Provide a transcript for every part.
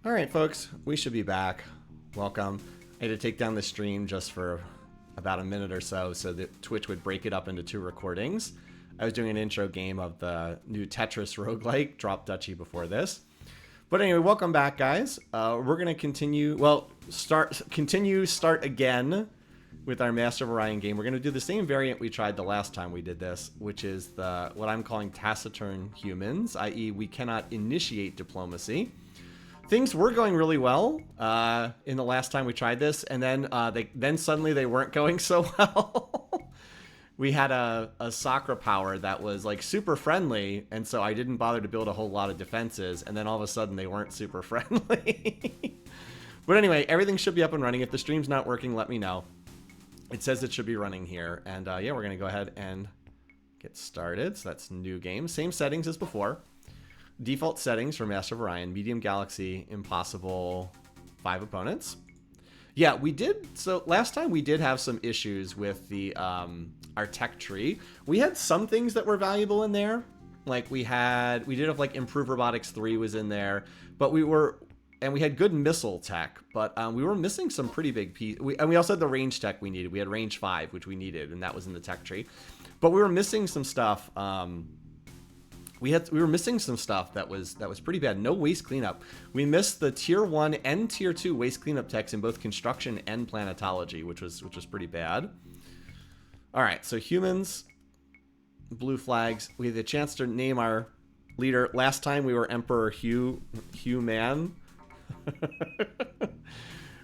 All right, folks, we should be back. Welcome. I had to take down the stream just for about a minute or so that Twitch would break it up into two recordings. I was doing an intro game of the new Tetris roguelike, Drop Duchy before this. But anyway, welcome back, guys. We're going to continue, start again with our Master of Orion game. We're going to do the same variant we tried the last time we did this, which is what I'm calling Taciturn humans, i.e. we cannot initiate diplomacy. Things were going really well in the last time we tried this, and then suddenly they weren't going so well. We had a soccer power that was like super friendly, and so I didn't bother to build a whole lot of defenses, and then all of a sudden they weren't super friendly. But anyway, everything should be up and running. If the stream's not working, let me know. It says it should be running here, and yeah, we're gonna go ahead and get started. So that's new game, same settings as before. Default settings for Master of Orion, medium galaxy, impossible, 5 opponents. Yeah, we did. So last time we did have some issues with the our tech tree. We had some things that were valuable in there. Like we did have like Improve Robotics 3 was in there, but we had good missile tech, but we were missing some pretty big pieces. And we also had the range tech we needed. We had range 5, which we needed, and that was in the tech tree. But we were missing some stuff. We were missing some stuff that was pretty bad. No waste cleanup. We missed the tier 1 and tier 2 waste cleanup techs in both construction and planetology, which was pretty bad. All right, so humans, blue flags. We had the chance to name our leader. Last time we were Emperor Hugh Man,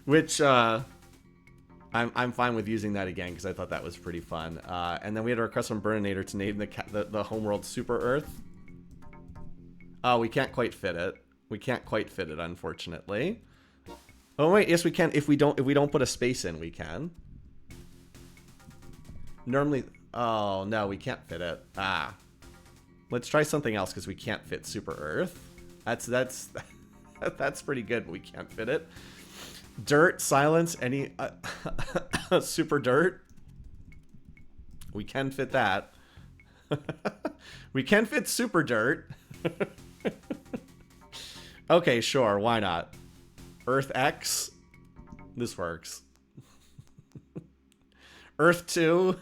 which I'm fine with using that again because I thought that was pretty fun. And then we had a request from Burninator to name the homeworld Super Earth. Oh, we can't quite fit it. We can't quite fit it, unfortunately. Oh wait, yes we can. If we don't put a space in, we can. Normally, oh no, we can't fit it. Ah, let's try something else because we can't fit Super Earth. That's pretty good, but we can't fit it. Dirt, silence, any super dirt. We can fit that. We can fit super dirt. Okay, sure, why not? Earth X, this works. Earth 2.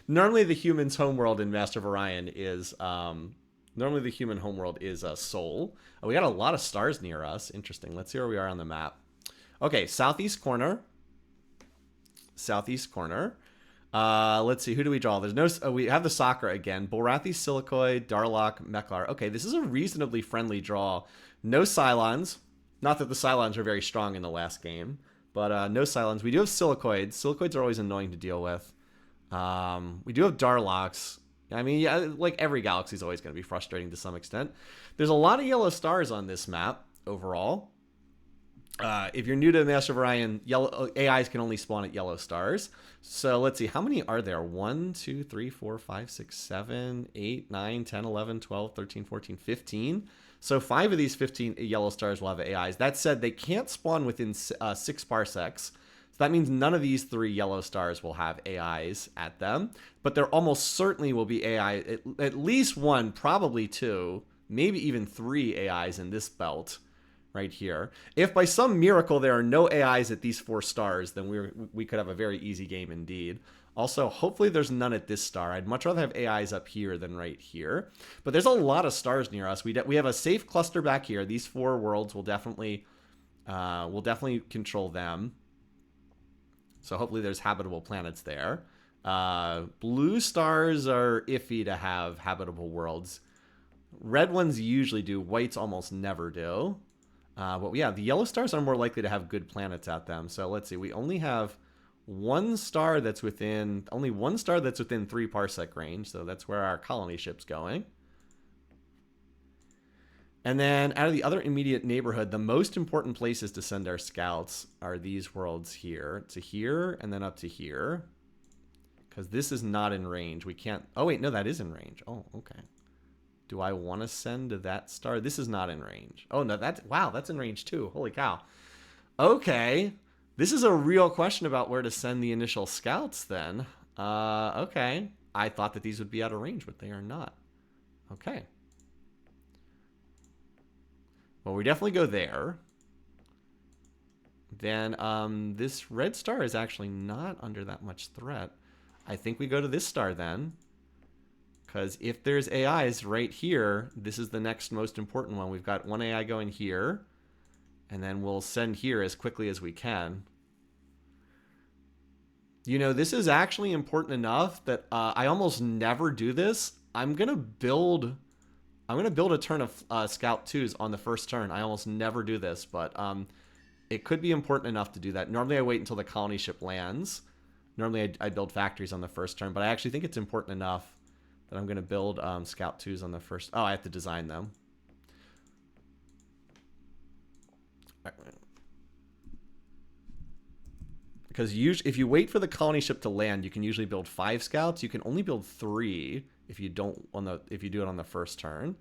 Normally the human's homeworld in Master of Orion is normally the human homeworld is Sol. Oh, we got a lot of stars near us. Interesting. Let's see where we are on the map. Okay, southeast corner. Southeast corner. Let's see, who do we draw? There's no. We have the soccer again. Bulrathi, Silicoid, Darlock, Meklar. Okay, this is a reasonably friendly draw. No Cylons. Not that the Cylons were very strong in the last game, but no Cylons. We do have Silicoids. Silicoids are always annoying to deal with. We do have Darlocks. I mean, yeah, like every galaxy is always going to be frustrating to some extent. There's a lot of yellow stars on this map overall. If you're new to Master of Orion, yellow AIs can only spawn at yellow stars. So let's see, how many are there? 1, 2, 3, 4, 5, 6, 7, 8, 9, 10, 11, 12, 13, 14, 15. So 5 of these 15 yellow stars will have AIs. That said, they can't spawn within 6 parsecs. So that means none of these 3 yellow stars will have AIs at them. But there almost certainly will be AI, at least 1, probably 2, maybe even 3 AIs in this belt right here. If by some miracle there are no AIs at these 4 stars, then we could have a very easy game indeed. Also, hopefully there's none at this star. I'd much rather have AIs up here than right here. But there's a lot of stars near us. We have a safe cluster back here. These 4 worlds will definitely control them. So hopefully there's habitable planets there. Blue stars are iffy to have habitable worlds. Red ones usually do. Whites almost never do. But yeah, the yellow stars are more likely to have good planets at them. So let's see. We only have one star that's within 3 parsec range. So that's where our colony ship's going. And then out of the other immediate neighborhood, the most important places to send our scouts are these worlds here to here and then up to here. Because this is not in range. We can't. Oh, wait. No, that is in range. Oh, okay. Do I want to send to that star? This is not in range. Oh, no, wow, that's in range too. Holy cow. Okay. This is a real question about where to send the initial scouts then. Okay. I thought that these would be out of range, but they are not. Okay. Well, we definitely go there. then this red star is actually not under that much threat. I think we go to this star then. Because if there's AIs right here, this is the next most important one. We've got one AI going here. And then we'll send here as quickly as we can. You know, this is actually important enough that I almost never do this. I'm gonna build a turn of Scout 2s on the first turn. I almost never do this, but it could be important enough to do that. Normally I wait until the colony ship lands. Normally I build factories on the first turn, but I actually think it's important enough that I'm going to build Scout 2s on the first... Oh, I have to design them. Because usually, if you wait for the colony ship to land, you can usually build 5 scouts. You can only build 3 if you don't if you do it on the first turn.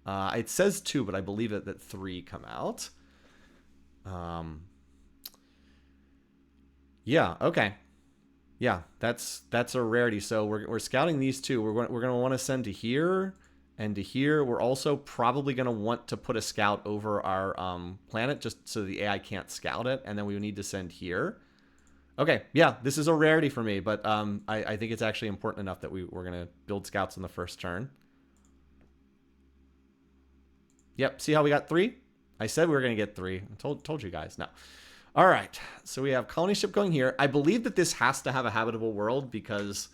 It says 2, but I believe that 3 come out. Yeah. Okay. Yeah, that's a rarity. So we're scouting these 2. We're going to want to send to here and to here. We're also probably going to want to put a scout over our planet just so the AI can't scout it, and then we need to send here. Okay, yeah, this is a rarity for me, but I think it's actually important enough that we're going to build scouts on the first turn. Yep, see how we got 3? I said we were going to get 3. I told you guys. No. All right, so we have colony ship going here. I believe that this has to have a habitable world because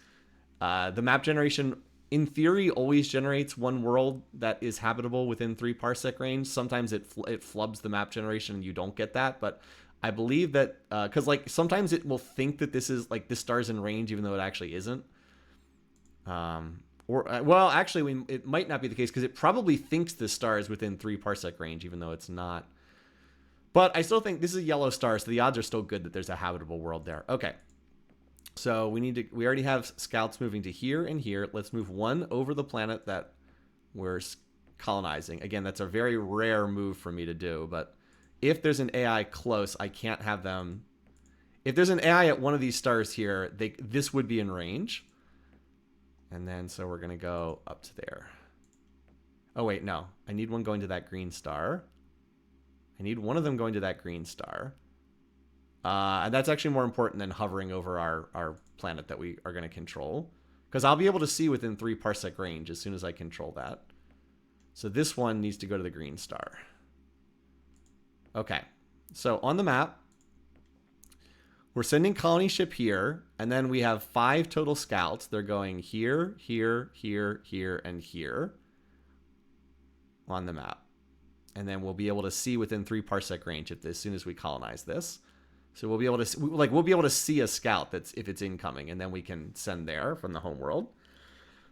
the map generation, in theory, always generates one world that is habitable within 3 parsec range. Sometimes it flubs the map generation and you don't get that, but I believe that because like sometimes it will think that this is like this star's in range even though it actually isn't. Well, actually, it might not be the case because it probably thinks this star is within 3 parsec range even though it's not. But I still think this is a yellow star, so the odds are still good that there's a habitable world there. Okay. So we already have scouts moving to here and here. Let's move 1 over the planet that we're colonizing. Again, that's a very rare move for me to do, but if there's an AI close, I can't have them. If there's an AI at one of these stars here, this would be in range. And then, so we're going to go up to there. Oh, wait, no. I need one going to that green star. I need one of them going to that green star. And that's actually more important than hovering over our planet that we are going to control. Because I'll be able to see within 3 parsec range as soon as I control that. So this one needs to go to the green star. Okay. So on the map, we're sending colony ship here. And then we have 5 total scouts. They're going here, here, here, here, and here on the map. And then we'll be able to see within 3 parsec range as soon as we colonize this. So we'll be able to see a scout if it's incoming, and then we can send there from the home world.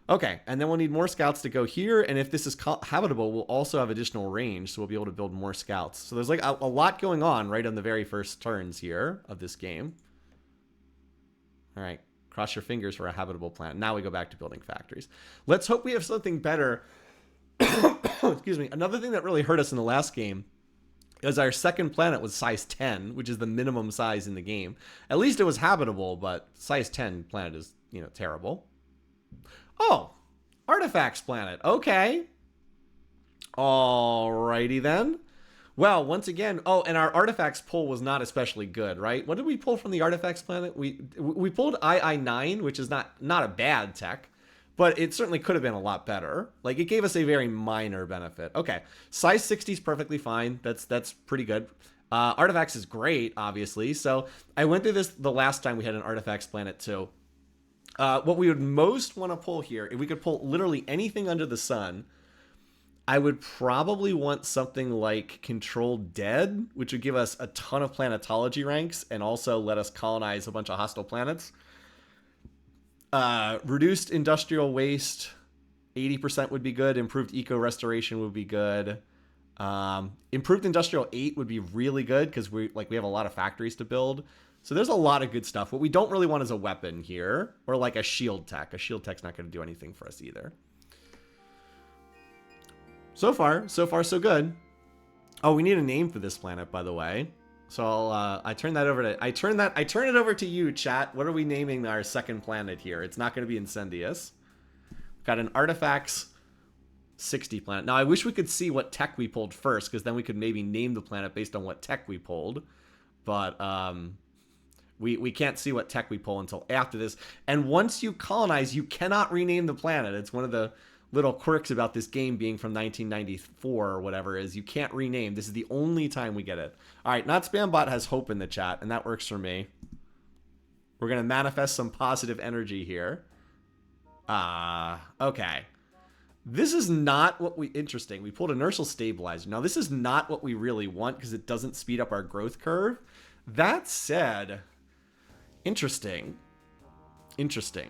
Okay, and then we'll need more scouts to go here, and if this is habitable, we'll also have additional range, so we'll be able to build more scouts. So there's like a lot going on right on the very first turns here of this game. All right, cross your fingers for a habitable planet. Now we go back to building factories. Let's hope we have something better. Excuse me. Another thing that really hurt us in the last game is our second planet was size 10, which is the minimum size in the game. At least it was habitable, but size 10 planet is, terrible. Oh, artifacts planet. Okay. Alrighty then. Well, once again, and our artifacts pull was not especially good, right? What did we pull from the artifacts planet? We pulled II-9, which is not a bad tech. But it certainly could have been a lot better. Like, it gave us a very minor benefit. Okay, size 60 is perfectly fine. That's pretty good. Artifacts is great, obviously. So I went through this the last time we had an Artifacts planet too. What we would most want to pull here, if we could pull literally anything under the sun, I would probably want something like Control Dead, which would give us a ton of planetology ranks and also let us colonize a bunch of hostile planets. Reduced industrial waste, 80% would be good. Improved eco restoration would be good. Improved industrial 8 would be really good because we have a lot of factories to build. So there's a lot of good stuff. What we don't really want is a weapon here or like a shield tech. A shield tech's not going to do anything for us either. So far, so good. Oh, we need a name for this planet, by the way. So I turn it over to you, chat. What are we naming our second planet here? It's not going to be Incendious. We've got an Artifacts 60 planet. Now I wish we could see what tech we pulled first, because then we could maybe name the planet based on what tech we pulled. but we can't see what tech we pull until after this. And once you colonize, you cannot rename the planet. It's one of the little quirks about this game being from 1994 or whatever, is you can't rename. This is the only time we get it. All right, Not Spambot has hope in the chat, and that works for me. We're going to manifest some positive energy here. Okay. This is not what we... Interesting. We pulled inertial stabilizer. Now, this is not what we really want because it doesn't speed up our growth curve. That said... Interesting. Interesting.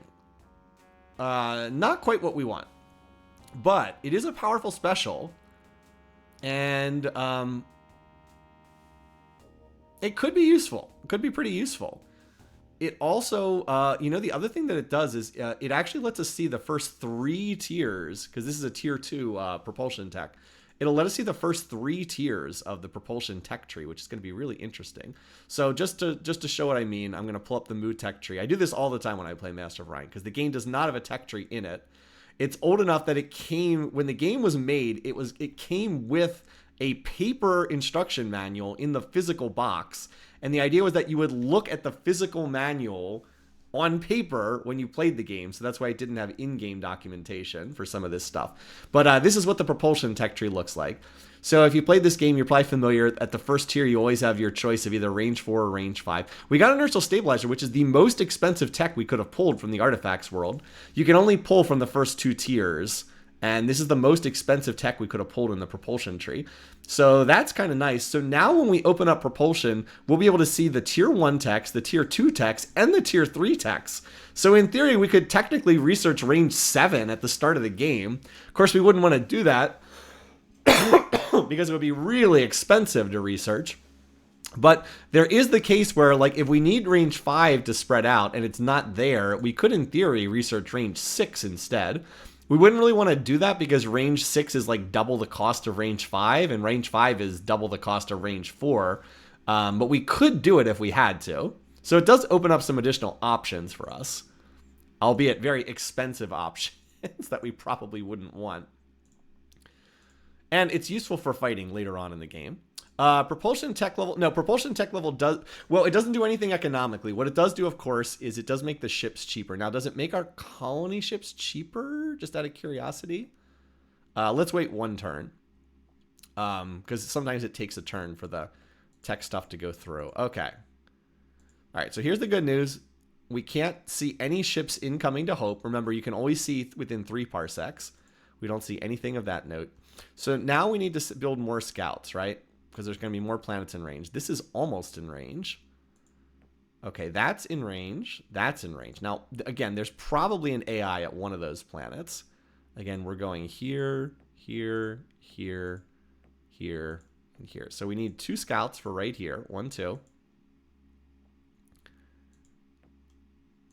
Not quite what we want. But it is a powerful special. And it could be useful. It could be pretty useful. It also, you know, the other thing that it does is it actually lets us see the first 3 tiers, because this is a tier 2 propulsion tech. It'll let us see the first 3 tiers of the propulsion tech tree, which is going to be really interesting. So just to show what I mean, I'm going to pull up the Mu tech tree. I do this all the time when I play Master of Orion, because the game does not have a tech tree in it. It's old enough that it came, when the game was made, it came with a paper instruction manual in the physical box. And the idea was that you would look at the physical manual on paper when you played the game. So that's why it didn't have in-game documentation for some of this stuff. But this is what the propulsion tech tree looks like. So if you played this game, you're probably familiar. At the first tier, you always have your choice of either range 4 or range 5. We got inertial stabilizer, which is the most expensive tech we could have pulled from the artifacts world. You can only pull from the first 2 tiers. And this is the most expensive tech we could have pulled in the propulsion tree. So that's kind of nice. So now when we open up propulsion, we'll be able to see the tier 1 techs, the tier 2 techs, and the tier 3 techs. So in theory, we could technically research range 7 at the start of the game. Of course, we wouldn't want to do that because it would be really expensive to research. But there is the case where, like, if we need range 5 to spread out and it's not there, we could, in theory, research range 6 instead. We wouldn't really want to do that because range 6 is like double the cost of range 5, and range 5 is double the cost of range 4. But we could do it if we had to. So it does open up some additional options for us, albeit very expensive options that we probably wouldn't want. And it's useful for fighting later on in the game. Propulsion tech level does, well, it doesn't do anything economically. What it does do, of course, is it does make the ships cheaper. Now, does it make our colony ships cheaper? Just out of curiosity. Let's wait 1 turn. Because sometimes it takes a turn for the tech stuff to go through. Okay. All right, so here's the good news. We can't see any ships incoming to Hope. Remember, you can always see within 3 parsecs. We don't see anything of that note. So now we need to build more scouts, right? Because there's going to be more planets in range. This is almost in range. Okay, that's in range. That's in range. Now, again, there's probably an AI at one of those planets. Again, we're going here, here, here, here, and here. So we need 2 scouts for right here. 1, 2.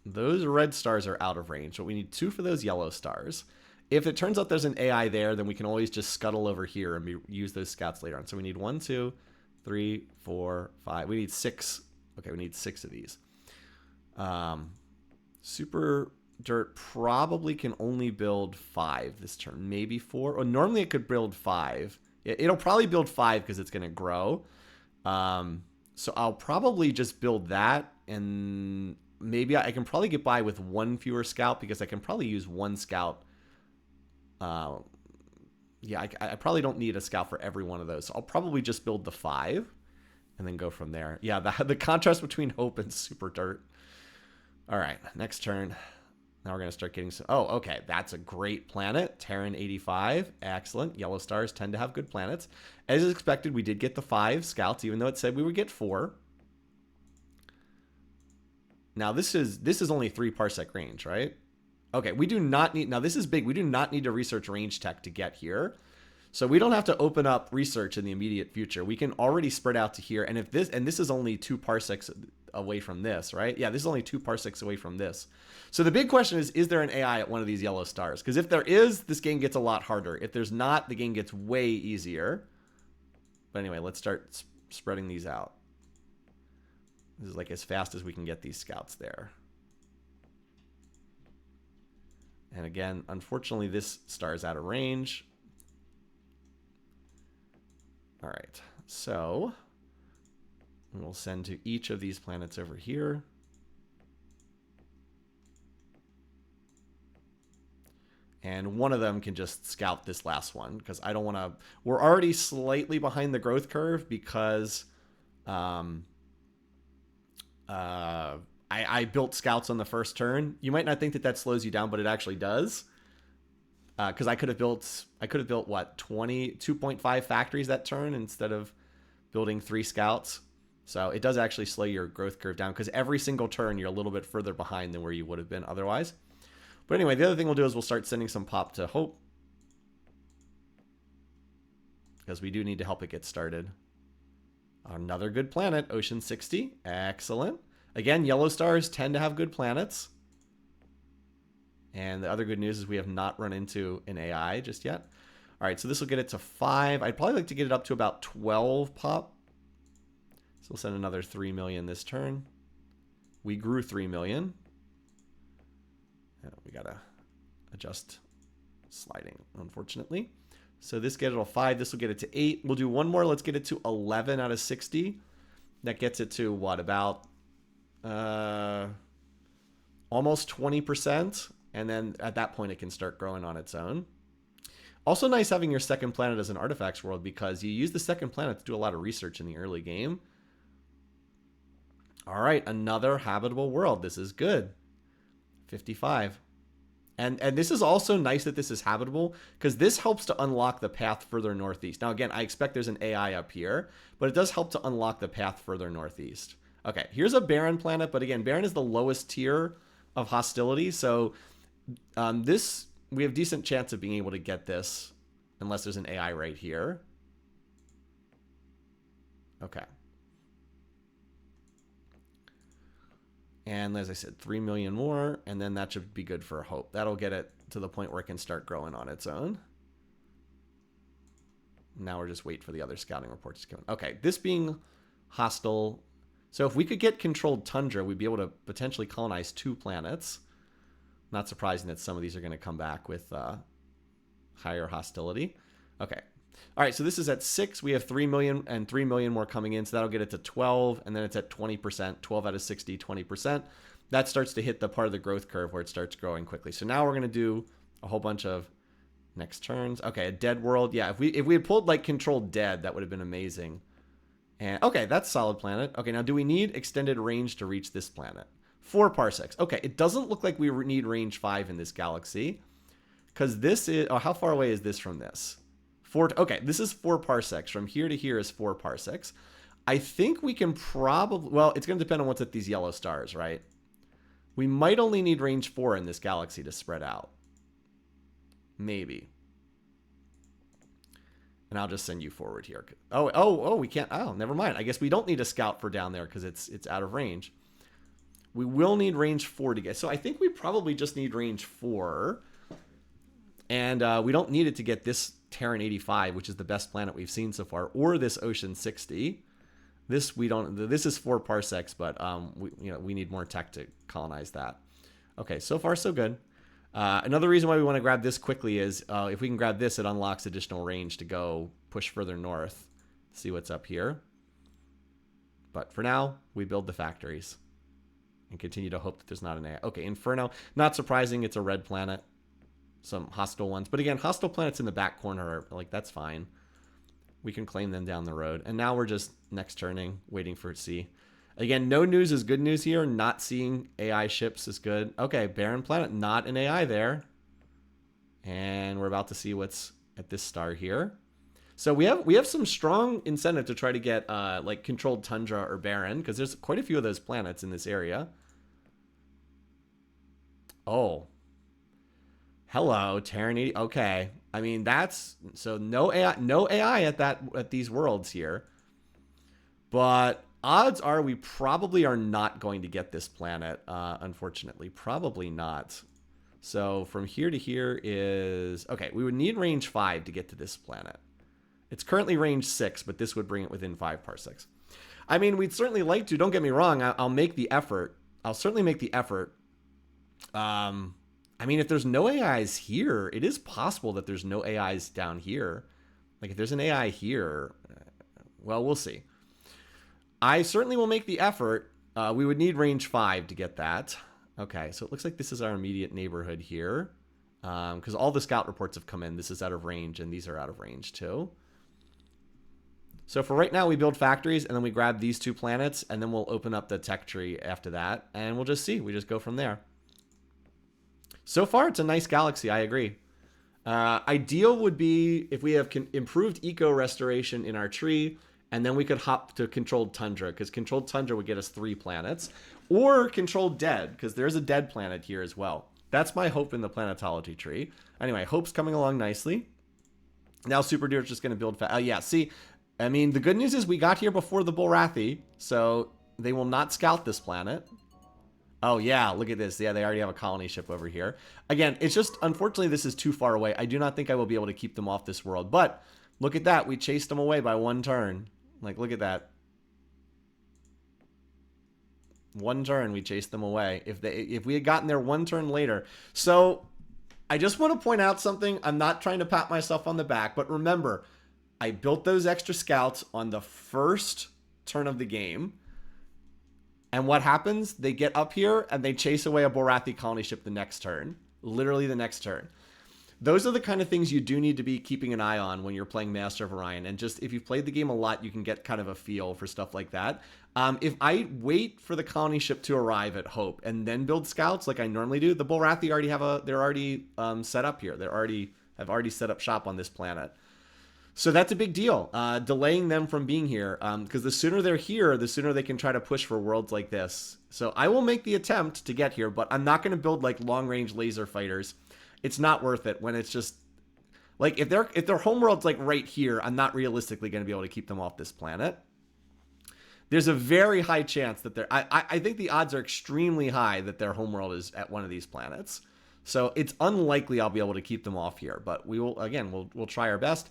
Those red stars are out of range, but we need 2 for those yellow stars. If it turns out there's an AI there, then we can always just scuttle over here and use those scouts later on. So we need 1, 2, 3, 4, 5. We need 6. Okay, we need 6 of these. Super Dirt probably can only build 5 this turn. Maybe 4. Or normally it could build 5. It'll probably build 5 because it's going to grow. So I'll probably just build that. And maybe I can probably get by with 1 fewer scout because I can probably use 1 scout. Yeah, I probably don't need a scout for every one of those. So I'll probably just build the 5 and then go from there. Yeah, the contrast between Hope and Super Dirt. All right, next turn. Now we're going to start getting some... Oh, okay, that's a great planet. Terran 85, excellent. Yellow stars tend to have good planets. As expected, we did get the 5 scouts, even though it said we would get 4. Now, this is only 3 parsec range, right? Okay, we do not need... Now, this is big. We do not need to research range tech to get here. So we don't have to open up research in the immediate future. We can already spread out to here. And if this... And this is only 2 parsecs away from this, right? Yeah, this is only 2 parsecs away from this. So the big question is there an AI at one of these yellow stars? Because if there is, this game gets a lot harder. If there's not, the game gets way easier. But anyway, let's start spreading these out. This is like as fast as we can get these scouts there. And again, unfortunately, this star is out of range. All right, so And we'll send to each of these planets over here. And one of them can just scout this last one because I don't want to... We're already slightly behind the growth curve because I built scouts on the first turn. You might not think that slows you down, but it actually does. Because I could have built what, 2.5 factories that turn instead of building 3 scouts. So it does actually slow your growth curve down because every single turn you're a little bit further behind than where you would have been otherwise. But anyway, the other thing we'll do is we'll start sending some pop to Hope, because we do need to help it get started. Another good planet, Ocean 60. Excellent. Again, yellow stars tend to have good planets. And the other good news is we have not run into an AI just yet. All right, so this will get it to 5. I'd probably like to get it up to about 12 pop. So we'll send another 3 million this turn. We grew 3 million. We got to adjust sliding, unfortunately. So this get it to 5. This will get it to 8. We'll do one more. Let's get it to 11 out of 60. That gets it to what, about almost 20%. And then at that point, it can start growing on its own. Also nice having your second planet as an artifacts world because you use the second planet to do a lot of research in the early game. All right, another habitable world. This is good. 55. And this is also nice that this is habitable because this helps to unlock the path further northeast. Now, again, I expect there's an AI up here, but it does help to unlock the path further northeast. Okay, here's a barren planet, but again, barren is the lowest tier of hostility, so we have decent chance of being able to get this unless there's an AI right here. Okay. And as I said, 3 million more, and then that should be good for Hope. That'll get it to the point where it can start growing on its own. Now we're just waiting for the other scouting reports to come in. Okay, this being hostile. So if we could get controlled tundra, we'd be able to potentially colonize 2 planets. Not surprising that some of these are going to come back with higher hostility. Okay. All right, so this is at 6. We have 3 million and 3 million more coming in, so that'll get it to 12, and then it's at 20%, 12 out of 60, 20%. That starts to hit the part of the growth curve where it starts growing quickly. So now we're going to do a whole bunch of next turns. Okay, a dead world. Yeah, if we had pulled like controlled dead, that would have been amazing. And okay, that's solid planet. Okay, now do we need extended range to reach this planet? 4 parsecs. Okay, it doesn't look like we need range 5 in this galaxy because this is, oh, how far away is this from this? 4, okay, this is 4 parsecs. From here to here is 4 parsecs. I think we can probably, well, it's going to depend on what's at these yellow stars, right? We might only need range 4 in this galaxy to spread out. Maybe. And I'll just send you forward here. Oh, we can't. Oh, never mind. I guess we don't need a scout for down there because it's out of range. We will need range 4 to get. So I think we probably just need range 4. And we don't need it to get this Terran 85, which is the best planet we've seen so far, or this Ocean 60. This we don't. This is 4 parsecs, but we need more tech to colonize that. Okay, so far so good. Another reason why we want to grab this quickly is if we can grab this, it unlocks additional range to go push further north. See what's up here. But for now, we build the factories and continue to hope that there's not an AI. Okay, Inferno. Not surprising, it's a red planet. Some hostile ones. But again, hostile planets in the back corner are like, that's fine. We can claim them down the road. And now we're just next turning, waiting for C. Again, no news is good news here. Not seeing AI ships is good. Okay, barren planet, not an AI there. And we're about to see what's at this star here. So we have some strong incentive to try to get like controlled tundra or barren, because there's quite a few of those planets in this area. Oh. Hello, Terran 80. Okay. I mean, that's so no AI at these worlds here. But odds are we probably are not going to get this planet, unfortunately. Probably not. So from here to here is... Okay, we would need range 5 to get to this planet. It's currently range 6, but this would bring it within 5 parsecs. I mean, we'd certainly like to. Don't get me wrong. I'll make the effort. I'll certainly make the effort. I mean, if there's no AIs here, it is possible that there's no AIs down here. Like, if there's an AI here, well, we'll see. I certainly will make the effort. We would need range 5 to get that. Okay, so it looks like this is our immediate neighborhood here. Because all the scout reports have come in. This is out of range, and these are out of range too. So for right now, we build factories, and then we grab these 2 planets, and then we'll open up the tech tree after that, and we'll just see. We just go from there. So far, it's a nice galaxy. I agree. Ideal would be if we have improved eco restoration in our tree, and then we could hop to controlled tundra, because controlled tundra would get us 3 planets, or controlled dead, because there's a dead planet here as well. That's my hope in the planetology tree. Anyway, hope's coming along nicely. Now Super Deer's just going to build... yeah, see, I mean, the good news is we got here before the Bulrathi, so they will not scout this planet. Oh, yeah, look at this. Yeah, they already have a colony ship over here. Again, it's just, unfortunately, this is too far away. I do not think I will be able to keep them off this world. But look at that. We chased them away by 1 turn. Like, look at that. 1 turn, we chased them away. If we had gotten there 1 turn later. So I just want to point out something. I'm not trying to pat myself on the back, but remember, I built those extra scouts on the first turn of the game. And what happens? They get up here and they chase away a Bulrathi colony ship the next turn. Literally the next turn. Those are the kind of things you do need to be keeping an eye on when you're playing Master of Orion. And just if you've played the game a lot, you can get kind of a feel for stuff like that. If I wait for the colony ship to arrive at Hope and then build scouts like I normally do, the Bulrathi already they're already set up here. Have already set up shop on this planet. So that's a big deal. Delaying them from being here, because the sooner they're here, the sooner they can try to push for worlds like this. So I will make the attempt to get here, but I'm not going to build like long-range laser fighters. It's not worth it when it's just like if their homeworld's like right here, I'm not realistically going to be able to keep them off this planet. There's a very high chance that I think the odds are extremely high that their homeworld is at one of these planets. So it's unlikely I'll be able to keep them off here, but we will, again, we'll try our best.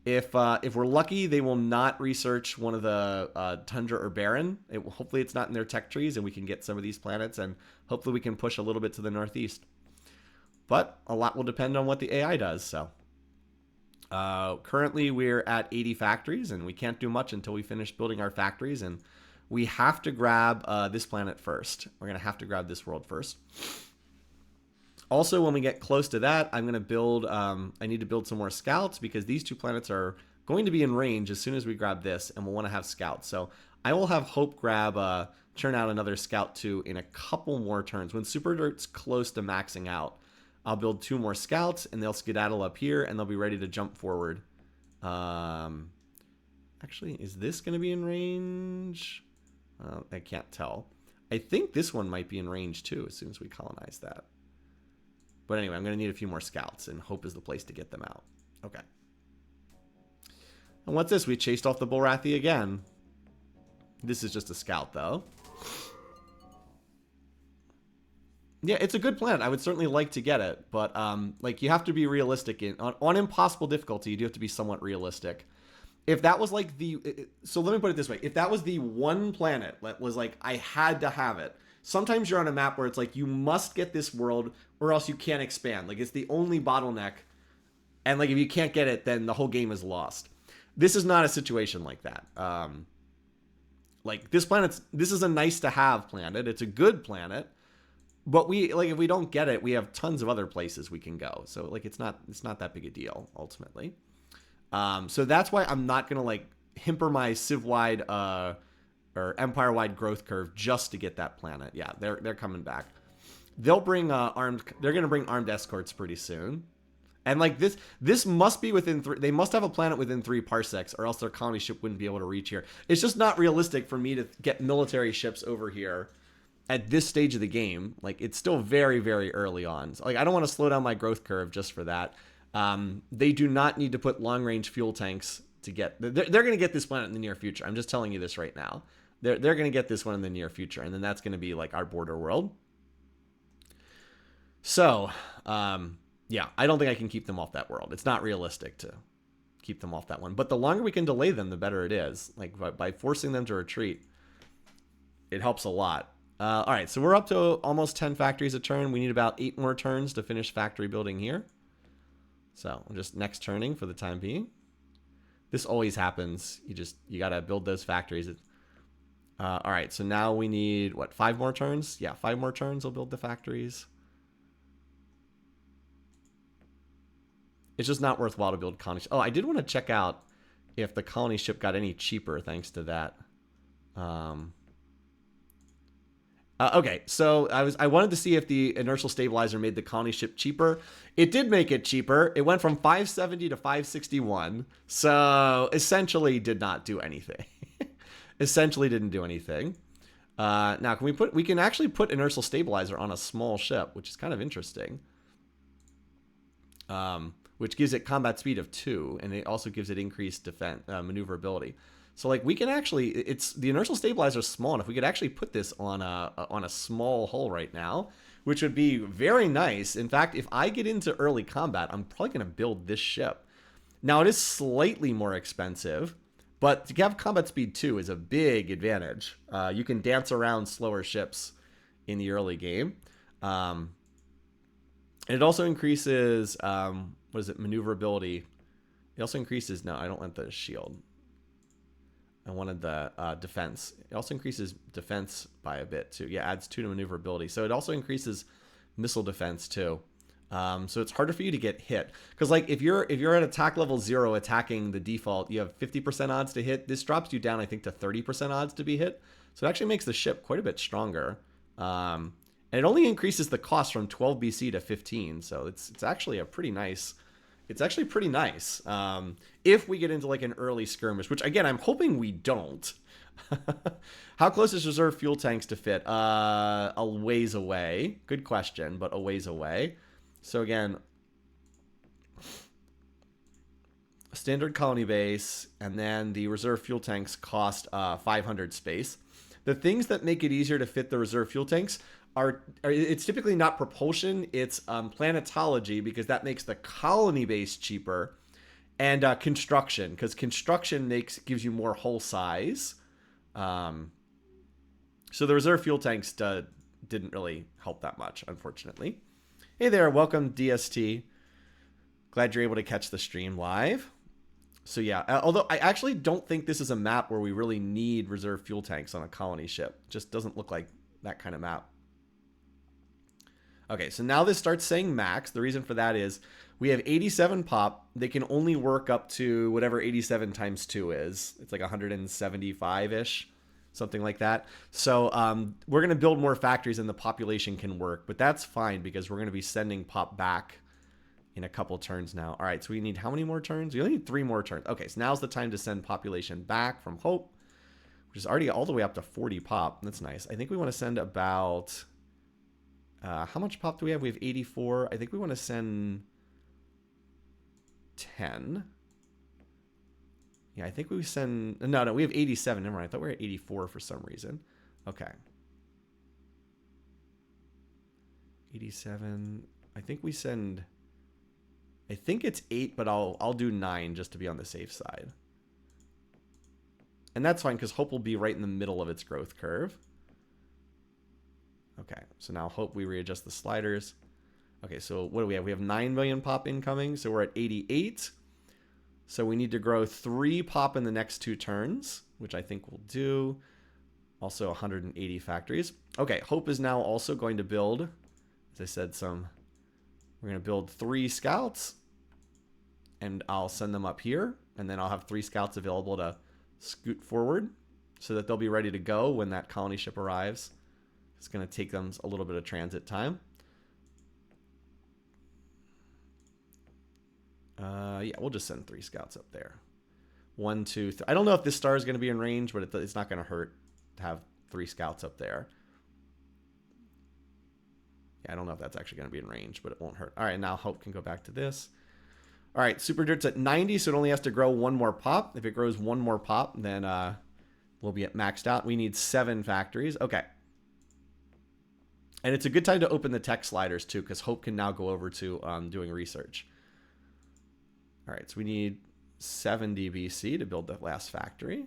If we're lucky, they will not research one of the Tundra or Barren. Hopefully it's not in their tech trees and we can get some of these planets, and hopefully we can push a little bit to the northeast. But a lot will depend on what the AI does. So currently we're at 80 factories, and we can't do much until we finish building our factories, and we have to grab this planet first. We're going to have to grab this world first. Also, when we get close to that, I'm going to build, I need to build some more scouts, because these 2 planets are going to be in range as soon as we grab this, and we'll want to have scouts. So I will have Hope churn out another scout 2 in a couple more turns. When Super Dirt's close to maxing out, I'll build 2 more scouts, and they'll skedaddle up here, and they'll be ready to jump forward. Actually, is this going to be in range? I can't tell. I think this one might be in range too as soon as we colonize that. But anyway, I'm going to need a few more scouts, and Hope is the place to get them out. Okay. And what's this? We chased off the Bulrathi again. This is just a scout, though. Yeah, it's a good planet. I would certainly like to get it, but like, you have to be realistic. On impossible difficulty, you do have to be somewhat realistic. If that was like so let me put it this way. If that was the one planet that was like, I had to have it. Sometimes you're on a map where it's like, you must get this world or else you can't expand. Like, it's the only bottleneck. And like, if you can't get it, then the whole game is lost. This is not a situation like that. Like, this is a nice to have planet. It's a good planet. But if we don't get it, we have tons of other places we can go. So like, it's not that big a deal ultimately. So that's why I'm not going to like himper my civ-wide, or empire-wide growth curve just to get that planet. Yeah, they're coming back. They'll bring they're going to bring armed escorts pretty soon. And like, this must be within they must have a planet within 3 parsecs, or else their colony ship wouldn't be able to reach here. It's just not realistic for me to get military ships over here at this stage of the game. Like, it's still very, very early on. So, like, I don't want to slow down my growth curve just for that. They do not need to put long-range fuel tanks to get... They're going to get this planet in the near future. I'm just telling you this right now. They're going to get this one in the near future, and then that's going to be, like, our border world. So, yeah, I don't think I can keep them off that world. It's not realistic to keep them off that one. But the longer we can delay them, the better it is. Like, by forcing them to retreat, it helps a lot. All right, so we're up to almost 10 factories a turn. We need about 8 more turns to finish factory building here. So I'm just next turning for the time being. This always happens. You got to build those factories. All right, so now we need, what, 5 more turns? Yeah, 5 more turns will build the factories. It's just not worthwhile to build colony. Oh, I did want to check out if the colony ship got any cheaper thanks to that. Okay, so I wanted to see if the inertial stabilizer made the colony ship cheaper. It did make it cheaper. It went from 570 to 561. So essentially did not do anything. Essentially didn't do anything. Now we can actually put inertial stabilizer on a small ship, which is kind of interesting. Which gives it combat speed of 2, and it also gives it increased defense maneuverability. So like we can actually, it's the inertial stabilizer is small enough. We could actually put this on a small hull right now, which would be very nice. In fact, if I get into early combat, I'm probably going to build this ship. Now it is slightly more expensive, but to have combat speed 2 is a big advantage. You can dance around slower ships in the early game. And it also increases, what is it, maneuverability. It also increases, no, I don't want the shield. I wanted the defense. It also increases defense by a bit too. Yeah, adds 2 to maneuverability. So it also increases missile defense too. So it's harder for you to get hit. Because like if you're at attack level 0 attacking the default, you have 50% odds to hit. This drops you down, I think, to 30% odds to be hit. So it actually makes the ship quite a bit stronger. And it only increases the cost from 12 BC to 15. So it's actually a pretty nice. It's actually pretty nice. If we get into like an early skirmish, which again, I'm hoping we don't. How close is reserve fuel tanks to fit? A ways away. Good question, but a ways away. So again, standard colony base, and then the reserve fuel tanks cost 500 space. The things that make it easier to fit the reserve fuel tanks are it's typically not propulsion, it's planetology, because that makes the colony base cheaper, and construction, because construction gives you more hull size. So the reserve fuel tanks didn't really help that much, unfortunately. Hey there, welcome DST. Glad you're able to catch the stream live. So yeah, although I actually don't think this is a map where we really need reserve fuel tanks on a colony ship. It just doesn't look like that kind of map. Okay, so now this starts saying max. The reason for that is we have 87 pop. They can only work up to whatever 87 times 2 is. It's like 175-ish, something like that. So we're going to build more factories and the population can work. But that's fine because we're going to be sending pop back in a couple turns now. All right, so we need how many more turns? We only need 3 more turns. Okay, so now's the time to send population back from Hope, which is already all the way up to 40 pop. That's nice. I think we want to send about... how much pop do we have? We have 84. I think we want to send 10. Yeah, I think we send... No, we have 87. Never mind. I thought we were at 84 for some reason. Okay. 87. I think we send... I think it's 8, but I'll do 9 just to be on the safe side. And that's fine because Hope will be right in the middle of its growth curve. Okay, so now Hope we readjust the sliders. Okay, so what do we have? We have 9 million pop incoming, so we're at 88. So we need to grow 3 pop in the next 2 turns, which I think we'll do. Also 180 factories. Okay, Hope is now also going to build, as I said, we're going to build 3 scouts. And I'll send them up here, and then I'll have 3 scouts available to scoot forward so that they'll be ready to go when that colony ship arrives. It's going to take them a little bit of transit time. Yeah, we'll just send 3 scouts up there. 1, 2, 3. I don't know if this star is going to be in range, but it's not going to hurt to have 3 scouts up there. Yeah, I don't know if that's actually going to be in range, but it won't hurt. All right, now Hope can go back to this. All right, Super Dirt's at 90, so it only has to grow 1 more pop. If it grows 1 more pop, then we'll be at maxed out. We need 7 factories. Okay. And it's a good time to open the tech sliders, too, because Hope can now go over to doing research. All right, so we need 70 BC to build the last factory.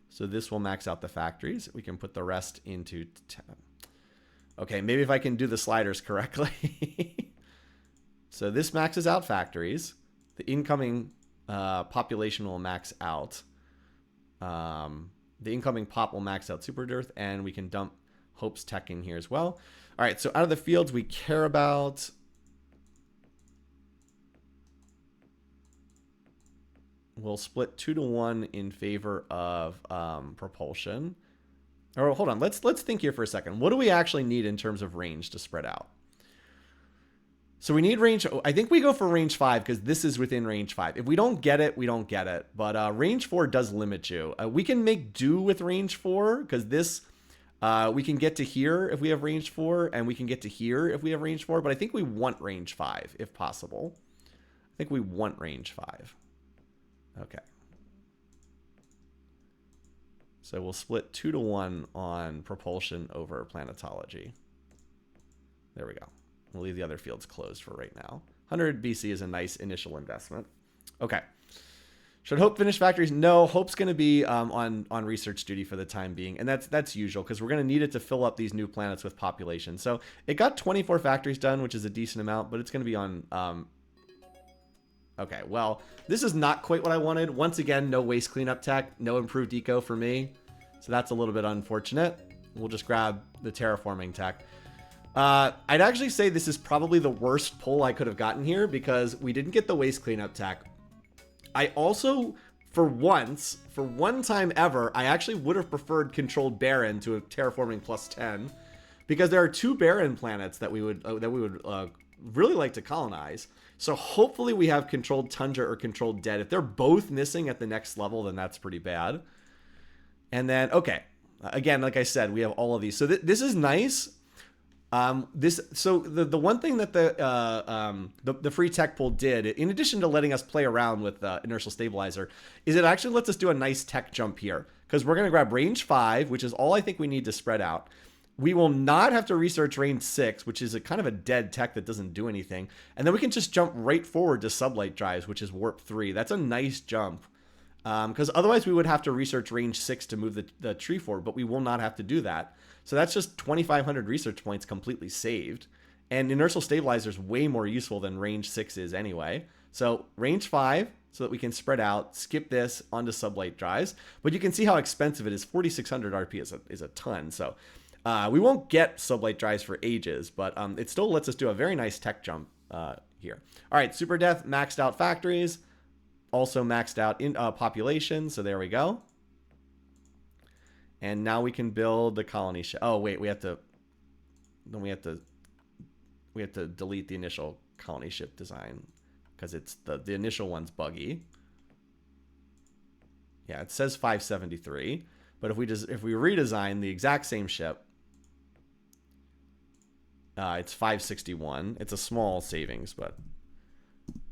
So this will max out the factories. We can put the rest into... Okay, maybe if I can do the sliders correctly. So this maxes out factories. The incoming population will max out. The incoming pop will max out Super Dearth, and we can dump Hope's tech in here as well. All right, so out of the fields we care about... We'll split 2-to-1 in favor of propulsion. Or hold on, let's think here for a second. What do we actually need in terms of range to spread out? So we need range. I think we go for range 5 because this is within range 5. If we don't get it, we don't get it. But range 4 does limit you. We can make do with range 4 because this we can get to here if we have range 4, and we can get to here if we have range 4. But I think we want range 5 if possible. I think we want range 5. Okay. So we'll split 2-to-1 on propulsion over planetology. There we go. We'll leave the other fields closed for right now. 100 BC is a nice initial investment. Okay. Should Hope finish factories? No, Hope's going to be on research duty for the time being, and that's usual because we're going to need it to fill up these new planets with population. So it got 24 factories done, which is a decent amount, but it's going to be on... Okay, well, this is not quite what I wanted. Once again, no waste cleanup tech, no improved eco for me. So that's a little bit unfortunate. We'll just grab the terraforming tech. I'd actually say this is probably the worst pull I could have gotten here because we didn't get the waste cleanup tech. I also, for one time ever, I actually would have preferred controlled Baron to a terraforming +10 because there are 2 Baron planets that we would really like to colonize. So hopefully we have controlled Tundra or controlled Dead. If they're both missing at the next level, then that's pretty bad. And then, okay, again, like I said, we have all of these. So this is nice. The one thing that the free tech pool did, in addition to letting us play around with inertial stabilizer, is it actually lets us do a nice tech jump here because we're going to grab range 5, which is all I think we need to spread out. We will not have to research range 6, which is a kind of a dead tech that doesn't do anything. And then we can just jump right forward to sublight drives, which is warp 3. That's a nice jump. Because otherwise we would have to research range 6 to move the tree forward, but we will not have to do that. So that's just 2,500 research points completely saved. And inertial stabilizer is way more useful than range 6 is anyway. So range 5, so that we can spread out, skip this onto sublight drives. But you can see how expensive it is. 4,600 RP is a ton. So... we won't get sublight drives for ages, but it still lets us do a very nice tech jump here. All right, Super Death maxed out factories, also maxed out in population. So there we go. And now we can build the colony ship. Oh wait, we have to delete the initial colony ship design because it's the initial one's buggy. Yeah, it says 573, but if we redesign the exact same ship. It's 561. It's a small savings, but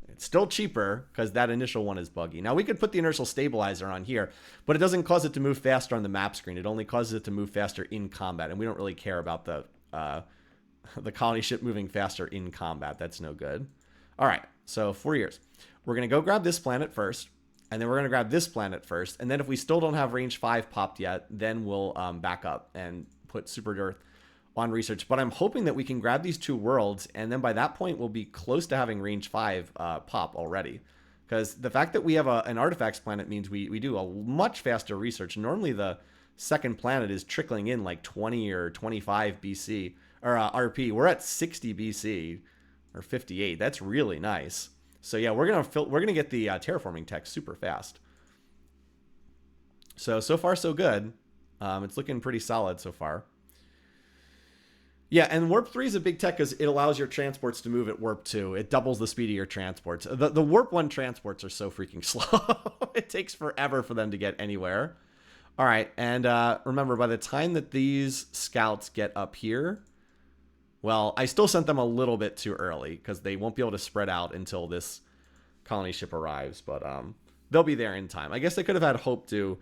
it's still cheaper because that initial one is buggy. Now, we could put the inertial stabilizer on here, but it doesn't cause it to move faster on the map screen. It only causes it to move faster in combat, and we don't really care about the colony ship moving faster in combat. That's no good. All right, so 4 years. We're going to go grab this planet first, and then we're going to grab this planet first, and then if we still don't have range 5 popped yet, then we'll back up and put Super Dearth on research. But I'm hoping that we can grab these 2 worlds, and then by that point we'll be close to having range 5 pop already, because the fact that we have an artifacts planet means we do a much faster research. Normally the second planet is trickling in like 20 or 25 BC or RP. We're at 60 BC or 58. That's really nice. So yeah, we're gonna get the terraforming tech super fast. So far so good. It's looking pretty solid so far. Yeah, and Warp 3 is a big tech because it allows your transports to move at Warp 2. It doubles the speed of your transports. The Warp 1 transports are so freaking slow. It takes forever for them to get anywhere. All right, and remember, by the time that these scouts get up here, well, I still sent them a little bit too early because they won't be able to spread out until this colony ship arrives, but they'll be there in time. I guess they could have had Hope do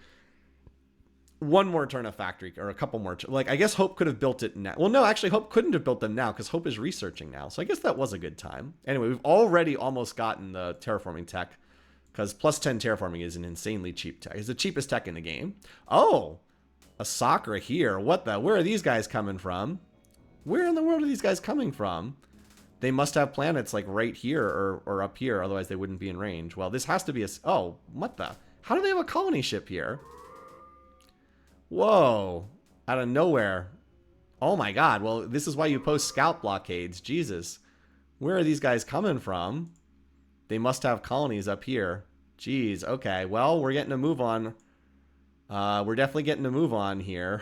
one more turn of factory or a couple more. Like, I guess Hope could have built it now. Well, no, actually, Hope couldn't have built them now because Hope is researching now. So I guess that was a good time. Anyway, we've already almost gotten the terraforming tech because +10 terraforming is an insanely cheap tech. It's the cheapest tech in the game. Oh, a Sakura here. What the? Where are these guys coming from? Where in the world are these guys coming from? They must have planets like right here or up here. Otherwise, they wouldn't be in range. Well, this has to be a... Oh, what the? How do they have a colony ship here? Whoa. Out of nowhere. Oh my god. Well, this is why you post scout blockades. Jesus. Where are these guys coming from? They must have colonies up here. Jeez. Okay. Well, we're getting a move on. We're definitely getting a move on here.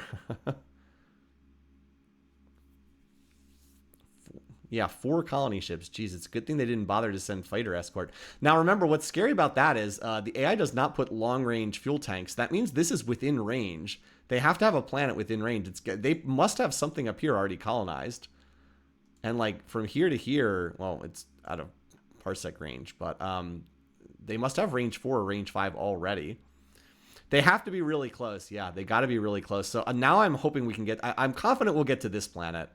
Yeah, 4 colony ships. Jeez, it's a good thing they didn't bother to send fighter escort. Now, remember, what's scary about that is the AI does not put long-range fuel tanks. That means this is within range. They have to have a planet within range. They must have something up here already colonized. And, like, from here to here, well, it's out of parsec range, but they must have range 4 or range 5 already. They have to be really close. Yeah, they got to be really close. So now I'm hoping we can get... I'm confident we'll get to this planet.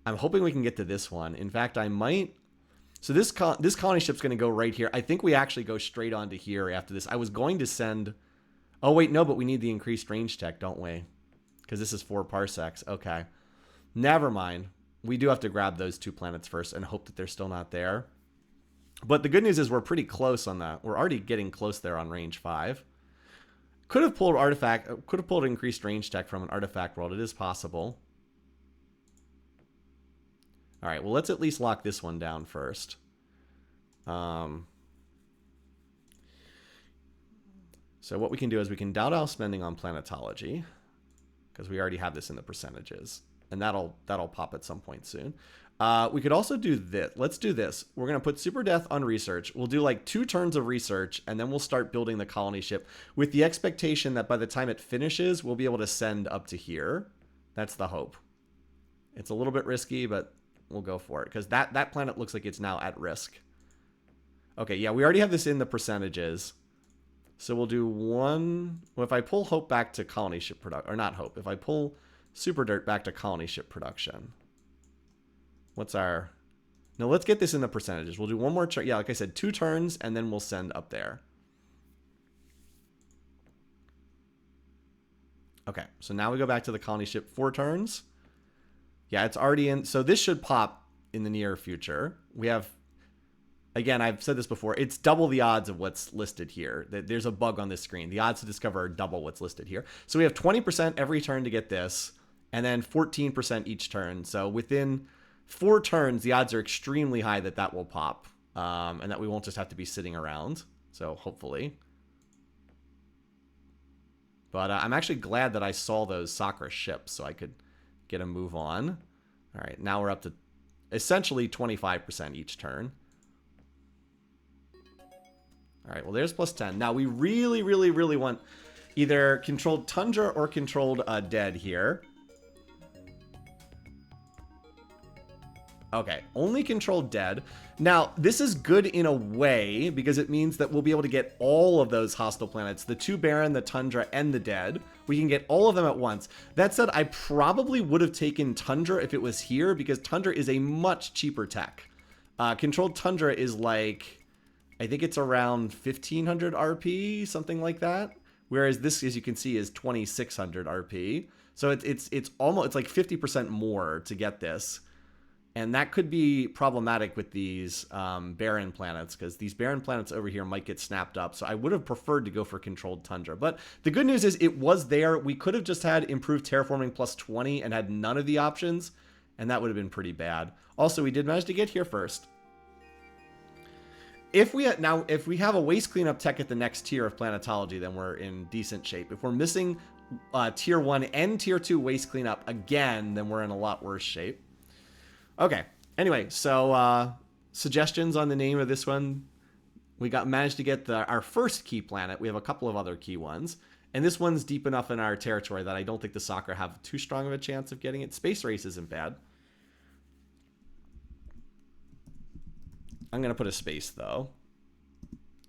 I'm hoping we can get to this one. In fact, I might... So this colony ship's going to go right here. I think we actually go straight on to here after this. I was going to send... Oh, wait, no, but we need the increased range tech, don't we? Because this is 4 parsecs. Okay. Never mind. We do have to grab those 2 planets first and hope that they're still not there. But the good news is we're pretty close on that. We're already getting close there on range 5. Could have pulled increased range tech from an artifact world. It is possible. All right, well, let's at least lock this one down first. So what we can do is we can down spending on planetology, because we already have this in the percentages, and that'll pop at some point soon. We could also do this. Let's do this. We're going to put super death on research. We'll do like 2 turns of research, and then we'll start building the colony ship with the expectation that by the time it finishes, we'll be able to send up to here. That's the hope. It's a little bit risky, but we'll go for it, because that planet looks like it's now at risk. Okay, yeah, we already have this in the percentages. So we'll do 1... Well, if I pull hope back to colony ship production... Or not hope. If I pull super dirt back to colony ship production... What's our... No, let's get this in the percentages. We'll do 1 more turn. Yeah, like I said, 2 turns, and then we'll send up there. Okay, so now we go back to the colony ship. 4 turns. Yeah, it's already in. So this should pop in the near future. We have, again, I've said this before, it's double the odds of what's listed here. There's a bug on this screen. The odds to discover are double what's listed here. So we have 20% every turn to get this, and then 14% each turn. So within 4 turns, the odds are extremely high that that will pop, and that we won't just have to be sitting around. So hopefully. But I'm actually glad that I saw those Sakura ships so I could get a move on. All right, now we're up to essentially 25% each turn. All right, well, there's plus 10. Now, we really, really, really want either controlled tundra or controlled dead here. Okay, only controlled dead. Now, this is good in a way because it means that we'll be able to get all of those hostile planets, the 2 barren, the tundra, and the dead. We can get all of them at once. That said, I probably would have taken tundra if it was here because tundra is a much cheaper tech. Controlled tundra is like, I think it's around 1500 RP, something like that. Whereas this, as you can see, is 2600 RP. So it's almost, it's like 50% more to get this. And that could be problematic with these barren planets, because these barren planets over here might get snapped up. So I would have preferred to go for controlled tundra. But the good news is it was there. We could have just had improved terraforming plus 20 and had none of the options, and that would have been pretty bad. Also, we did manage to get here first. If we have a waste cleanup tech at the next tier of planetology, then we're in decent shape. If we're missing tier 1 and tier 2 waste cleanup again, then we're in a lot worse shape. Okay. Anyway, so suggestions on the name of this one. We managed to get our first key planet. We have a couple of other key ones. And this one's deep enough in our territory that I don't think the soccer have too strong of a chance of getting it. Space race isn't bad. I'm going to put a space, though,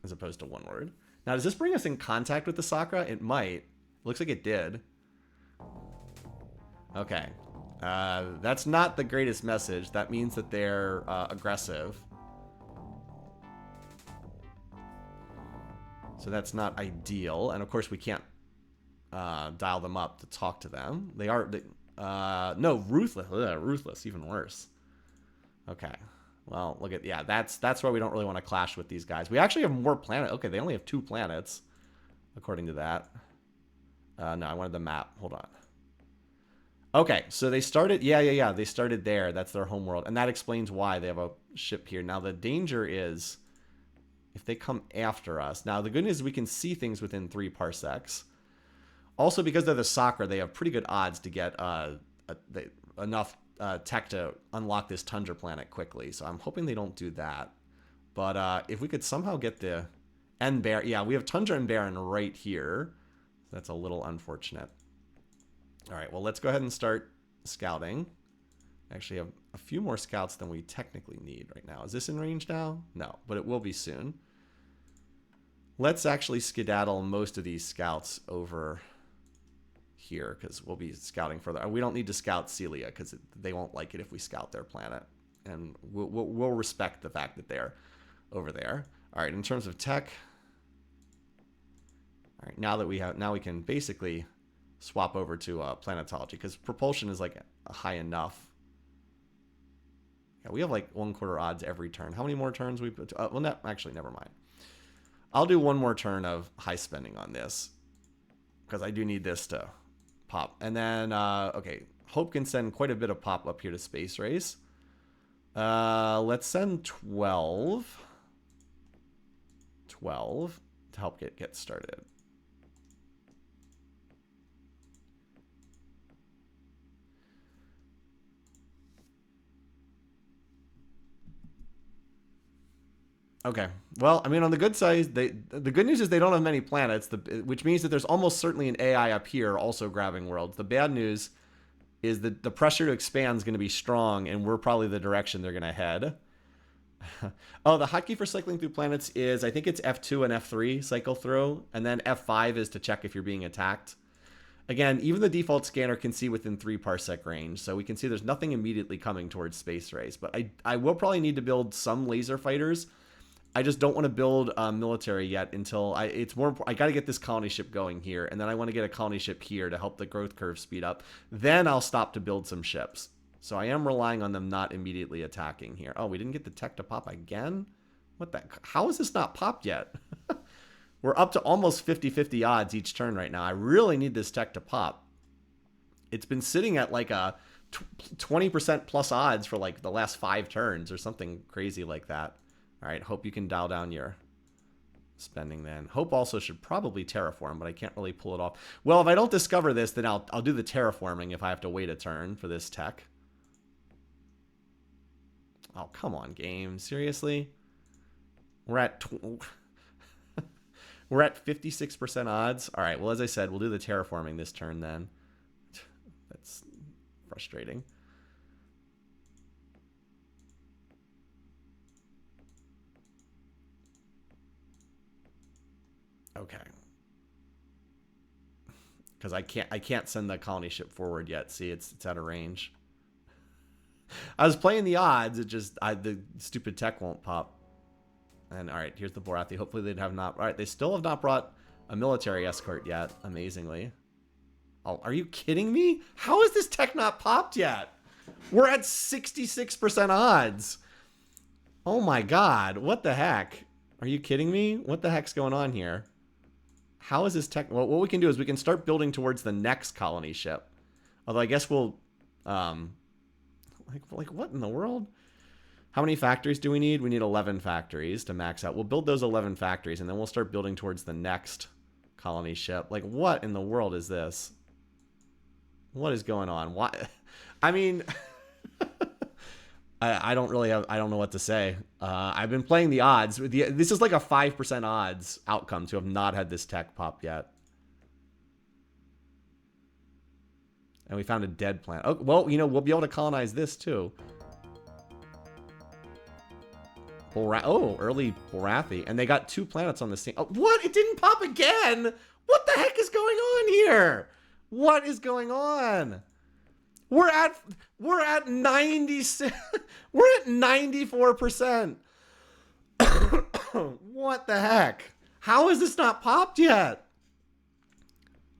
as opposed to one word. Now, does this bring us in contact with the Sakura? It might. Looks like it did. Okay. That's not the greatest message. That means that they're aggressive. So that's not ideal. And of course, we can't dial them up to talk to them. They are... no, ruthless. Ugh, ruthless, even worse. Okay. Well, look at... Yeah, that's why we don't really want to clash with these guys. We actually have more planets. Okay, they only have 2 planets, according to that. No, I wanted the map. Hold on. Okay, so they started, yeah. They started there. That's their homeworld. And that explains why they have a ship here. Now, the danger is if they come after us. Now, the good news is we can see things within 3 parsecs. Also, because they're the soccer, they have pretty good odds to get enough tech to unlock this tundra planet quickly. So I'm hoping they don't do that. But if we could somehow get the N Baron, yeah, we have Tundra and Baron right here. That's a little unfortunate. All right, well, let's go ahead and start scouting. Actually, have a few more scouts than we technically need right now. Is this in range now? No, but it will be soon. Let's actually skedaddle most of these scouts over here because we'll be scouting further. We don't need to scout Celia because they won't like it if we scout their planet. And we'll respect the fact that they're over there. All right, in terms of tech. All right, now we can basically swap over to planetology because propulsion is like high enough. Yeah, we have like 1/4 odds every turn. How many more turns we put? Well, no, actually, never mind. I'll do one more turn of high spending on this because I do need this to pop. And then, okay, Hope can send quite a bit of pop up here to Space Race. Let's send 12 to help get started. Okay. Well, I mean, on the good side, the good news is they don't have many planets, which means that there's almost certainly an AI up here also grabbing worlds. The bad news is that the pressure to expand is going to be strong, and we're probably the direction they're going to head. Oh, the hotkey for cycling through planets is, I think it's F2 and F3 cycle through, and then F5 is to check if you're being attacked. Again, even the default scanner can see within 3 parsec range, so we can see there's nothing immediately coming towards Space Race. But I will probably need to build some laser fighters. I just don't want to build military yet until it's more important. I got to get this colony ship going here, and then I want to get a colony ship here to help the growth curve speed up. Then I'll stop to build some ships. So I am relying on them not immediately attacking here. Oh, we didn't get the tech to pop again? What the? How is this not popped yet? We're up to almost 50-50 odds each turn right now. I really need this tech to pop. It's been sitting at like a 20% plus odds for like the last 5 turns or something crazy like that. All right, Hope you can dial down your spending then. Hope also should probably terraform, but I can't really pull it off. Well, if I don't discover this, then I'll do the terraforming if I have to wait a turn for this tech. Oh, come on, game. Seriously? We're at 56% odds. All right, well, as I said, we'll do the terraforming this turn then. That's frustrating. Okay. Because I can't send the colony ship forward yet. See, it's out of range. I was playing the odds. It just the stupid tech won't pop. And all right, here's the Borathi. Hopefully they'd have not. All right, they still have not brought a military escort yet. Amazingly. Oh, are you kidding me? How is this tech not popped yet? We're at 66% odds. Oh my god! What the heck? Are you kidding me? What the heck's going on here? How is this tech? Well, what we can do is we can start building towards the next colony ship. Although I guess we'll, like what in the world? How many factories do we need? We need 11 factories to max out. We'll build those 11 factories, and then we'll start building towards the next colony ship. Like, what in the world is this? What is going on? Why? I mean, I don't know what to say. I've been playing the odds. This is like a 5% odds outcome to have not had this tech pop yet. And we found a dead planet. Oh, well, you know, we'll be able to colonize this too. Early Borathi. And they got 2 planets on the same. Oh, what? It didn't pop again? What the heck is going on here? What is going on? We're at 96. We're at 94%. What the heck? How is this not popped yet?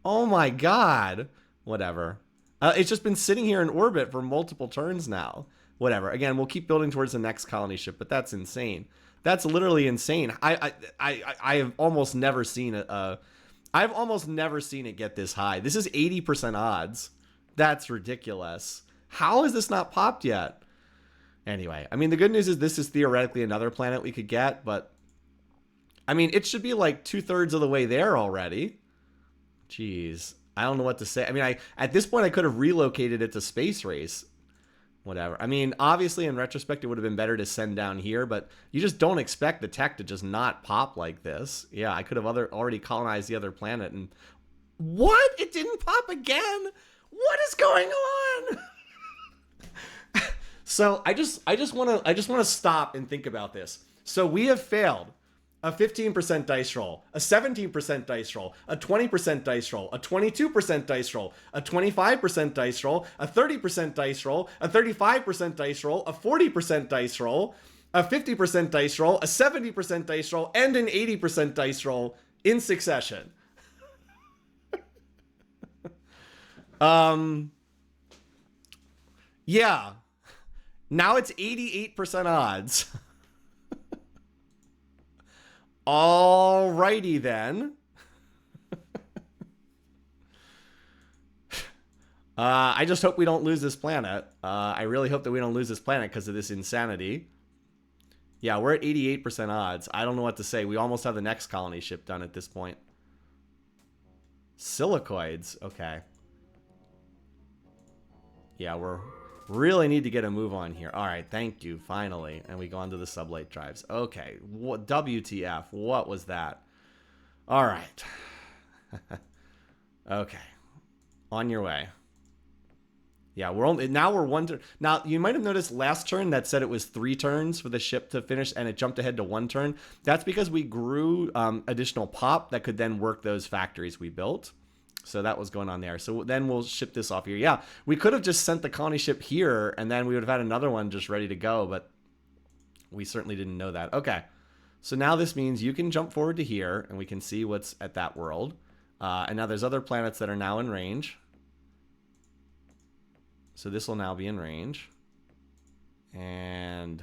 Oh my god. Whatever. It's just been sitting here in orbit for multiple turns now. Whatever. Again, we'll keep building towards the next colony ship, but that's insane. That's literally insane. I have almost never seen I I've almost never seen it get this high. This is 80% odds. That's ridiculous. How is this not popped yet? Anyway, I mean, the good news is this is theoretically another planet we could get, but I mean, it should be like 2/3 of the way there already. Jeez. I don't know what to say. I mean, at this point, I could have relocated it to Space Race. Whatever. I mean, obviously, in retrospect, it would have been better to send down here, but you just don't expect the tech to just not pop like this. Yeah, I could have already colonized the other planet, and what? It didn't pop again? What is going on? So I just want to stop and think about this. So we have failed a 15% dice roll, a 17% dice roll, a 20% dice roll, a 22% dice roll, a 25% dice roll, a 30% dice roll, a 35% dice roll, a 40% dice roll, a 50% dice roll, a 70% dice roll, and an 80% dice roll in succession. Yeah. Now it's 88% odds. Alrighty then. I just hope we don't lose this planet. I really hope that we don't lose this planet because of this insanity. Yeah, we're at 88% odds. I don't know what to say. We almost have the next colony ship done at this point. Silicoids. Okay. Yeah, we're really need to get a move on here. All right, thank you. Finally. And we go on to the sublight drives. Okay. What WTF? What was that? All right. Okay. On your way. Yeah, we're one turn. Now, you might have noticed last turn that said it was 3 turns for the ship to finish, and it jumped ahead to 1 turn. That's because we grew additional pop that could then work those factories we built. So that was going on there. So then we'll ship this off here. Yeah, we could have just sent the colony ship here, and then we would have had another one just ready to go, but we certainly didn't know that. Okay, so now this means you can jump forward to here, and we can see what's at that world. And now there's other planets that are now in range. So this will now be in range. And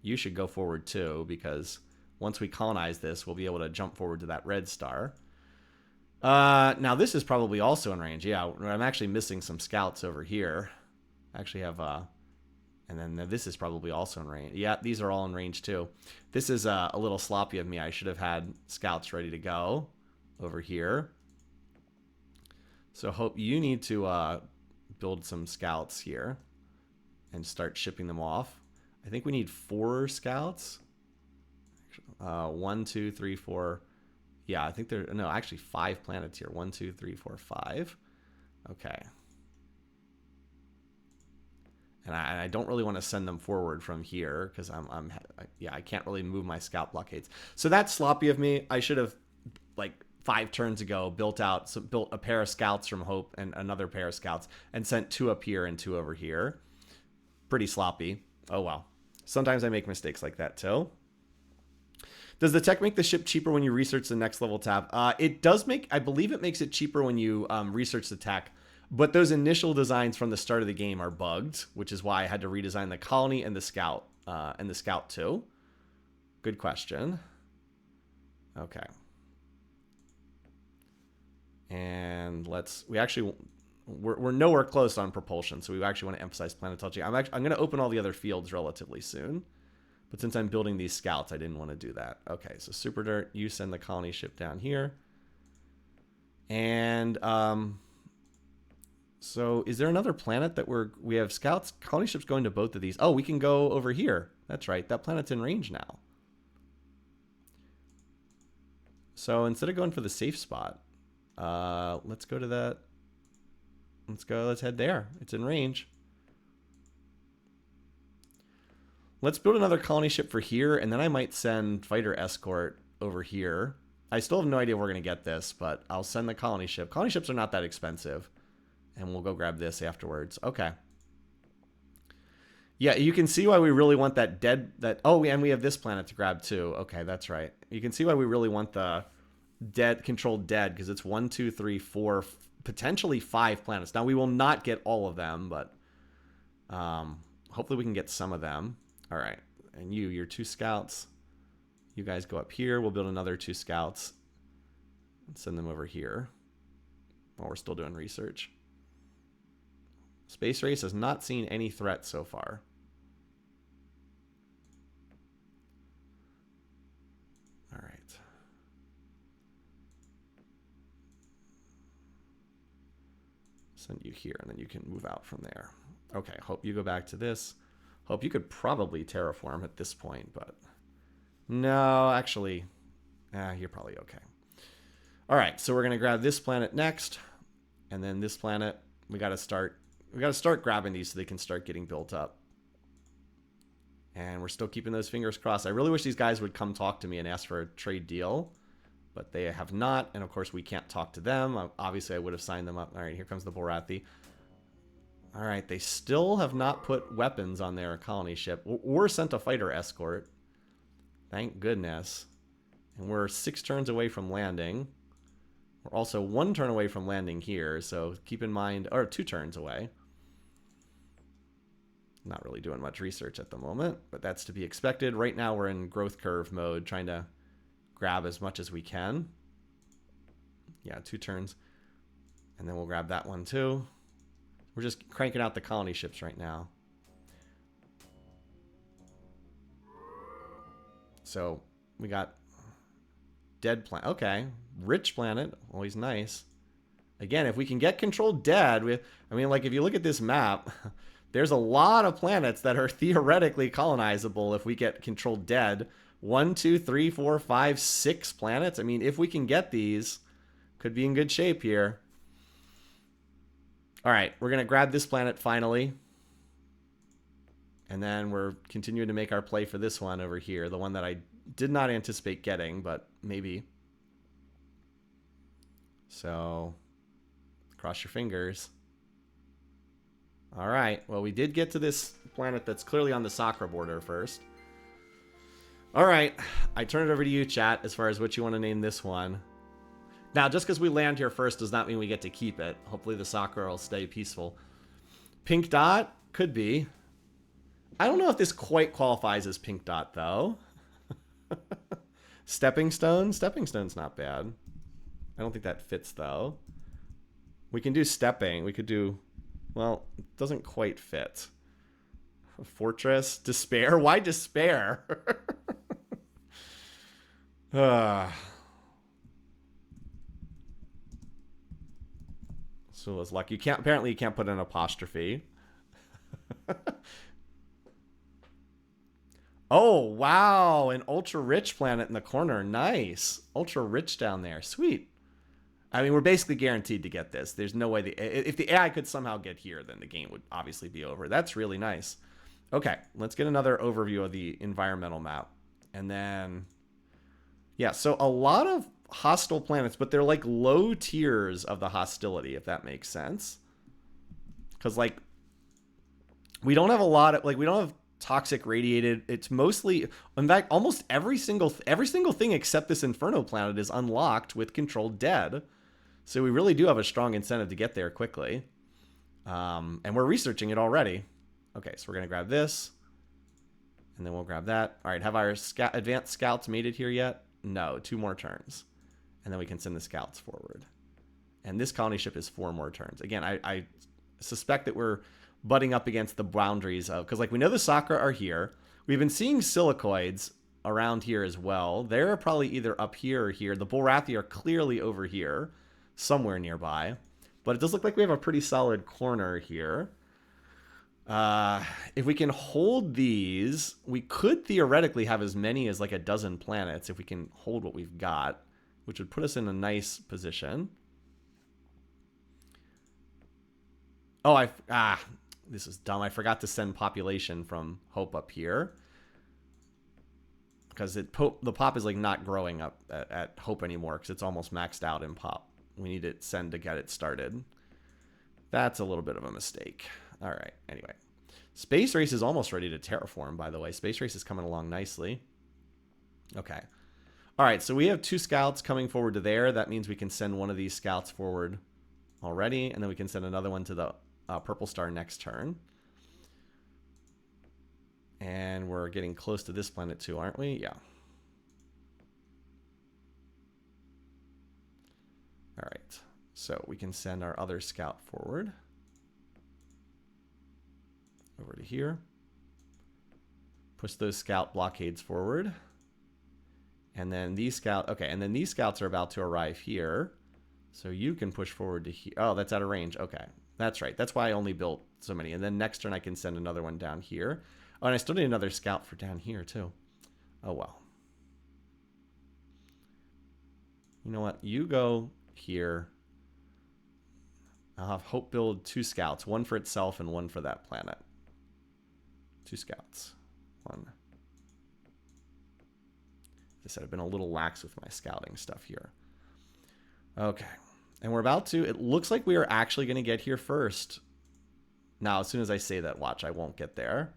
you should go forward too, because once we colonize this, we'll be able to jump forward to that red star. Now this is probably also in range. Yeah, I'm actually missing some scouts over here. I actually have, and then this is probably also in range. Yeah, these are all in range too. This is a little sloppy of me. I should have had scouts ready to go over here. So hope you need to build some scouts here and start shipping them off. I think we need 4 scouts. 1, 2, 3, 4. Yeah, I think there. No, actually 5 planets here. 1, 2, 3, 4, 5. Okay. And I don't really want to send them forward from here because I can't really move my scout blockades. So that's sloppy of me. I should have, like, 5 turns ago built a pair of scouts from Hope and another pair of scouts and sent 2 up here and 2 over here. Pretty sloppy. Oh well. Sometimes I make mistakes like that too. Does the tech make the ship cheaper when you research the next level tab? It does make, I believe it makes it cheaper when you research the tech, but those initial designs from the start of the game are bugged, which is why I had to redesign the colony and the scout too. Good question. Okay. And we're nowhere close on propulsion, so we actually want to emphasize planetology. I'm going to open all the other fields relatively soon, but since I'm building these scouts, I didn't want to do that. Okay, so Super Dirt, you send the colony ship down here. And so is there another planet that we have scouts? Colony ships going to both of these. Oh, we can go over here. That's right, that planet's in range now. So instead of going for the safe spot, let's go to that. Let's head there. It's in range. Let's build another colony ship for here, and then I might send fighter escort over here. I still have no idea if we're going to get this, but I'll send the colony ship. Colony ships are not that expensive, and we'll go grab this afterwards. Okay. Yeah, you can see why we really want oh, and we have this planet to grab too. Okay, that's right. You can see why we really want the controlled dead, because it's 1, 2, 3, 4, potentially 5 planets. Now we will not get all of them, but hopefully we can get some of them. All right, and your 2 scouts, you guys go up here. We'll build another 2 scouts and send them over here while we're still doing research. Space Race has not seen any threat so far. All right. Send you here, and then you can move out from there. Okay, hope you go back to this. Hope you could probably terraform at this point, but no, actually, you're probably okay. All right, so we're gonna grab this planet next, and then this planet. We gotta start grabbing these so they can start getting built up. And we're still keeping those fingers crossed. I really wish these guys would come talk to me and ask for a trade deal, but they have not. And of course, we can't talk to them. Obviously, I would have signed them up. All right, here comes the Borathi. All right, they still have not put weapons on their colony ship or sent a fighter escort. Thank goodness. And we're 6 turns away from landing. We're also 1 turn away from landing here, so keep in mind, or 2 turns away. Not really doing much research at the moment, but that's to be expected. Right now we're in growth curve mode, trying to grab as much as we can. Yeah, 2 turns. And then we'll grab that one too. We're just cranking out the colony ships right now. So we got dead planet. Okay, rich planet, always nice. Again, if we can get controlled dead, I mean, like if you look at this map, there's a lot of planets that are theoretically colonizable if we get controlled dead. 1, 2, 3, 4, 5, 6 planets. I mean, if we can get these, could be in good shape here. All right, we're going to grab this planet finally. And then we're continuing to make our play for this one over here. The one that I did not anticipate getting, but maybe. So, cross your fingers. All right, well, we did get to this planet that's clearly on the Sakra border first. All right, I turn it over to you, chat, as far as what you want to name this one. Now, just because we land here first does not mean we get to keep it. Hopefully the Sakra will stay peaceful. Pink Dot? Could be. I don't know if this quite qualifies as Pink Dot, though. Stepping Stone? Stepping Stone's not bad. I don't think that fits, though. We can do Stepping. We could do... Well, it doesn't quite fit. Fortress? Despair? Why Despair? So it's lucky. Apparently you can't put an apostrophe. Oh, wow. An ultra rich planet in the corner. Nice. Ultra rich down there. Sweet. I mean, we're basically guaranteed to get this. There's no way if the AI could somehow get here, then the game would obviously be over. That's really nice. Okay, let's get another overview of the environmental map. And then, yeah, so a lot of hostile planets, but they're like low tiers of the hostility, if that makes sense. Because, like, we don't have a lot of, like, we don't have toxic radiated. It's mostly, in fact, almost every single thing except this Inferno planet is unlocked with controlled dead. So we really do have a strong incentive to get there quickly. And we're researching it already. Okay, so we're going to grab this. And then we'll grab that. All right, have our advanced scouts made it here yet? No, 2 more turns. And then we can send the scouts forward. And this colony ship is 4 more turns. Again, I suspect that we're butting up against the boundaries of... Because, like, we know the Sakra are here. We've been seeing silicoids around here as well. They're probably either up here or here. The Borathi are clearly over here, somewhere nearby. But it does look like we have a pretty solid corner here. If we can hold these, we could theoretically have as many as like a dozen planets if we can hold what we've got, which would put us in a nice position. Oh, this is dumb. I forgot to send population from Hope up here. Because the pop is like not growing up at Hope anymore because it's almost maxed out in pop. We need to send to get it started. That's a little bit of a mistake. All right, anyway. Space Race is almost ready to terraform, by the way. Space Race is coming along nicely. Okay. All right, so we have 2 scouts coming forward to there. That means we can send one of these scouts forward already, and then we can send another one to the Purple Star next turn. And we're getting close to this planet too, aren't we? Yeah. So we can send our other scout forward. Over to here. Push those scout blockades forward. And then these scout, okay, and then these scouts are about to arrive here. So you can push forward to here. Oh, that's out of range. Okay, that's right. That's why I only built so many. And then next turn I can send another one down here. Oh, and I still need another scout for down here too. Oh, well. You know what? You go here. I'll have Hope build 2 scouts. One for itself and one for that planet. 2 scouts. 1. As I said, I've been a little lax with my scouting stuff here. Okay. And we're about to... It looks like we are actually going to get here first. Now, as soon as I say that, watch, I won't get there.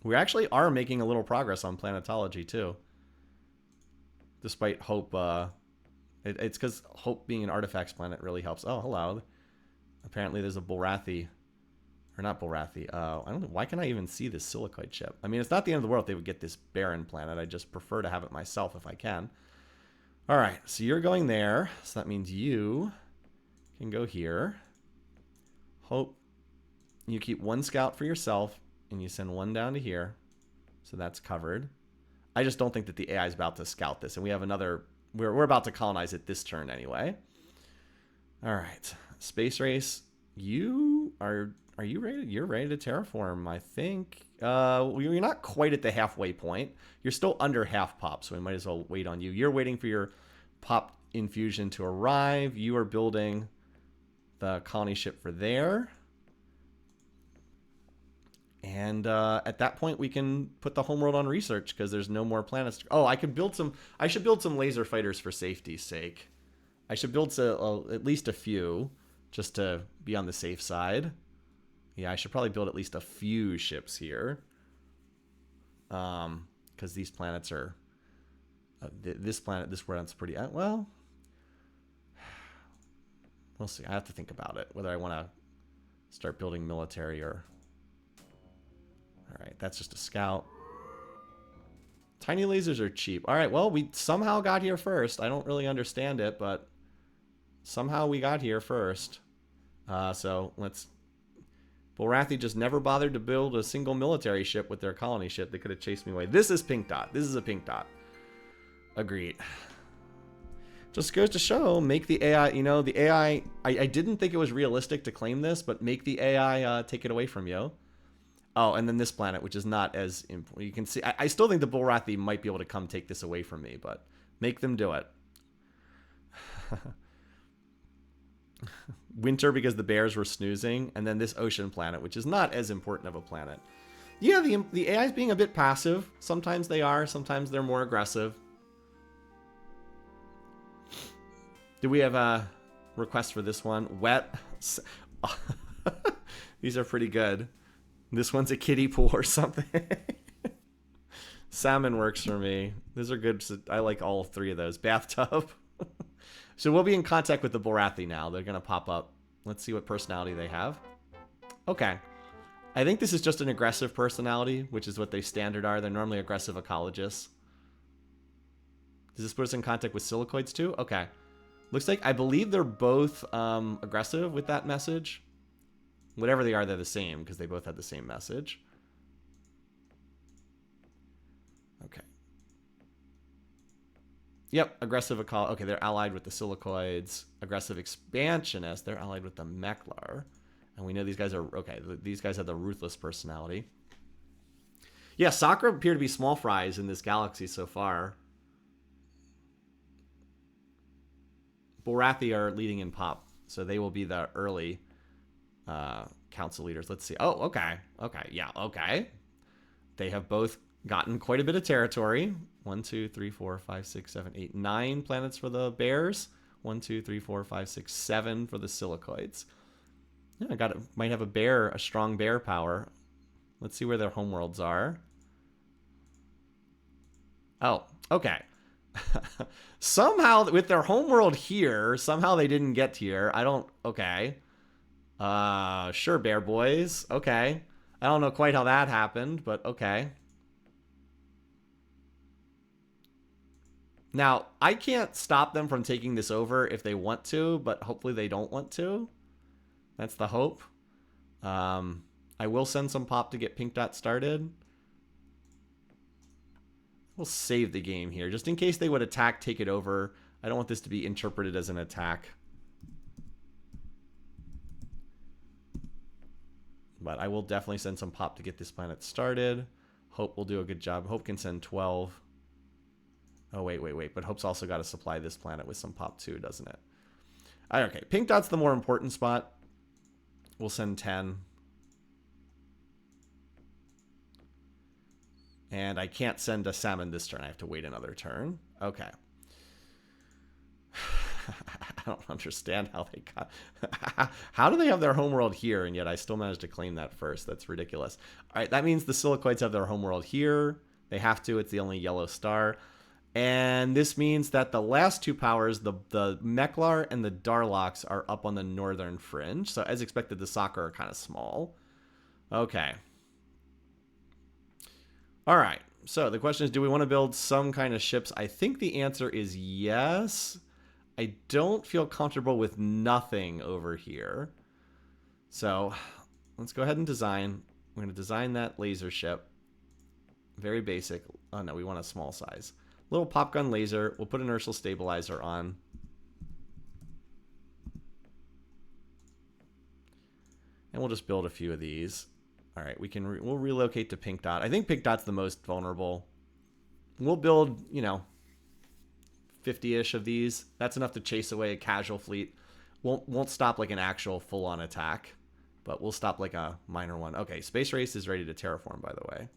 We actually are making a little progress on planetology, too. Despite Hope... it's because Hope being an artifacts planet really helps. Oh, hello. Apparently there's a Bulrathi... Or not Bulrathi. I don't know. Why can I even see this silicoid ship? I mean, it's not the end of the world if they would get this barren planet. I just prefer to have it myself if I can. All right. So you're going there. So that means you can go here. Hope you keep 1 scout for yourself and you send 1 down to here. So that's covered. I just don't think that the AI is about to scout this. And we have another... We're about to colonize it this turn anyway. All right. Space race. You are... Are you ready? You're ready to terraform, I think. You're not quite at the halfway point. You're still under half pop, so we might as well wait on you. You're waiting for your pop infusion to arrive. You are building the colony ship for there. And at that point, we can put the homeworld on research because there's no more planets. Oh, I could build some... I should build some laser fighters for safety's sake. I should build at least a few just to be on the safe side. Yeah, I should probably build at least a few ships here. Because these planets are... this planet's pretty... well... We'll see. I have to think about it. Whether I want to start building military or... Alright, that's just a scout. Tiny lasers are cheap. Alright, well, we somehow got here first. I don't really understand it, but... Somehow we got here first. So, let's... Bulrathi just never bothered to build a single military ship with their colony ship. They could have chased me away. This is pink dot. This is a pink dot. Agreed. Just goes to show, make the AI, you know, the AI, I didn't think it was realistic to claim this, but make the AI take it away from you. Oh, and then this planet, which is not as important. You can see, I still think the Bulrathi might be able to come take this away from me, but make them do it. Winter because the bears were snoozing, and then this ocean planet, which is not as important of a planet. Yeah, the AI is being a bit passive. Sometimes they are, sometimes they're more aggressive. Do we have a request for this one? Wet. These are pretty good. This one's a kiddie pool or something. Salmon works for me. Those are good. I like all 3 of those. Bathtub. So we'll be in contact with the Bulrathi now. They're going to pop up. Let's see what personality they have. Okay. I think this is just an aggressive personality, which is what they standard are. They're normally aggressive ecologists. Does this put us in contact with silicoids too? Okay. Looks like, I believe they're both aggressive with that message. Whatever they are, they're the same because they both had the same message. Okay. Yep, aggressive ecology. Okay, they're allied with the silicoids. Aggressive expansionists. They're allied with the Meklar. And we know these guys are... Okay, these guys have the ruthless personality. Yeah, Sakura appear to be small fries in this galaxy so far. Bulrathi are leading in pop. So they will be the early council leaders. Let's see. Oh, okay. Okay, yeah, okay. They have both gotten quite a bit of territory. 1, 2, 3, 4, 5, 6, 7, 8, 9 planets for the bears. 1, 2, 3, 4, 5, 6, 7 for the silicoids. Yeah, might have a strong bear power. Let's see where their homeworlds are. Oh, okay. Somehow with their homeworld here, somehow they didn't get here. Okay. Sure, bear boys. Okay. I don't know quite how that happened, but okay. Now, I can't stop them from taking this over if they want to, but hopefully they don't want to. That's the hope. I will send some pop to get pink dot started. We'll save the game here, just in case they would attack, take it over. I don't want this to be interpreted as an attack. But I will definitely send some pop to get this planet started. Hope will do a good job. Hope can send 12. Oh, wait. But Hope's also got to supply this planet with some pop too, doesn't it? Okay, pink dot's the more important spot. We'll send 10. And I can't send a salmon this turn. I have to wait another turn. Okay. I don't understand how they got... How do they have their homeworld here, and yet I still managed to claim that first? That's ridiculous. All right, that means the silicoids have their homeworld here. They have to. It's the only yellow star. And this means that the last two powers, the Meklar and the Darloks, are up on the northern fringe. So as expected, the soccer are kind of small. Okay. All right, so the question is, do we want to build some kind of ships? I think the answer is yes. I don't feel comfortable with nothing over here. So let's go ahead and design. We're going to design that laser ship. Very basic. Oh, no, we want a small size. Little pop gun laser. We'll put inertial stabilizer on. And we'll just build a few of these. All right, we'll relocate to pink dot. I think pink dot's the most vulnerable. We'll build, 50-ish of these. That's enough to chase away a casual fleet. Won't stop like an actual full-on attack, but we'll stop like a minor one. Okay, Space Race is ready to terraform, by the way.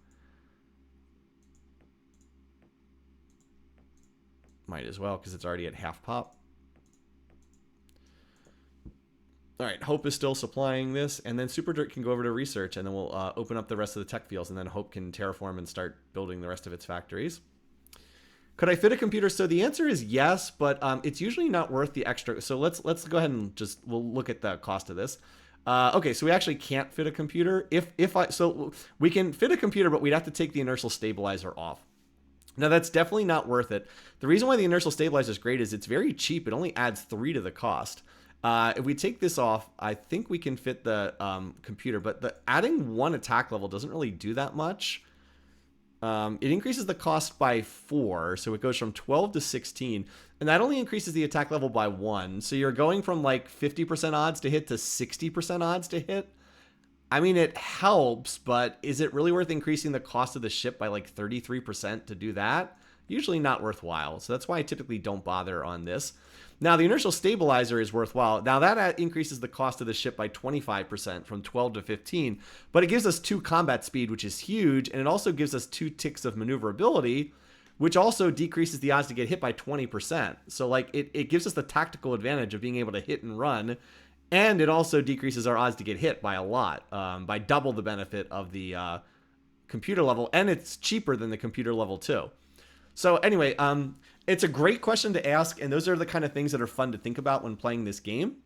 Might as well, because it's already at half pop. All right, Hope is still supplying this, and then Super Dirt can go over to research, and then we'll open up the rest of the tech fields, and then Hope can terraform and start building the rest of its factories. Could I fit a computer? So the answer is yes, but it's usually not worth the extra. So let's go ahead and we'll look at the cost of this. Okay, so we actually can't fit a computer. So we can fit a computer, but we'd have to take the inertial stabilizer off. Now that's definitely not worth it. The reason why the inertial stabilizer is great is it's very cheap. It only adds 3 to the cost. If we take this off, I think we can fit the computer, but adding 1 attack level doesn't really do that much. It increases the cost by 4, so it goes from 12 to 16, and that only increases the attack level by 1. So you're going from like 50% odds to hit to 60% odds to hit. I mean, it helps, but is it really worth increasing the cost of the ship by like 33% to do that? Usually not worthwhile, so that's why I typically don't bother on this. Now, the inertial stabilizer is worthwhile. Now, that increases the cost of the ship by 25% from 12 to 15, but it gives us 2 combat speed, which is huge, and it also gives us 2 ticks of maneuverability, which also decreases the odds to get hit by 20%. So, like, it gives us the tactical advantage of being able to hit and run, and it also decreases our odds to get hit by a lot, by double the benefit of the computer level, and it's cheaper than the computer level, too. So anyway, it's a great question to ask, and those are the kind of things that are fun to think about when playing this game.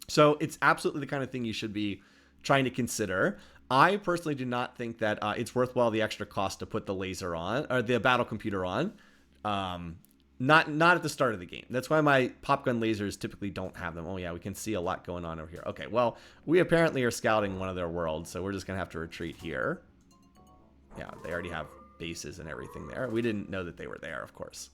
So it's absolutely the kind of thing you should be trying to consider. I personally do not think that it's worthwhile the extra cost to put the laser on, or the battle computer on. Not at the start of the game. That's why my pop gun lasers typically don't have them. Oh yeah, we can see a lot going on over here. Okay, well, we apparently are scouting one of their worlds, so we're just gonna have to retreat here. Yeah, they already have bases and everything there. We didn't know that they were there, of course.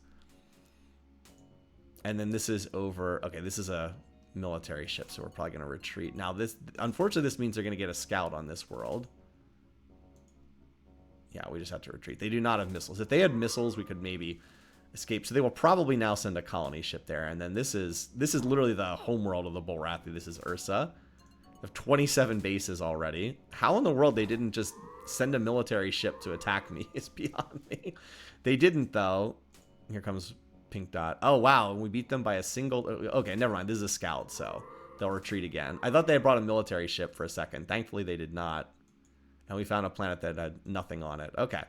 And then this is over. Okay, this is a military ship, so we're probably going to retreat. Now, unfortunately, this means they're going to get a scout on this world. Yeah, we just have to retreat. They do not have missiles. If they had missiles, we could maybe escape. So they will probably now send a colony ship there. And then this is literally the homeworld of the Bulrathi. This is Ursa. They have 27 bases already. How in the world they didn't just send a military ship to attack me is beyond me. They didn't, though. Here comes pink dot. Oh, wow. We beat them by a single... Okay, never mind. This is a scout, so they'll retreat again. I thought they had brought a military ship for a second. Thankfully, they did not. And we found a planet that had nothing on it. Okay.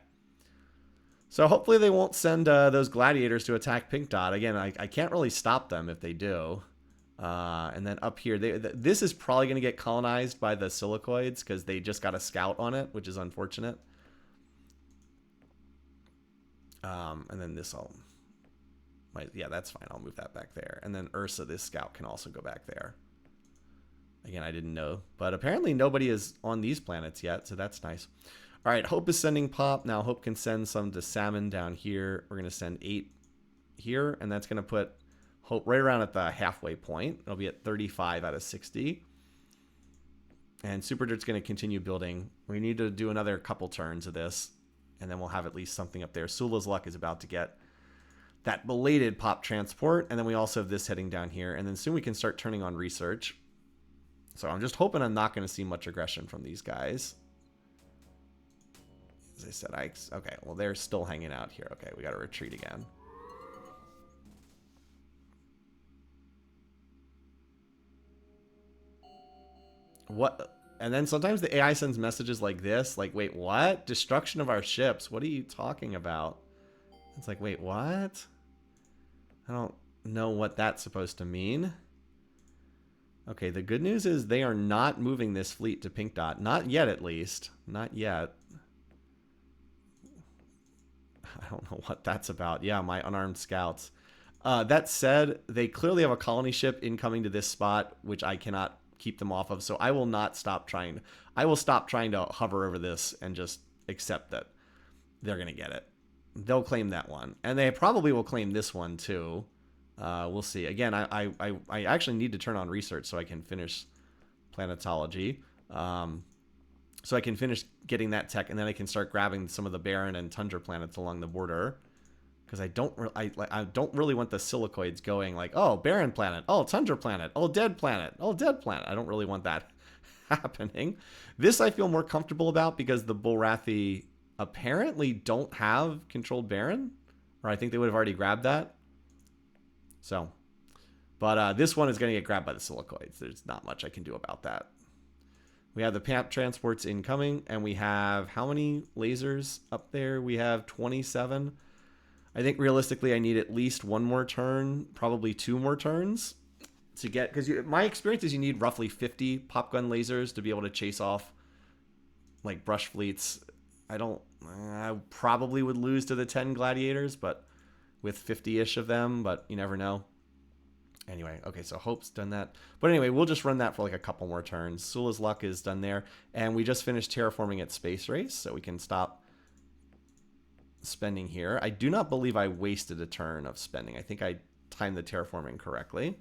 So hopefully they won't send those gladiators to attack pink dot. Again, I can't really stop them if they do. And then up here, this is probably going to get colonized by the silicoids because they just got a scout on it, which is unfortunate. And then this all... Yeah, that's fine. I'll move that back there. And then Ursa, this scout, can also go back there. Again, I didn't know. But apparently nobody is on these planets yet, so that's nice. All right, Hope is sending pop. Now Hope can send some to Salmon down here. We're going to send 8 here, and that's going to put Hope right around at the halfway point. It'll be at 35 out of 60. And Super Dirt's going to continue building. We need to do another couple turns of this, and then we'll have at least something up there. Sula's Luck is about to get that belated pop transport, and then we also have this heading down here, and then soon we can start turning on research. So I'm just hoping I'm not going to see much aggression from these guys. As I said, okay, well, they're still hanging out here. Okay, we got to retreat again. What? And then sometimes the AI sends messages like this, like, wait, what? Destruction of our ships. What are you talking about? It's like, wait, what? I don't know what that's supposed to mean. Okay, the good news is they are not moving this fleet to Pink Dot. Not yet, at least. Not yet. I don't know what that's about. Yeah, my unarmed scouts. That said, they clearly have a colony ship incoming to this spot, which I cannot keep them off of. So I will not stop trying. I will stop trying to hover over this and just accept that they're going to get it. They'll claim that one. And they probably will claim this one, too. We'll see. Again, I actually need to turn on research so I can finish planetology. So I can finish getting that tech, and then I can start grabbing some of the barren and tundra planets along the border. Because I don't really want the silicoids going like, oh, barren planet, oh, tundra planet, oh, dead planet, oh, dead planet. I don't really want that happening. This I feel more comfortable about because the Bulrathi apparently don't have controlled barren, or I think they would have already grabbed that. So, but this one is going to get grabbed by the silicoids. There's not much I can do about that. We have the PAP transports incoming, and we have how many lasers up there? We have 27. I think realistically I need at least one more turn, probably 2 more turns to get, because my experience is you need roughly 50 pop gun lasers to be able to chase off like brush fleets. I probably would lose to the 10 gladiators, but with 50-ish of them, but you never know. Anyway, okay, so Hope's done that. But anyway, we'll just run that for like a couple more turns. Sula's Luck is done there. And we just finished terraforming at Space Race, so we can stop spending here. I do not believe I wasted a turn of spending. I think I timed the terraforming correctly.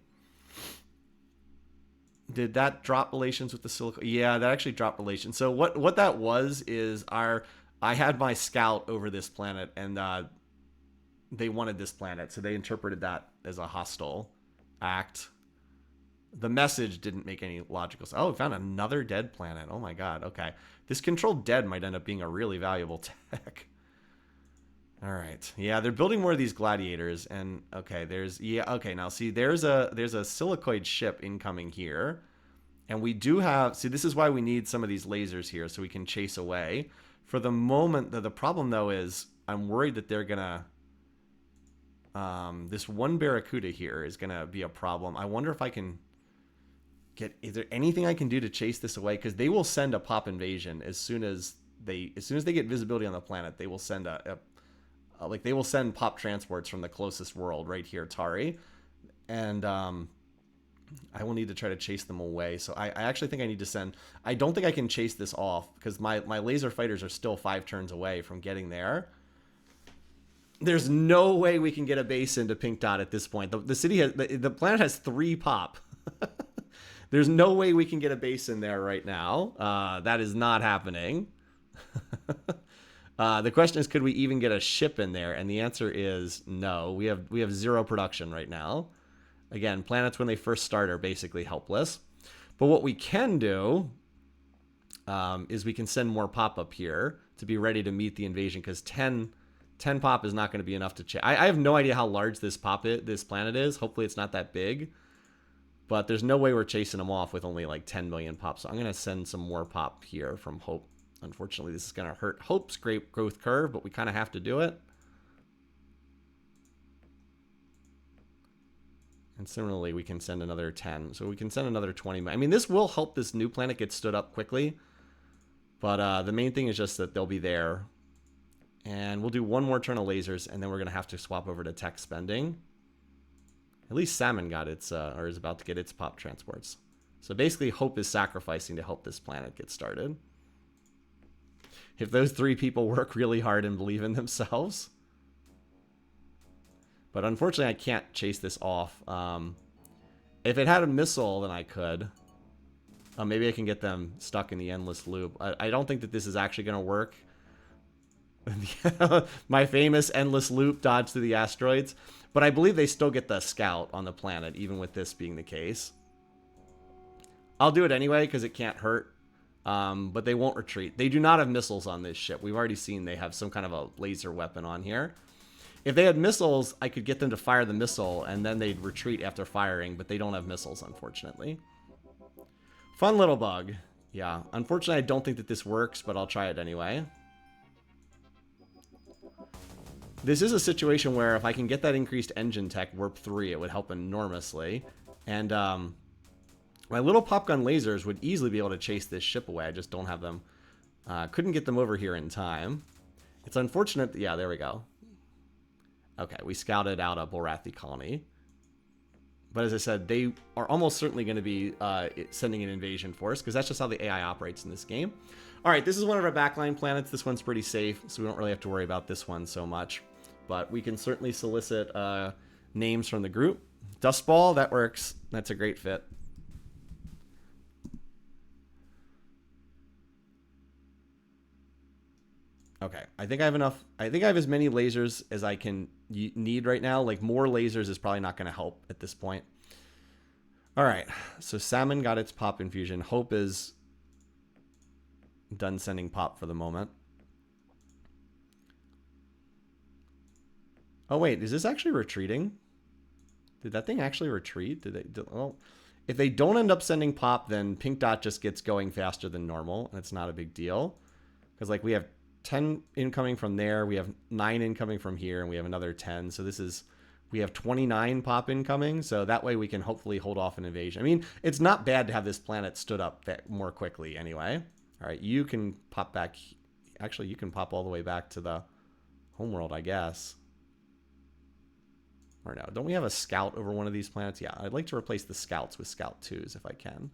Did that drop relations with the silicon? Yeah, that actually dropped relations. So what that was is I had my scout over this planet, and they wanted this planet, so they interpreted that as a hostile act. The message didn't make any logical sense. Oh, we found another dead planet. Oh my god. Okay. This controlled dead might end up being a really valuable tech. All right. Yeah, they're building more of these gladiators, and okay, now see there's a silicoid ship incoming here. And we do have, see, this is why we need some of these lasers here so we can chase away. For the moment, the problem though is I'm worried that they're gonna this one Barracuda here is gonna be a problem. I wonder if I can is there anything I can do to chase this away? Because they will send a pop invasion as soon as they get visibility on the planet. They will send they will send pop transports from the closest world right here, Tari, and I will need to try to chase them away. So I actually think I need to send. I don't think I can chase this off because my laser fighters are still 5 turns away from getting there. There's no way we can get a base into Pink Dot at this point. The city has the planet has 3 pop. There's no way we can get a base in there right now. That is not happening. The question is, could we even get a ship in there? And the answer is no. We have 0 production right now. Again, planets when they first start are basically helpless. But what we can do is we can send more pop up here to be ready to meet the invasion, because 10 pop is not going to be enough to chase. I have no idea how large this planet is. Hopefully it's not that big. But there's no way we're chasing them off with only like 10 million pop. So I'm going to send some more pop here from Hope. Unfortunately, this is going to hurt Hope's great growth curve, but we kind of have to do it. And similarly, we can send another 10. So we can send another 20. I mean, this will help this new planet get stood up quickly. But the main thing is just that they'll be there. And we'll do one more turn of lasers, and then we're going to have to swap over to tech spending. At least Salmon got its, or is about to get its pop transports. So basically, Hope is sacrificing to help this planet get started. If those 3 people work really hard and believe in themselves. But unfortunately, I can't chase this off. If it had a missile, then I could. Maybe I can get them stuck in the endless loop. I don't think that this is actually going to work. My famous endless loop dodge through the asteroids. But I believe they still get the scout on the planet, even with this being the case. I'll do it anyway, because it can't hurt. But they won't retreat. They do not have missiles on this ship. We've already seen they have some kind of a laser weapon on here. If they had missiles, I could get them to fire the missile, and then they'd retreat after firing, but they don't have missiles, unfortunately. Fun little bug. Yeah, unfortunately, I don't think that this works, but I'll try it anyway. This is a situation where if I can get that increased engine tech, warp 3, it would help enormously. And my little pop gun lasers would easily be able to chase this ship away. I just don't have them. Couldn't get them over here in time. It's unfortunate. Yeah, there we go. Okay, we scouted out a Borathi colony. But as I said, they are almost certainly going to be sending an invasion force, because that's just how the AI operates in this game. All right, this is one of our backline planets. This one's pretty safe, so we don't really have to worry about this one so much. But we can certainly solicit names from the group. Dustball, that works. That's a great fit. Okay, I think I have enough. I think I have as many lasers as I can need right now. Like, more lasers is probably not going to help at this point. All right, so Salmon got its pop infusion. Hope is done sending pop for the moment. Oh, wait, is this actually retreating? Did that thing actually retreat? Well, if they don't end up sending pop, then Pink Dot just gets going faster than normal, and it's not a big deal. Because, like, we have 10 incoming from there, we have 9 incoming from here, and we have another 10. So this is, we have 29 pop incoming, so that way we can hopefully hold off an invasion. I mean, it's not bad to have this planet stood up more quickly anyway. All right, you can pop back. Actually, you can pop all the way back to the homeworld, I guess. Or no, don't we have a scout over one of these planets? Yeah, I'd like to replace the scouts with scout 2s if I can,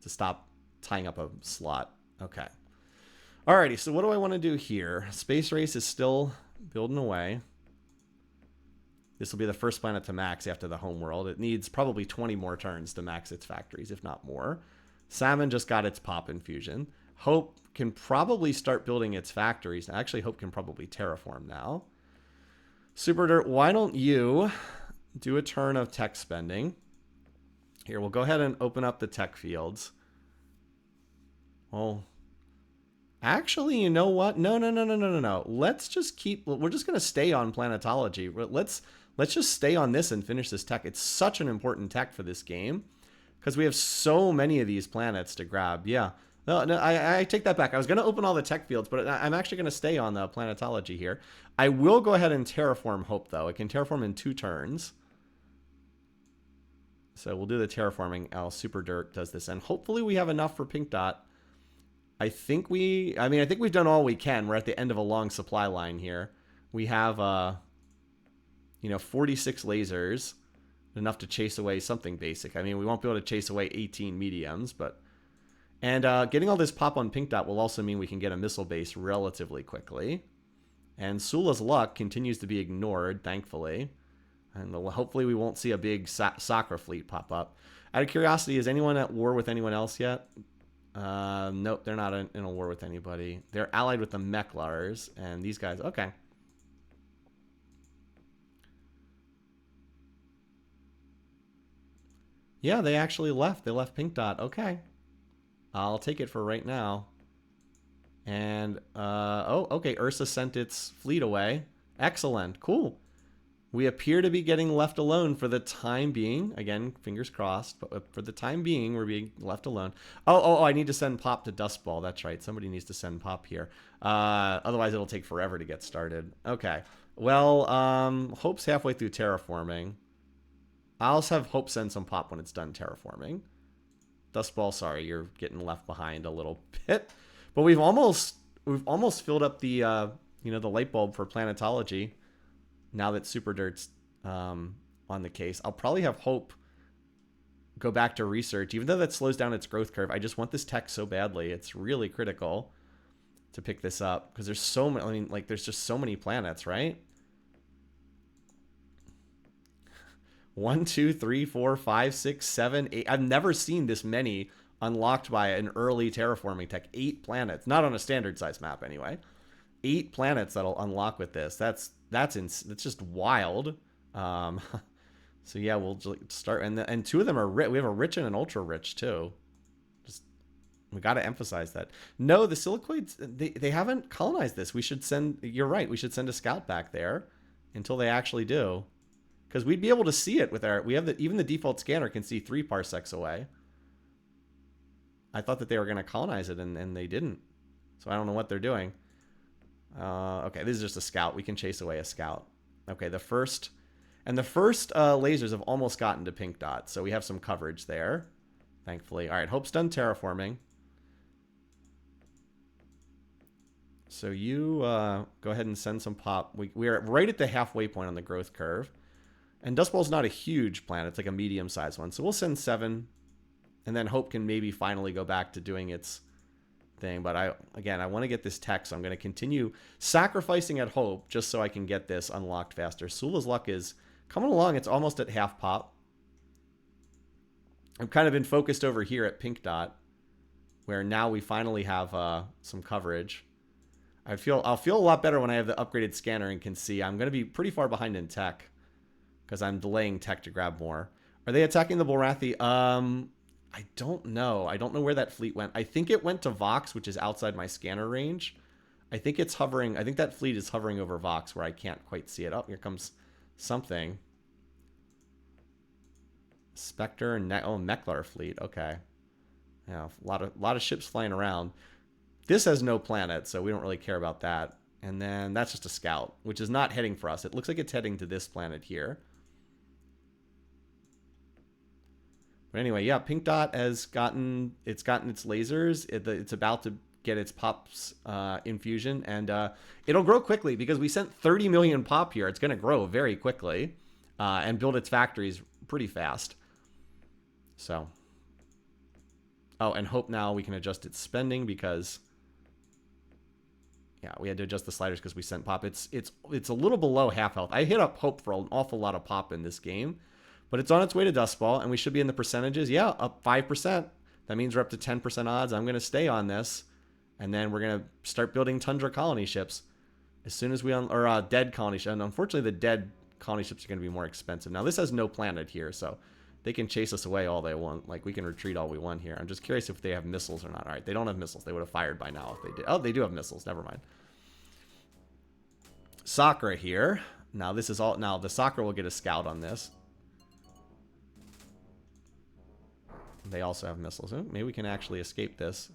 to stop tying up a slot. Okay. Alrighty, so what do I want to do here? Space Race is still building away. This will be the first planet to max after the homeworld. It needs probably 20 more turns to max its factories, if not more. Salmon just got its pop infusion. Hope can probably start building its factories. Actually, Hope can probably terraform now. Super Dirt, why don't you do a turn of tech spending? Here, we'll go ahead and open up the tech fields. Well, actually, you know what? No. Let's just keep, we're just going to stay on planetology. Let's just stay on this and finish this tech. It's such an important tech for this game because we have so many of these planets to grab. Yeah. No, I take that back. I was going to open all the tech fields, but I'm actually going to stay on the planetology here. I will go ahead and terraform Hope, though. It can terraform in 2 turns. So we'll do the terraforming. Super Dirt does this. And hopefully we have enough for Pink Dot. I think we've done all we can. We're at the end of a long supply line here. We have, 46 lasers. Enough to chase away something basic. I mean, we won't be able to chase away 18 mediums, but... And getting all this pop on Pink Dot will also mean we can get a missile base relatively quickly. And Sula's luck continues to be ignored, thankfully. And hopefully we won't see a big soccer fleet pop up. Out of curiosity, is anyone at war with anyone else yet? Nope, they're not in a war with anybody. They're allied with the Mechlars, and these guys... Okay. Yeah, they actually left. They left Pink Dot. Okay. I'll take it for right now. And, okay. Ursa sent its fleet away. Excellent. Cool. We appear to be getting left alone for the time being. Again, fingers crossed. But for the time being, we're being left alone. Oh, I need to send Pop to Dustball. That's right. Somebody needs to send Pop here. Otherwise, it'll take forever to get started. Okay. Well, Hope's halfway through terraforming. I'll also have Hope send some Pop when it's done terraforming. Dustball, sorry, you're getting left behind a little bit. But we've almost filled up the the light bulb for planetology now that Super Dirt's on the case. I'll probably have Hope go back to research, even though that slows down its growth curve. I just want this tech so badly. It's really critical to pick this up because there's so many. I mean, like, there's just so many planets, right? 1, 2, 3, 4, 5, 6, 7, 8. I've never seen this many unlocked by an early terraforming tech. 8 planets, not on a standard size map anyway. 8 planets that'll unlock with this. That's just wild. So yeah, we'll start, and 2 of them are rich. We have a rich and an ultra rich too. Just, we got to emphasize that. No, the silicoids, they haven't colonized this. We should send. You're right. We should send a scout back there until they actually do, because we'd be able to see it with our. We have even the default scanner can see 3 parsecs away. I thought that they were going to colonize it, and they didn't. So I don't know what they're doing. Okay, this is just a scout. We can chase away a scout. Okay, the first lasers have almost gotten to pink dots, so we have some coverage there, thankfully. All right, Hope's done terraforming. So you go ahead and send some pop. We are right at the halfway point on the growth curve. And Dust Bowl's not a huge planet. It's like a medium-sized one. So we'll send 7. And then Hope can maybe finally go back to doing its thing. But I want to get this tech, so I'm going to continue sacrificing at Hope just so I can get this unlocked faster. Sula's luck is coming along. It's almost at half pop. I've kind of been focused over here at pink dot, where now we finally have some coverage. I'll feel a lot better when I have the upgraded scanner and can see. I'm going to be pretty far behind in tech because I'm delaying tech to grab more. Are they attacking the Bulrathi? I don't know. I don't know where that fleet went. I think it went to Vox, which is outside my scanner range. I think it's hovering. I think that fleet is hovering over Vox where I can't quite see it. Oh, here comes something. Spectre and Meklar fleet. Okay. Yeah, a lot of ships flying around. This has no planet, so we don't really care about that. And then that's just a scout, which is not heading for us. It looks like it's heading to this planet here. But anyway, yeah, pink dot has gotten its lasers. It's about to get its pops infusion, and it'll grow quickly because we sent 30 million pop here. It's going to grow very quickly and build its factories pretty fast. So, oh, and Hope now we can adjust its spending because, yeah, we had to adjust the sliders because we sent pop. It's a little below half health. I hit up Hope for an awful lot of pop in this game. But it's on its way to Dust Ball, and we should be in the percentages. Yeah, up 5%. That means we're up to 10% odds. I'm going to stay on this, and then we're going to start building Tundra colony ships as soon as we dead colony ships. And unfortunately, the dead colony ships are going to be more expensive. Now, this has no planet here, so they can chase us away all they want. Like, we can retreat all we want here. I'm just curious if they have missiles or not. All right, they don't have missiles. They would have fired by now if they did. Oh, they do have missiles. Never mind. Sakura here. Now, this is all. Now, the Sakura will get a scout on this. They also have missiles. Oh, maybe we can actually escape this.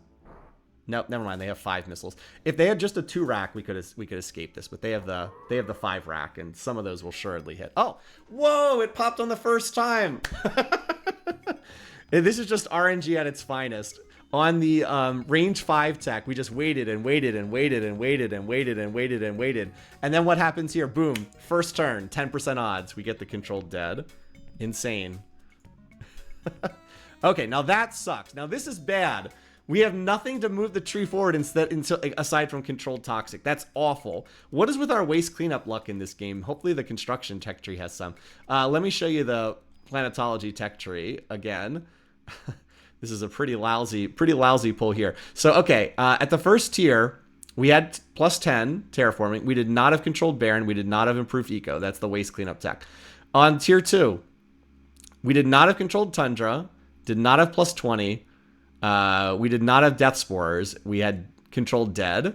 Nope, never mind. They have 5 missiles. If they had just a 2 rack, we could escape this. But they have the 5 rack, and some of those will surely hit. Oh, whoa! It popped on the first time. This is just RNG at its finest. On the range 5 tech, we just waited and waited and waited and waited and waited and waited and waited. And then what happens here? Boom! First turn, 10% odds. We get the controlled dead. Insane. Okay, now that sucks. Now this is bad. We have nothing to move the tree forward aside from controlled toxic. That's awful. What is with our waste cleanup luck in this game? Hopefully the construction tech tree has some. Let me show you the planetology tech tree again. This is a pretty lousy pull here. So, okay, at the first tier, we had plus 10 terraforming. We did not have controlled barren. We did not have improved eco. That's the waste cleanup tech. On tier 2, we did not have controlled tundra. Did not have plus 20. We did not have death spores. We had controlled dead.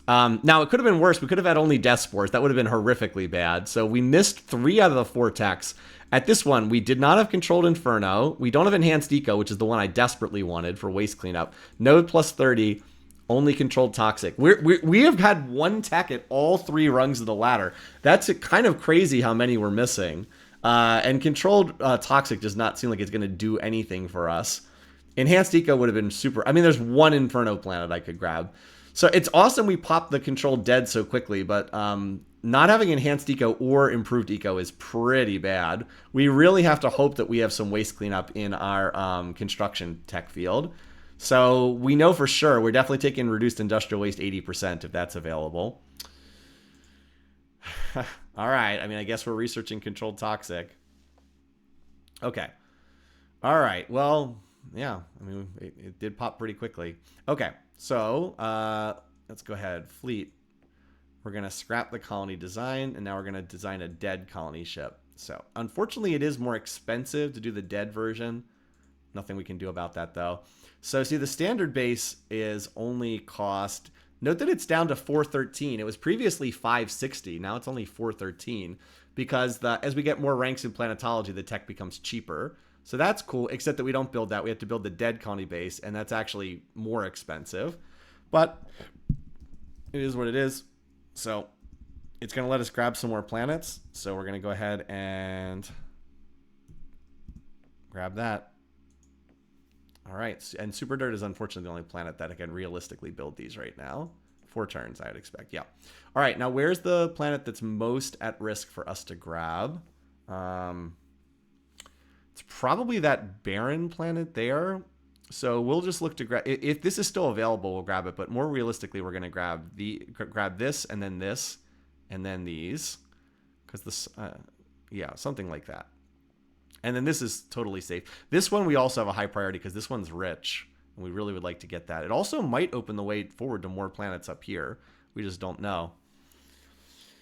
Now, it could have been worse. We could have had only death spores. That would have been horrifically bad. So we missed 3 out of the 4 techs. At this one, we did not have controlled inferno. We don't have enhanced eco, which is the one I desperately wanted for waste cleanup. Node plus 30. Only controlled toxic. We have had 1 tech at all 3 rungs of the ladder. That's kind of crazy how many we're missing. And controlled toxic does not seem like it's going to do anything for us. Enhanced eco would have been super. I mean, there's 1 inferno planet I could grab. So it's awesome we popped the controlled dead so quickly, but not having enhanced eco or improved eco is pretty bad. We really have to hope that we have some waste cleanup in our construction tech field. So we know for sure we're definitely taking reduced industrial waste 80% if that's available. All right. I mean, I guess we're researching controlled toxic. Okay. All right. Well, yeah. I mean, it did pop pretty quickly. Okay. So let's go ahead. Fleet. We're going to scrap the colony design, and now we're going to design a dead colony ship. So unfortunately, it is more expensive to do the dead version. Nothing we can do about that, though. So see, the standard base is only cost... Note that it's down to 413. It was previously 560. Now it's only 413 because as we get more ranks in planetology, the tech becomes cheaper. So that's cool, except that we don't build that. We have to build the dead colony base, and that's actually more expensive. But it is what it is. So it's going to let us grab some more planets. So we're going to go ahead and grab that. All right. And Super Dirt is unfortunately the only planet that I can realistically build these right now. 4 turns, I would expect. Yeah. All right. Now, where's the planet that's most at risk for us to grab? It's probably that barren planet there. So we'll just look to grab... If this is still available, we'll grab it. But more realistically, we're going to grab this, and then these. Because this... yeah, something like that. And then this is totally safe. This one we also have a high priority because this one's rich. And we really would like to get that. It also might open the way forward to more planets up here. We just don't know.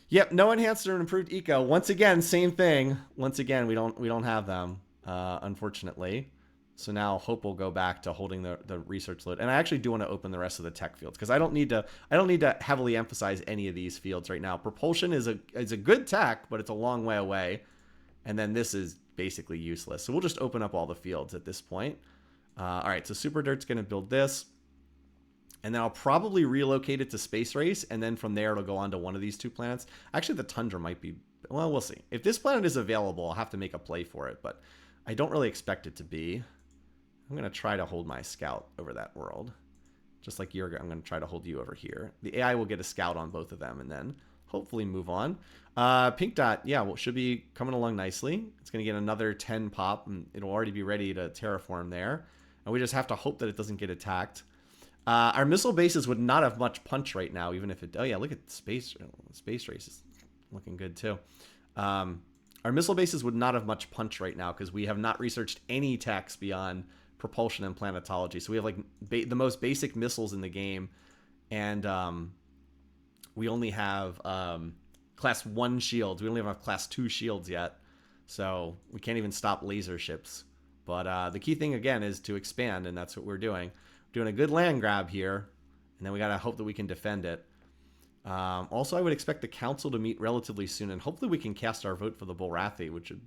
Yep, no enhanced or improved eco. Once again, same thing. Once again, we don't have them, unfortunately. So now hope we'll go back to holding the research load. And I actually do want to open the rest of the tech fields because I don't need to heavily emphasize any of these fields right now. Propulsion is a good tech, but it's a long way away. And then this is basically useless. So we'll just open up all the fields at this point. All right, so Super Dirt's going to build this. And then I'll probably relocate it to Space Race. And then from there, it'll go on to one of these 2 planets. Actually, the Tundra might be... Well, we'll see. If this planet is available, I'll have to make a play for it. But I don't really expect it to be. I'm going to try to hold my scout over that world. Just like I'm going to try to hold you over here. The AI will get a scout on both of them and then hopefully move on. Pink Dot, yeah, well, should be coming along nicely. It's going to get another 10 pop, and it'll already be ready to terraform there. And we just have to hope that it doesn't get attacked. Our missile bases would not have much punch right now, even if it... Oh, yeah, look at space races. Looking good, too. Our missile bases would not have much punch right now because we have not researched any techs beyond propulsion and planetology. So we have like the most basic missiles in the game, and we only have class 1 shields. We only have class 2 shields yet, so we can't even stop laser ships. But the key thing again is to expand, and that's what we're doing. Doing a good land grab here, and then we gotta hope that we can defend it. Also, I would expect the council to meet relatively soon, and hopefully we can cast our vote for the Bulrathi, which would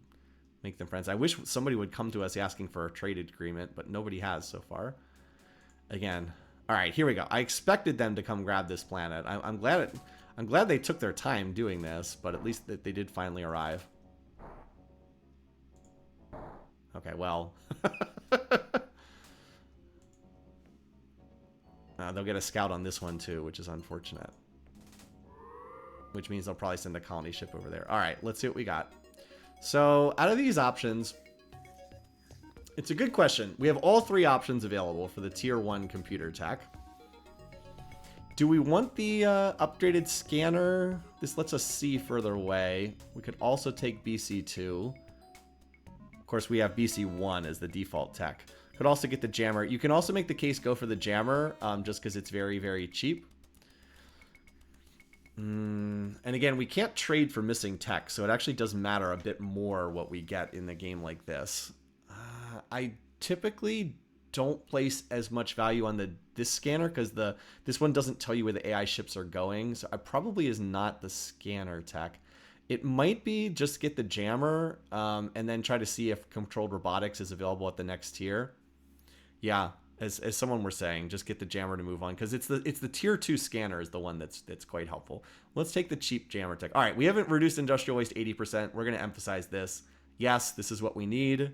make them friends. I wish somebody would come to us asking for a trade agreement, but nobody has so far. Again, all right, here we go. I expected them to come grab this planet. I'm glad they took their time doing this, but at least that they did finally arrive. Okay, well, they'll get a scout on this one too, which is unfortunate. Which means they'll probably send a colony ship over there. All right, let's see what we got. So out of these options, it's a good question. We have all 3 options available for the tier 1 computer tech. Do we want the upgraded scanner? This lets us see further away. We could also take BC2. Of course, we have BC1 as the default tech. Could also get the jammer. You can also make the case go for the jammer just because it's very, very cheap. And again, we can't trade for missing tech, so it actually does matter a bit more what we get in a game like this. I typically don't place as much value on this scanner because this one doesn't tell you where the AI ships are going, so it probably is not the scanner tech. It might be just get the jammer and then try to see if controlled robotics is available at the next tier. Yeah. As someone were saying, just get the jammer to move on because it's the tier 2 scanner is the one that's quite helpful. Let's take the cheap jammer tech. All right, we haven't reduced industrial waste 80%. We're going to emphasize this. Yes, this is what we need.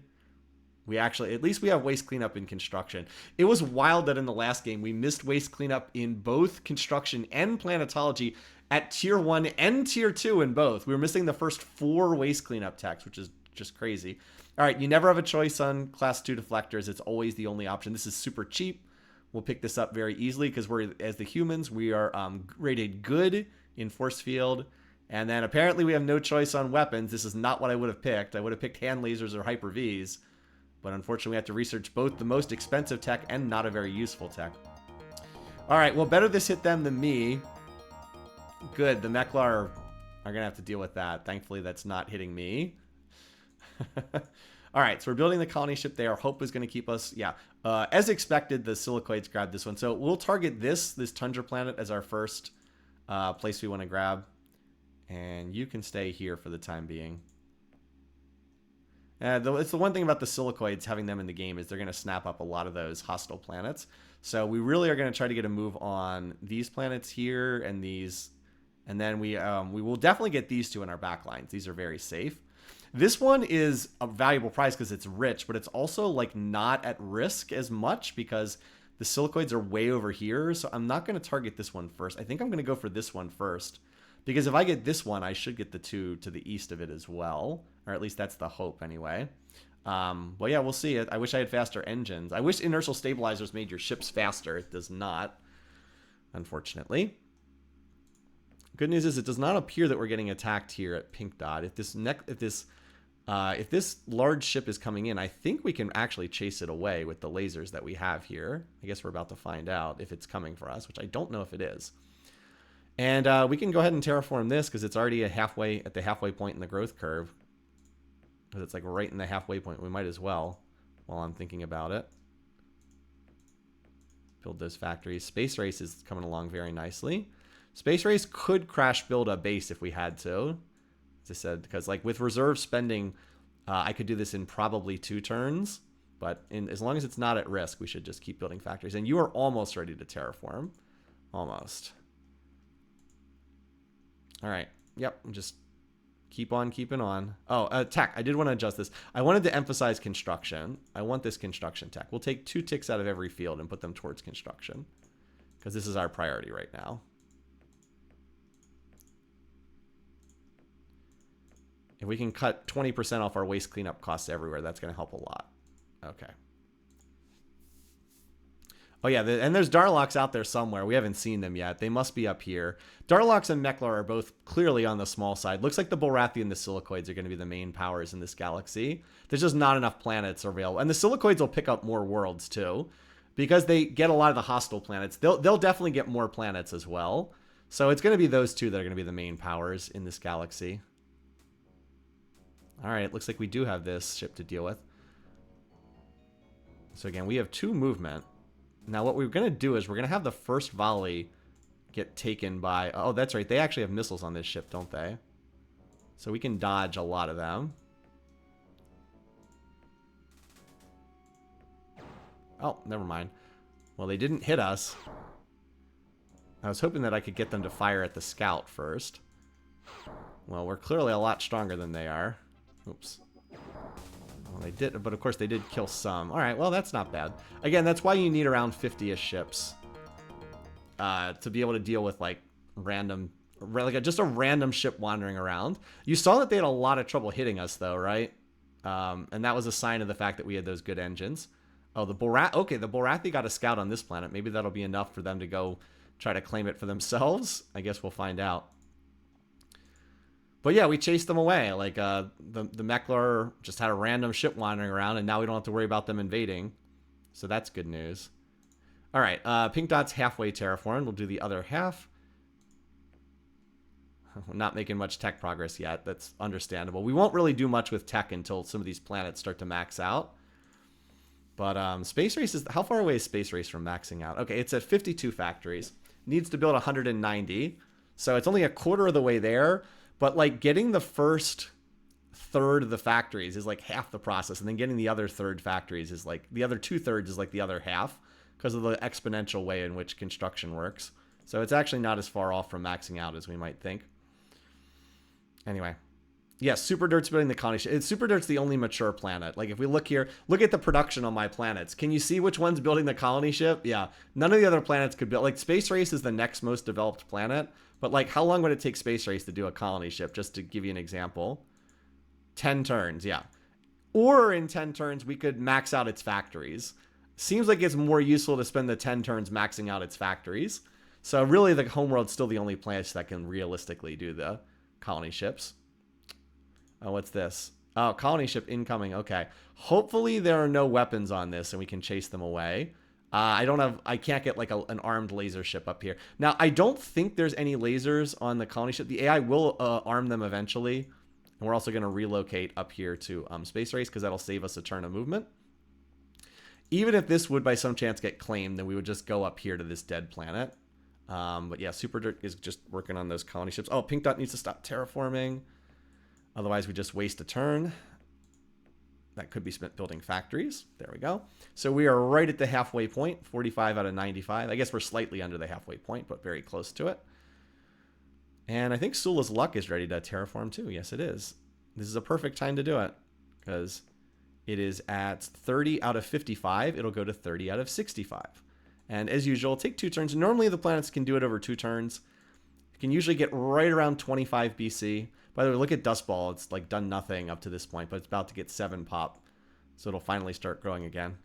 We actually, at least we have waste cleanup in construction. It was wild that in the last game we missed waste cleanup in both construction and planetology at tier 1 and tier 2 in both. We were missing the first 4 waste cleanup techs, which is just crazy. All right, you never have a choice on class 2 deflectors. It's always the only option. This is super cheap. We'll pick this up very easily because we're, as the humans, we are rated good in force field. And then apparently we have no choice on weapons. This is not what I would have picked. I would have picked hand lasers or hyper Vs. But unfortunately, we have to research both the most expensive tech and not a very useful tech. All right, well, better this hit them than me. Good, the Meklar are going to have to deal with that. Thankfully, that's not hitting me. All right, so we're building the colony ship there. Hope is going to keep us, yeah. As expected, the silicoids grabbed this one. So we'll target this tundra planet as our first place we want to grab. And you can stay here for the time being. It's the one thing about the silicoids, having them in the game, is they're going to snap up a lot of those hostile planets. So we really are going to try to get a move on these planets here and these. And then we will definitely get these two in our backlines. These are very safe. This one is a valuable prize because it's rich, but it's also like not at risk as much because the silicoids are way over here. So I'm not going to target this one first. I think I'm going to go for this one first. Because if I get this one, I should get the 2 to the east of it as well. Or at least that's the hope anyway. Well, yeah, we'll see. I wish I had faster engines. I wish inertial stabilizers made your ships faster. It does not, unfortunately. Good news is it does not appear that we're getting attacked here at Pink Dot. If this large ship is coming in, I think we can actually chase it away with the lasers that we have here. I guess we're about to find out if it's coming for us, which I don't know if it is. And we can go ahead and terraform this because it's already at the halfway point in the growth curve. Because it's like right in the halfway point. We might as well, while I'm thinking about it. Build those factories. Space Race is coming along very nicely. Space Race could crash build a base if we had to. As I said, because like with reserve spending, I could do this in probably 2 turns. But as long as it's not at risk, we should just keep building factories. And you are almost ready to terraform. Almost. All right. Yep. Just keep on keeping on. Oh, tech. I did want to adjust this. I wanted to emphasize construction. I want this construction tech. We'll take 2 ticks out of every field and put them towards construction. Because this is our priority right now. If we can cut 20% off our waste cleanup costs everywhere, that's going to help a lot. Okay. Oh, yeah, and there's Darlocks out there somewhere. We haven't seen them yet. They must be up here. Darlocks and Meklar are both clearly on the small side. Looks like the Borathi and the Silicoids are going to be the main powers in this galaxy. There's just not enough planets available. And the Silicoids will pick up more worlds, too. Because they get a lot of the hostile planets. They'll definitely get more planets as well. So it's going to be those 2 that are going to be the main powers in this galaxy. All right, it looks like we do have this ship to deal with. So again, we have 2 movement. Now, what we're going to do is we're going to have the first volley get taken by... Oh, that's right. They actually have missiles on this ship, don't they? So we can dodge a lot of them. Oh, never mind. Well, they didn't hit us. I was hoping that I could get them to fire at the scout first. Well, we're clearly a lot stronger than they are. Oops. Well, they did, but of course they did kill some. All right, well, that's not bad. Again, that's why you need around 50-ish ships to be able to deal with like random, like just a random ship wandering around. You saw that they had a lot of trouble hitting us, though, right? And that was a sign of the fact that we had those good engines. Oh, the Borathi. Okay, the Borathi got a scout on this planet. Maybe that'll be enough for them to go try to claim it for themselves. I guess we'll find out. But yeah, we chased them away. Like, the Meklar just had a random ship wandering around, and now we don't have to worry about them invading. So that's good news. All right, Pink Dot's halfway terraformed. We'll do the other half. We're not making much tech progress yet. That's understandable. We won't really do much with tech until some of these planets start to max out. But Space Race is... How far away is Space Race from maxing out? Okay, it's at 52 factories. Needs to build 190. So it's only a quarter of the way there. But, like, getting the first third of the factories is, like, half the process. And then getting the other third factories is, like... The other 2/3 is, like, the other half. Because of the exponential way in which construction works. So it's actually not as far off from maxing out as we might think. Anyway. Yes, Super Dirt's building the colony ship. Super Dirt's the only mature planet. Like if we look here, look at the production on my planets. Can you see which one's building the colony ship? Yeah, none of the other planets could build. Like Space Race is the next most developed planet, but like how long would it take Space Race to do a colony ship? Just to give you an example, 10 turns. Yeah, or in 10 turns we could max out its factories. Seems like it's more useful to spend the 10 turns maxing out its factories. So really, the homeworld's still the only planet that can realistically do the colony ships. Oh, what's this? Oh, colony ship incoming. Okay. Hopefully there are no weapons on this and we can chase them away. I can't get like an armed laser ship up here. Now, I don't think there's any lasers on the colony ship. The AI will arm them eventually. And we're also going to relocate up here to Space Race because that'll save us a turn of movement. Even if this would by some chance get claimed, then we would just go up here to this dead planet. But yeah, Super Dirt is just working on those colony ships. Oh, Pink Dot needs to stop terraforming. Otherwise, we just waste a turn. That could be spent building factories. There we go. So we are right at the halfway point, 45 out of 95. I guess we're slightly under the halfway point, but very close to it. And I think Sula's Luck is ready to terraform too. Yes, it is. This is a perfect time to do it because it is at 30 out of 55. It'll go to 30 out of 65. And as usual, take 2 turns. Normally, the planets can do it over 2 turns. You can usually get right around 25 BC. By the way, look at Dust Ball. It's like done nothing up to this point, but it's about to get 7 pop. So it'll finally start growing again.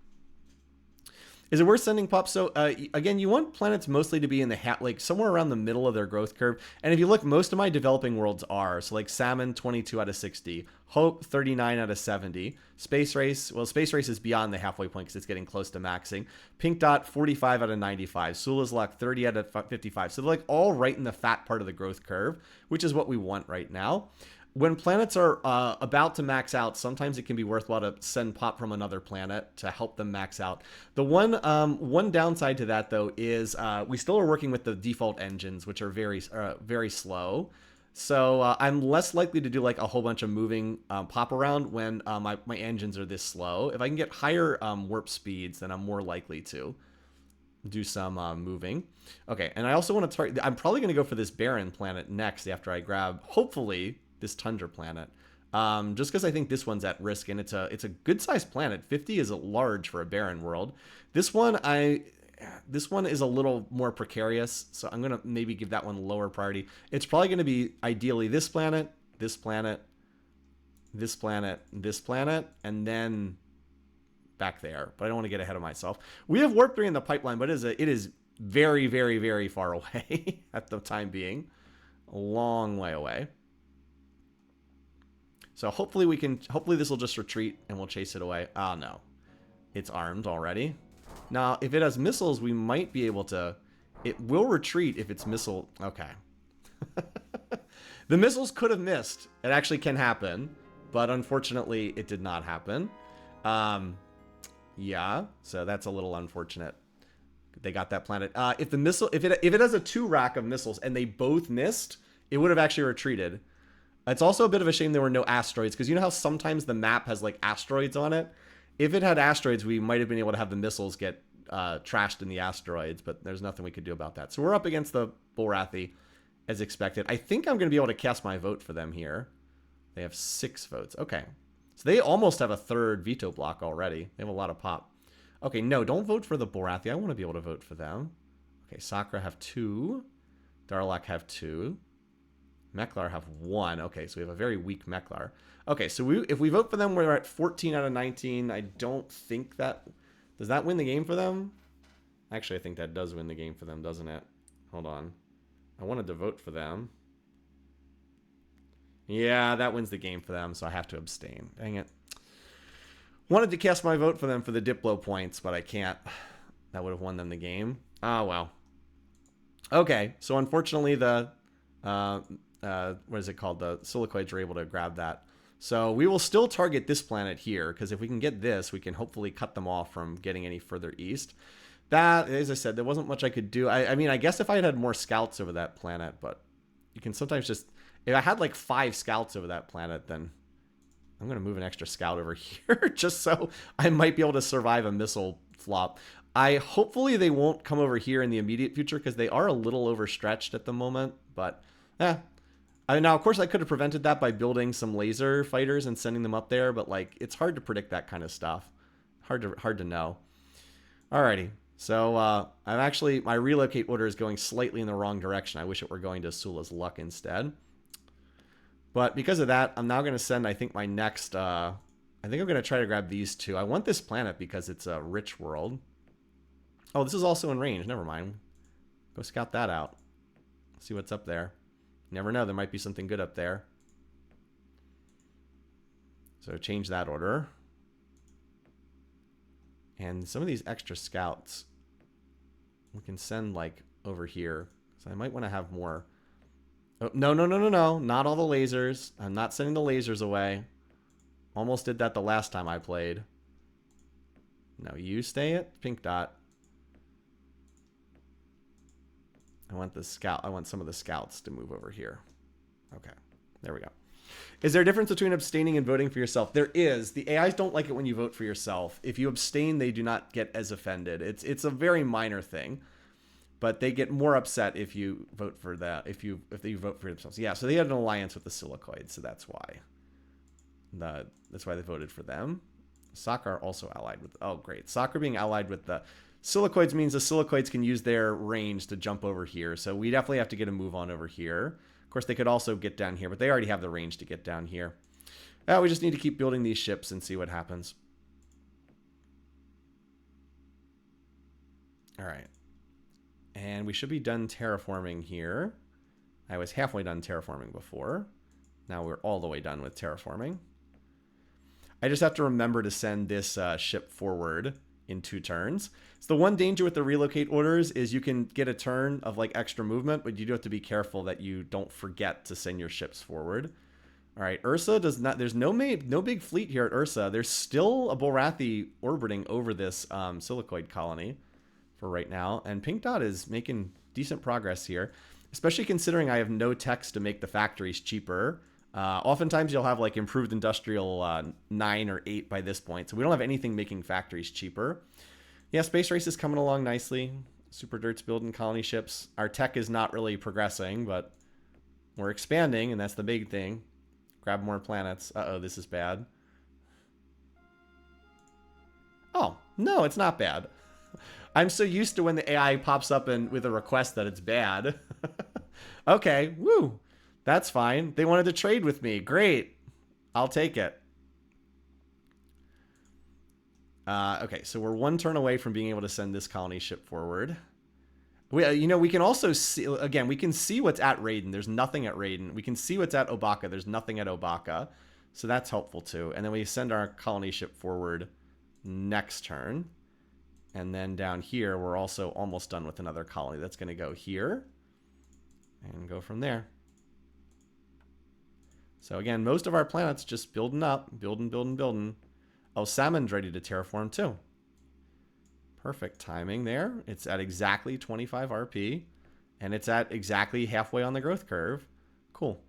Is it worth sending pop? So again, you want planets mostly to be in the like somewhere around the middle of their growth curve. And if you look, most of my developing worlds are. So like Salmon, 22 out of 60. Hope, 39 out of 70. Space Race, well, Space Race is beyond the halfway point because it's getting close to maxing. Pink Dot, 45 out of 95. Sula's Luck, 30 out of 55. So they're like all right in the fat part of the growth curve, which is what we want right now. When planets are about to max out, sometimes it can be worthwhile to send pop from another planet to help them max out. The one downside to that, though, is we still are working with the default engines, which are very slow. So I'm less likely to do like a whole bunch of moving pop around when my engines are this slow. If I can get higher warp speeds, then I'm more likely to do some moving. Okay, and I also want to target. I'm probably going to go for this barren planet next after I grab, hopefully, this tundra planet, just because I think this one's at risk, and it's a good sized planet. 50 is large for a barren world. This one is a little more precarious, so I'm gonna maybe give that one lower priority. It's probably going to be ideally this planet, this planet, this planet, this planet, and then back there. But I don't want to get ahead of myself. We have Warp 3 in the pipeline, but it is very, very, very far away at the time being, a long way away. So hopefully this will just retreat and we'll chase it away. Oh no, it's armed already. Now, if it has missiles, we might be able to, it will retreat if it's missile. Okay. The missiles could have missed. It actually can happen, but unfortunately it did not happen. Yeah, so that's a little unfortunate. They got that planet. If it has a 2 rack of missiles and they both missed, it would have actually retreated. It's also a bit of a shame there were no asteroids, because you know how sometimes the map has like asteroids on it? If it had asteroids, we might have been able to have the missiles get trashed in the asteroids, but there's nothing we could do about that. So we're up against the Bullrathi as expected. I think I'm going to be able to cast my vote for them here. They have 6 votes. Okay. So they almost have a 3rd veto block already. They have a lot of pop. Okay, no, don't vote for the Bullrathi. I want to be able to vote for them. Okay, Sakra have 2. Darlak have 2. Meklar have 1. Okay, so we have a very weak Meklar. Okay, so if we vote for them, we're at 14 out of 19. I don't think that... Does that win the game for them? Actually, I think that does win the game for them, doesn't it? Hold on. I wanted to vote for them. Yeah, that wins the game for them, so I have to abstain. Dang it. Wanted to cast my vote for them for the Diplo points, but I can't. That would have won them the game. Oh, well. Okay, so unfortunately the... what is it called? The silicoids are able to grab that. So we will still target this planet here, because if we can get this, we can hopefully cut them off from getting any further east. That, as I said, there wasn't much I could do. I mean, I guess if I had more scouts over that planet, but you can sometimes just... If I had like 5 scouts over that planet, then I'm going to move an extra scout over here just so I might be able to survive a missile flop. Hopefully they won't come over here in the immediate future, because they are a little overstretched at the moment, but Now, of course, I could have prevented that by building some laser fighters and sending them up there, but like it's hard to predict that kind of stuff. Hard to know. Alrighty. So I'm actually my relocate order is going slightly in the wrong direction. I wish it were going to Sula's luck instead. But because of that, I'm now going to send, I think, my next... I think I'm going to try to grab these two. I want this planet because it's a rich world. Oh, this is also in range. Never mind. Go scout that out. See what's up there. Never know. There might be something good up there. So change that order. And some of these extra scouts we can send, like, over here. So I might want to have more... Oh, no. Not all the lasers. I'm not sending the lasers away. Almost did that the last time I played. No, you stay at Pink Dot. I want the scout. I want some of the scouts to move over here. Okay, there we go. Is there a difference between abstaining and voting for yourself? There is. The AIs don't like it when you vote for yourself. If you abstain, they do not get as offended. It's a very minor thing. But they get more upset if you vote for that. If they vote for themselves, yeah. So they had an alliance with the Silicoids, so that's why. That's why they voted for them. Soccer are also allied with. Oh, great! Soccer being allied with the Silicoids means the Silicoids can use their range to jump over here. So we definitely have to get a move on over here. Of course, they could also get down here, but they already have the range to get down here. We just need to keep building these ships and see what happens. All right. And we should be done terraforming here. I was halfway done terraforming before. Now we're all the way done with terraforming. I just have to remember to send this ship forward in 2 turns. So the one danger with the relocate orders is you can get a turn of like extra movement, but you do have to be careful that you don't forget to send your ships forward. All right, Ursa does not. There's no big fleet here at Ursa. There's still a Borathi orbiting over this Silicoid colony for right now, and Pink Dot is making decent progress here, especially considering I have no techs to make the factories cheaper. Oftentimes you'll have like improved industrial 9 or 8 by this point, so we don't have anything making factories cheaper. Yeah, Space Race is coming along nicely. Super Dirt's building colony ships. Our tech is not really progressing, but we're expanding, and that's the big thing. Grab more planets. Uh-oh, this is bad. Oh, no, it's not bad. I'm so used to when the AI pops up with a request that it's bad. Okay, woo. That's fine. They wanted to trade with me. Great. I'll take it. Okay, so we're 1 turn away from being able to send this colony ship forward. We can also see, again, we can see what's at Raiden. There's nothing at Raiden. We can see what's at Obaka. There's nothing at Obaka. So that's helpful too. And then we send our colony ship forward next turn. And then down here, we're also almost done with another colony. That's going to go here and go from there. So again, most of our planets just building up, building. Oh, Salmon's ready to terraform too. Perfect timing there. It's at exactly 25 RP, and it's at exactly halfway on the growth curve. Cool.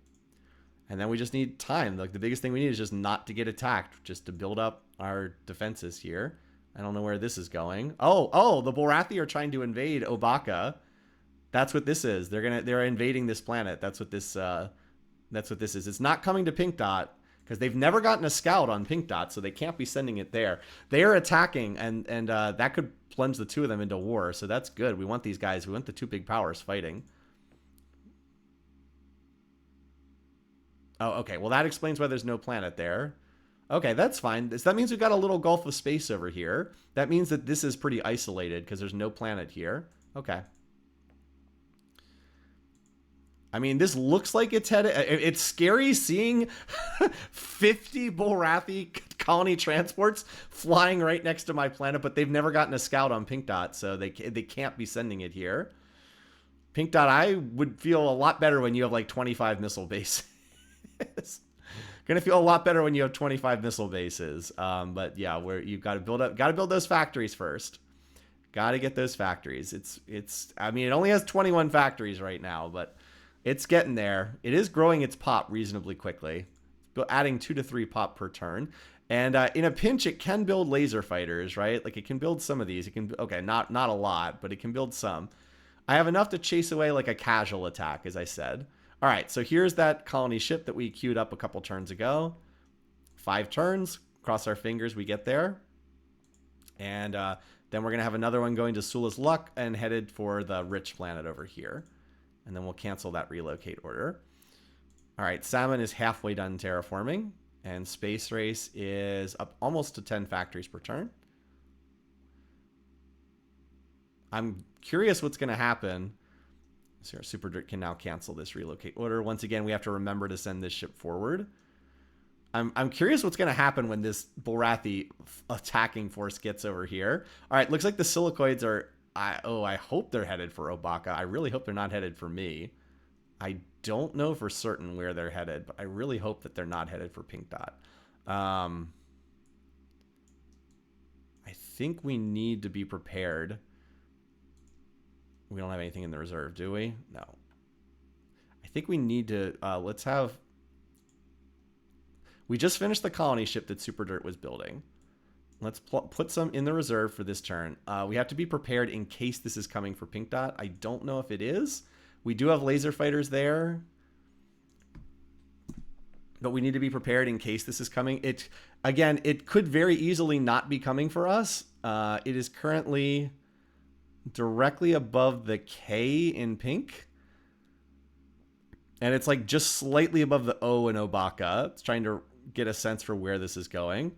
And then we just need time. Like the biggest thing we need is just not to get attacked, just to build up our defenses here. I don't know where this is going. Oh, the Borathi are trying to invade Obaka. That's what this is. They're invading this planet. That's what this is. It's not coming to Pink Dot because they've never gotten a scout on Pink Dot, so they can't be sending it there. They are attacking, and that could plunge the 2 of them into war. So that's good. We want these guys. We want the 2 big powers fighting. Oh, okay. Well, that explains why there's no planet there. Okay, that's fine. That means we've got a little gulf of space over here. That means that this is pretty isolated because there's no planet here. Okay. I mean, this looks like it's headed... It's scary seeing 50 Borathi colony transports flying right next to my planet, but they've never gotten a scout on Pink Dot, so they can't be sending it here. Pink Dot, I would feel a lot better when you have like 25 missile bases. Gonna feel a lot better when you have 25 missile bases. But yeah, you've got to build those factories first. Got to get those factories. I mean, it only has 21 factories right now, but it's getting there. It is growing its pop reasonably quickly, adding 2 to 3 pop per turn. And in a pinch, it can build laser fighters, right? Like it can build some of these. It can, okay, not a lot, but it can build some. I have enough to chase away like a casual attack, as I said. All right, so here's that colony ship that we queued up a couple turns ago. 5 turns. Cross our fingers we get there. And then we're going to have another one going to Sula's Luck and headed for the rich planet over here. And then we'll cancel that relocate order. All right, Salmon is halfway done terraforming. And Space Race is up almost to 10 factories per turn. I'm curious what's going to happen. So our Super Dirt can now cancel this relocate order. Once again, we have to remember to send this ship forward. I'm curious what's going to happen when this Bulrathi attacking force gets over here. All right, looks like the Silicoids are... I hope they're headed for Obaka. I really hope they're not headed for me. I don't know for certain where they're headed, but I really hope that they're not headed for Pink Dot. I think we need to be prepared. We don't have anything in the reserve, do we? No. I think we need to... let's have... We just finished the colony ship that Super Dirt was building. Let's put some in the reserve for this turn. We have to be prepared in case this is coming for Pink Dot. I don't know if it is. We do have laser fighters there. But we need to be prepared in case this is coming. Again, it could very easily not be coming for us. It is currently directly above the K in pink. And it's like just slightly above the O in Obaka. It's trying to get a sense for where this is going.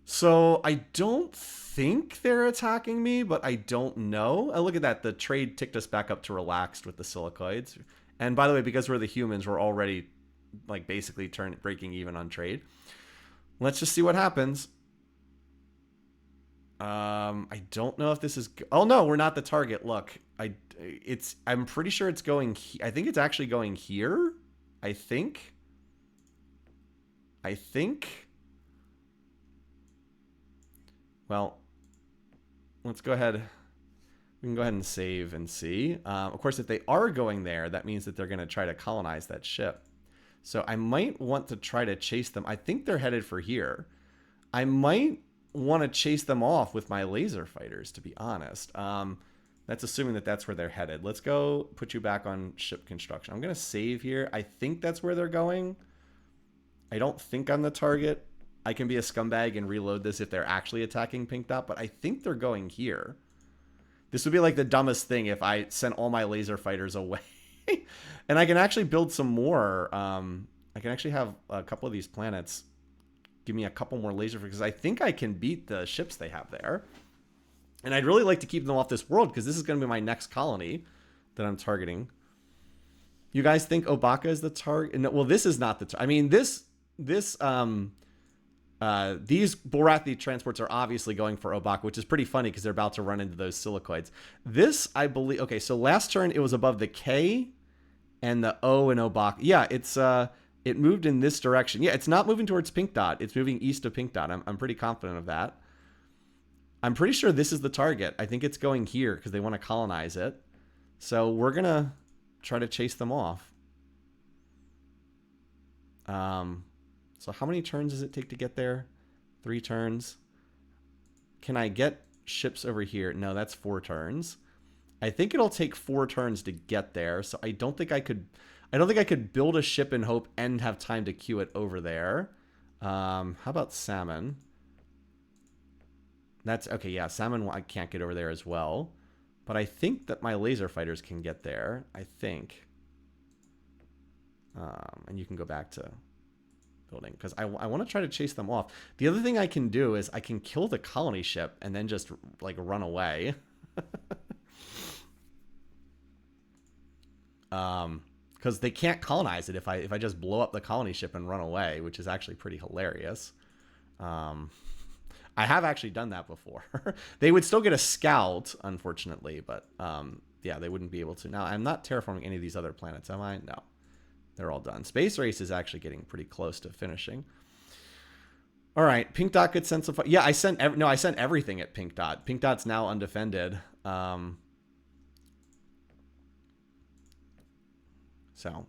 So I don't think they're attacking me, but I don't know. Oh, look at that. The trade ticked us back up to relaxed with the Silicoids. And by the way, because we're the humans, we're already like basically breaking even on trade. Let's just see what happens. I don't know if this is... Oh no, we're not the target. Look, I'm pretty sure it's going... I think it's actually going here. I think. Well, let's go ahead. We can go ahead and save and see. Of course, if they are going there, that means that they're going to try to colonize that ship. So I might want to try to chase them. I think they're headed for here. I might want to chase them off with my laser fighters, to be honest. That's assuming that that's where they're headed. Let's go put you back on ship construction. I'm going to save here. I think that's where they're going. I don't think I'm the target. I can be a scumbag and reload this if they're actually attacking Pink Dot, but I think they're going here. This would be like the dumbest thing if I sent all my laser fighters away. And I can actually build some more. I can actually have a couple of these planets give me a couple more laser fighters, because I think I can beat the ships they have there. And I'd really like to keep them off this world, because this is going to be my next colony that I'm targeting. You guys think Obaka is the target? No, well, this is not the target. I mean, these Bulrathi transports are obviously going for Obaka, which is pretty funny because they're about to run into those Silicoids. This, I believe... Okay, so last turn it was above the K and the O in Obaka. Yeah, it moved in this direction. Yeah, it's not moving towards Pink Dot. It's moving east of Pink Dot. I'm pretty confident of that. I'm pretty sure this is the target. I think it's going here because they want to colonize it. So we're going to try to chase them off. So how many turns does it take to get there? 3 turns. Can I get ships over here? No, that's 4 turns. I think it'll take 4 turns to get there. So I don't think I could build a ship in hope and have time to queue it over there. How about Salmon? That's okay. Yeah, Salmon, I can't get over there as well. But I think that my laser fighters can get there. I think. And you can go back to building, because I want to try to chase them off. The other thing I can do is I can kill the colony ship and then just like run away. Because they can't colonize it if I just blow up the colony ship and run away, which is actually pretty hilarious. I have actually done that before. They would still get a scout, unfortunately, but yeah, they wouldn't be able to. Now, I'm not terraforming any of these other planets, am I? No. They're all done. Space Race is actually getting pretty close to finishing. All right, Pink Dot could send some... Yeah, I sent everything at Pink Dot. Pink Dot's now undefended. So,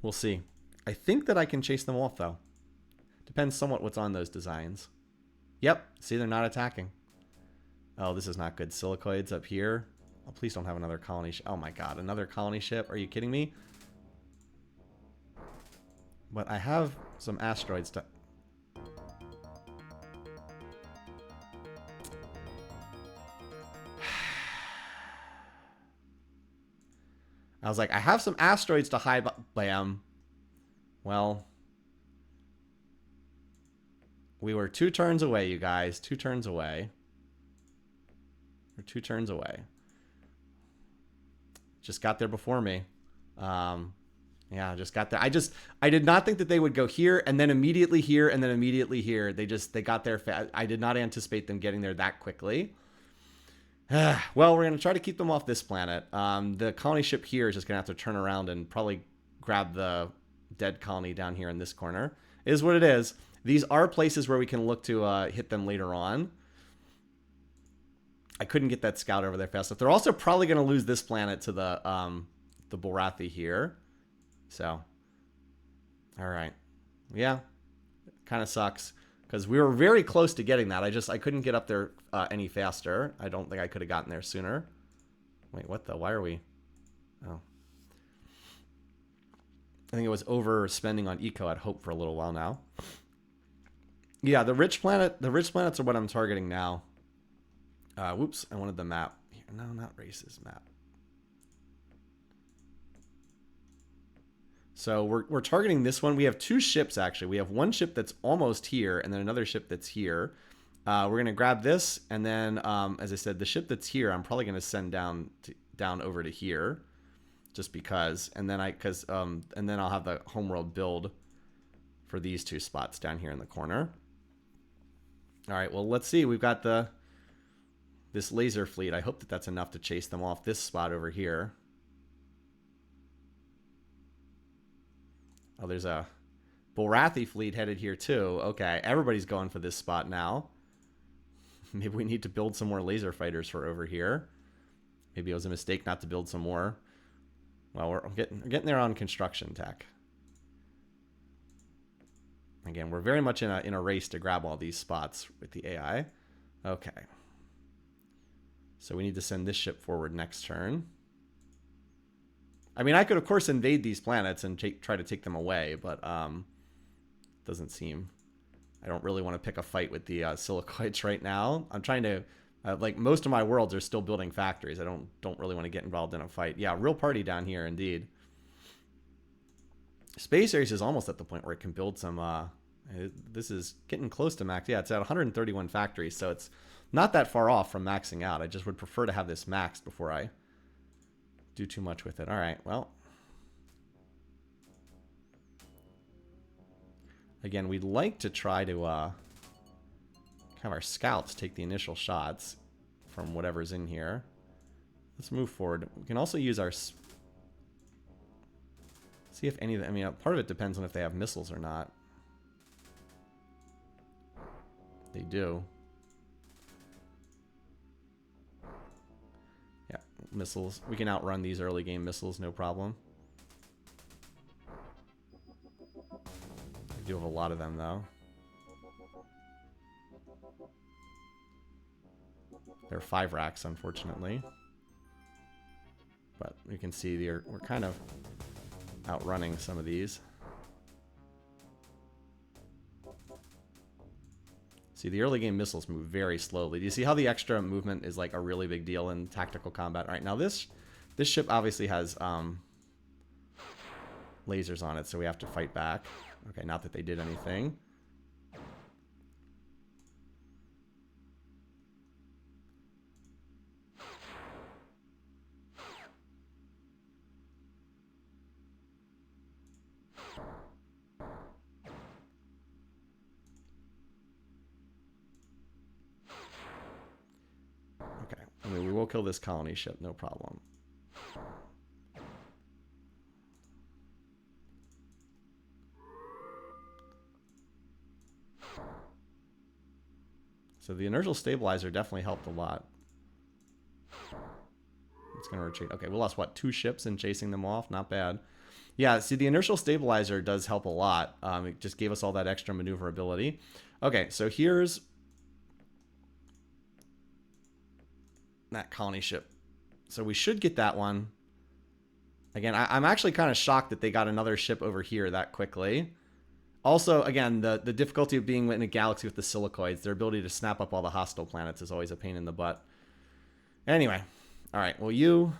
we'll see. I think that I can chase them off, though. Depends somewhat what's on those designs. Yep, see, they're not attacking. Oh, this is not good. Silicoids up here. Oh, please don't have another colony ship. Oh my god, another colony ship? Are you kidding me? But I have some asteroids to... I was like, I have some asteroids to hide. Bam. Well, we were 2 turns away, you guys. 2 turns away. We're 2 turns away. Just got there before me. Yeah, just got there. I did not think that they would go here and then immediately here and then immediately here. They got there fast. I did not anticipate them getting there that quickly. Well, we're going to try to keep them off this planet. The colony ship here is just going to have to turn around and probably grab the dead colony down here in this corner. It is what it is. These are places where we can look to hit them later on. I couldn't get that scout over there fast enough. They're also probably going to lose this planet to the Borathi here. So, all right. Yeah, kind of sucks. Because we were very close to getting that. I couldn't get up there any faster. I don't think I could have gotten there sooner. Wait, what the? Why are we? Oh. I think it was overspending on eco at Hope for a little while now. Yeah, the rich planets are what I'm targeting now. Whoops, I wanted the map. No, not races map. So we're targeting this one. We have 2 ships, actually. We have 1 ship that's almost here, and then another ship that's here. We're going to grab this, and then, as I said, the ship that's here, I'm probably going to send down over to here, just because. And then and then I'll have the homeworld build for these 2 spots down here in the corner. All right, well, let's see. We've got this laser fleet. I hope that that's enough to chase them off this spot over here. Oh, there's a Borathi fleet headed here too. Okay, everybody's going for this spot now. Maybe we need to build some more laser fighters for over here. Maybe it was a mistake not to build some more. Well, we're getting there on construction tech. Again, we're very much in a race to grab all these spots with the AI. Okay. So we need to send this ship forward next turn. I mean, I could, of course, invade these planets and try to take them away, but doesn't seem... I don't really want to pick a fight with the silicoids right now. I'm trying to... like, most of my worlds are still building factories. I don't really want to get involved in a fight. Yeah, real party down here, indeed. Space Ace is almost at the point where it can build some... this is getting close to max. Yeah, it's at 131 factories, so it's not that far off from maxing out. I just would prefer to have this maxed before I do too much with it. All right, well. Again, we'd like to try to have our scouts take the initial shots from whatever's in here. Let's move forward. We can also use our... See if any of the... I mean, part of it depends on if they have missiles or not. They do. Yeah, missiles. We can outrun these early game missiles, no problem. We do have a lot of them, though. They're 5 racks, unfortunately. But you can see we're kind of outrunning some of these. See, the early game missiles move very slowly. Do you see how the extra movement is like a really big deal in tactical combat? All right, now this ship obviously has lasers on it, so we have to fight back. Okay, not that they did anything. Okay, I mean, we will kill this colony ship, no problem. So the inertial stabilizer definitely helped a lot. It's going to retreat. Okay, we lost, what, 2 ships in chasing them off? Not bad. Yeah, see, the inertial stabilizer does help a lot. It just gave us all that extra maneuverability. Okay, so here's that colony ship So we should get that one. Again, I'm actually kind of shocked that they got another ship over here that quickly. Also, again, the difficulty of being in a galaxy with the silicoids, their ability to snap up all the hostile planets is always a pain in the butt. Anyway, all right, well, you...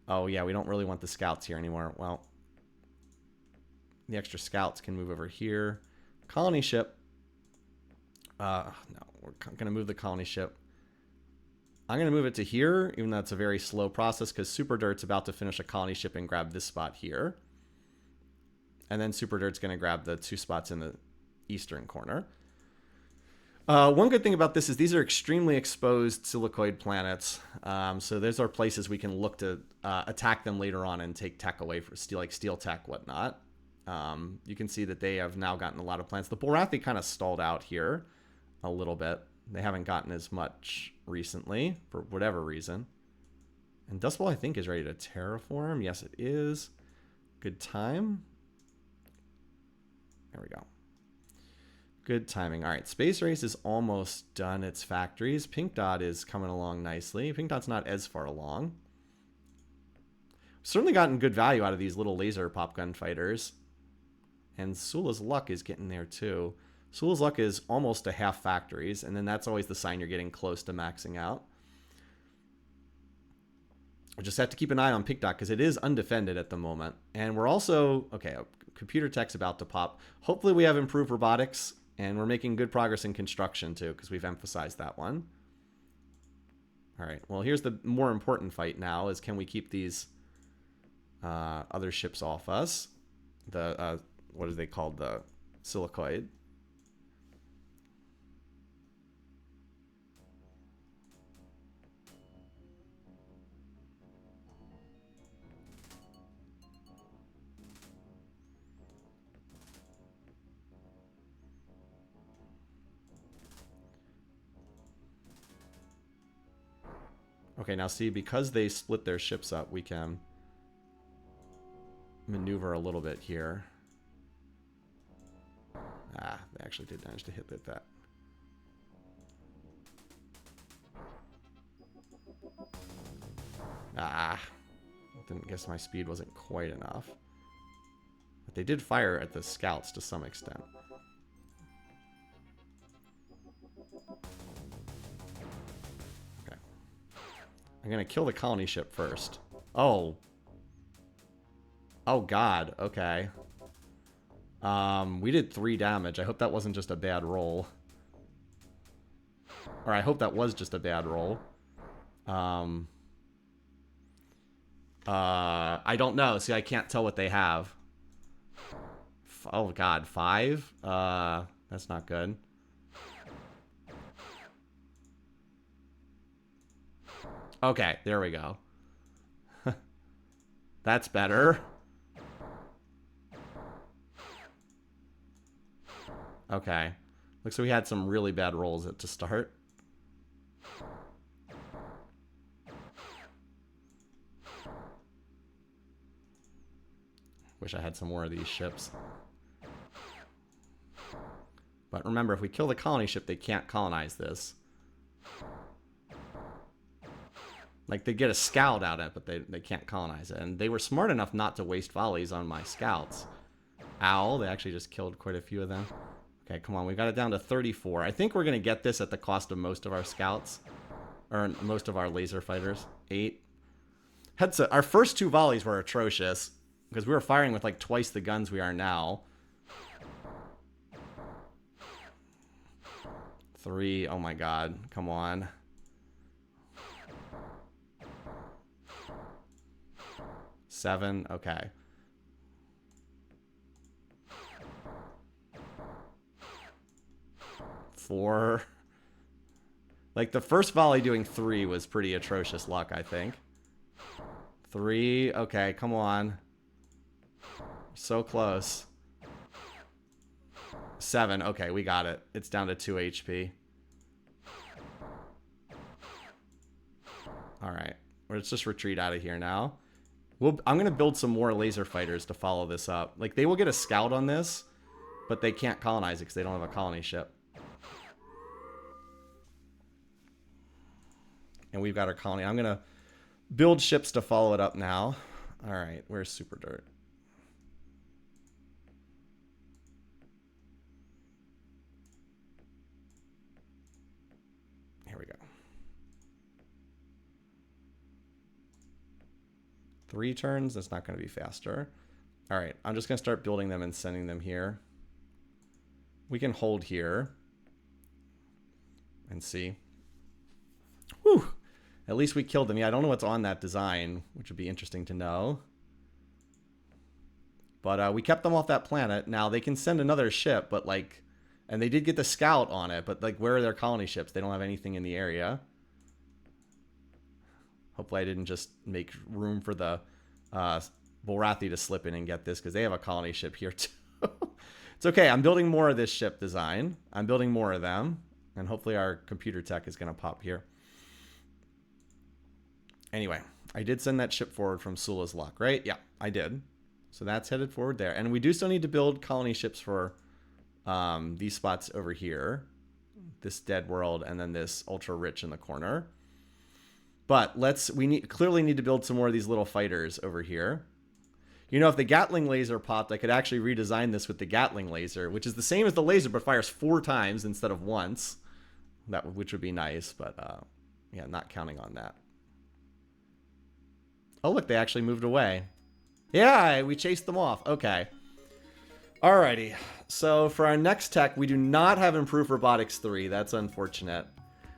Oh, yeah, we don't really want the scouts here anymore. Well, the extra scouts can move over here. Colony ship. No, we're going to move the colony ship. I'm going to move it to here, even though it's a very slow process, because Super Dirt's about to finish a colony ship and grab this spot here. And then Super Dirt's going to grab the 2 spots in the eastern corner. One good thing about this is these are extremely exposed silicoid planets. So those are places we can look to attack them later on and take tech away for steel tech, whatnot. You can see that they have now gotten a lot of planets. The Borathi kind of stalled out here a little bit. They haven't gotten as much recently for whatever reason. And Dust Bowl, I think, is ready to terraform. Yes, it is. Good time. There we go. Good timing. All right, Space Race is almost done its factories. Pink Dot is coming along nicely. Pink Dot's not as far along. Certainly gotten good value out of these little laser pop gun fighters. And Sula's Luck is getting there too. Sula's Luck is almost to half factories, and then that's always the sign you're getting close to maxing out. We just have to keep an eye on Pink Dot because it is undefended at the moment. And we're also... Okay, computer tech's about to pop. Hopefully we have improved robotics, and we're making good progress in construction too because we've emphasized that one. All right, well, here's the more important fight now is can we keep these other ships off us? The, what are they called? The silicoid. Okay, now see, because they split their ships up, we can maneuver a little bit here. Ah, they actually did manage to hit that. Ah, didn't guess my speed wasn't quite enough. But they did fire at the scouts to some extent. Okay. I'm gonna kill the colony ship first. Oh. Oh god, okay. We did 3 damage. I hope that wasn't just a bad roll. Or I hope that was just a bad roll. I don't know. See, I can't tell what they have. Oh god, 5? That's not good. Okay, there we go. That's better. Okay. Looks like we had some really bad rolls to start. Wish I had some more of these ships. But remember, if we kill the colony ship, they can't colonize this. Like, they get a scout out of it, but they can't colonize it. And they were smart enough not to waste volleys on my scouts. Owl, they actually just killed quite a few of them. Okay, come on, we got it down to 34. I think we're going to get this at the cost of most of our scouts. Or most of our laser fighters. 8. Our first 2 volleys were atrocious. Because we were firing with like twice the guns we are now. 3, oh my god, come on. 7, okay. 4. Like the first volley doing 3 was pretty atrocious luck, I think. 3, okay, come on. So close. 7, okay, we got it. It's down to 2 HP. Alright, let's just retreat out of here now. I'm going to build some more laser fighters to follow this up. Like, they will get a scout on this, but they can't colonize it because they don't have a colony ship. And we've got our colony. I'm going to build ships to follow it up now. All right, where's Super Dirt? Here we go. 3 turns, that's not going to be faster. All right, I'm just going to start building them and sending them here. We can hold here and see. Whew. At least we killed them. Yeah, I don't know what's on that design, which would be interesting to know. But we kept them off that planet. Now, they can send another ship, but like... And they did get the scout on it, but like, where are their colony ships? They don't have anything in the area. Hopefully I didn't just make room for the Bulrathi to slip in and get this, because they have a colony ship here too. It's okay. I'm building more of this ship design. I'm building more of them. And hopefully our computer tech is going to pop here. Anyway, I did send that ship forward from Sula's Luck, right? Yeah, I did. So that's headed forward there. And we do still need to build colony ships for these spots over here. This dead world and then this ultra rich in the corner. But we clearly need to build some more of these little fighters over here. You know, if the Gatling laser popped, I could actually redesign this with the Gatling laser, which is the same as the laser, but fires 4 times instead of once. Which would be nice, but yeah, not counting on that. Oh, look, they actually moved away. Yeah, we chased them off. Okay. Alrighty. So for our next tech, we do not have Improved Robotics 3. That's unfortunate.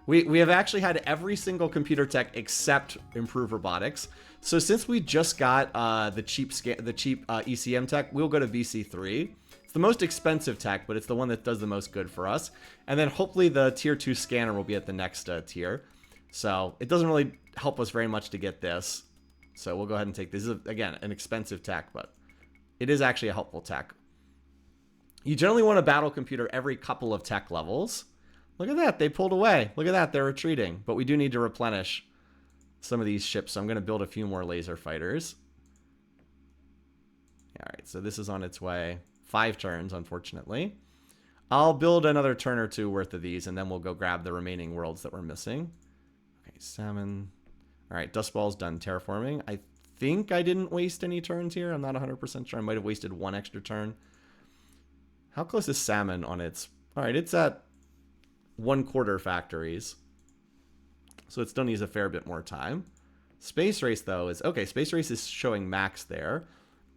We have actually had every single computer tech except Improved Robotics. So since we just got the cheap ECM tech, we'll go to VC3. It's the most expensive tech, but it's the one that does the most good for us. And then hopefully the tier 2 scanner will be at the next tier. So it doesn't really help us very much to get this. So we'll go ahead and take this. This is, again, an expensive tech, but it is actually a helpful tech. You generally want a battle computer every couple of tech levels. Look at that. They pulled away. Look at that. They're retreating. But we do need to replenish some of these ships. So I'm going to build a few more laser fighters. All right. So this is on its way. 5 turns, unfortunately. I'll build another turn or 2 worth of these, and then we'll go grab the remaining worlds that we're missing. Okay, salmon. All right. Dust Ball's done terraforming. I think I didn't waste any turns here. I'm not 100% sure. I might have wasted 1 extra turn. How close is salmon on its... All right, it's at 1/4 factories. So it still needs a fair bit more time. Space Race, though, is... Okay, Space Race is showing max there.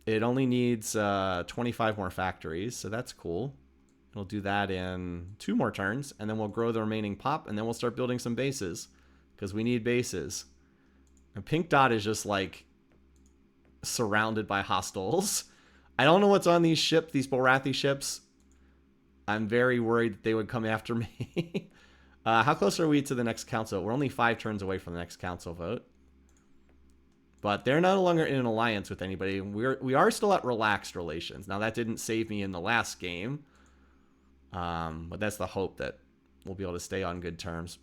It only needs 25 more factories, so that's cool. We'll do that in 2 more turns, and then we'll grow the remaining pop, and then we'll start building some bases, because we need bases. And Pink Dot is just, like, surrounded by hostiles. I don't know what's on these ships, these Bulrathi ships. I'm very worried that they would come after me. How close are we to the next council? We're only 5 turns away from the next council vote. But they're no longer in an alliance with anybody. We are still at relaxed relations. Now, that didn't save me in the last game. But that's the hope, that we'll be able to stay on good terms.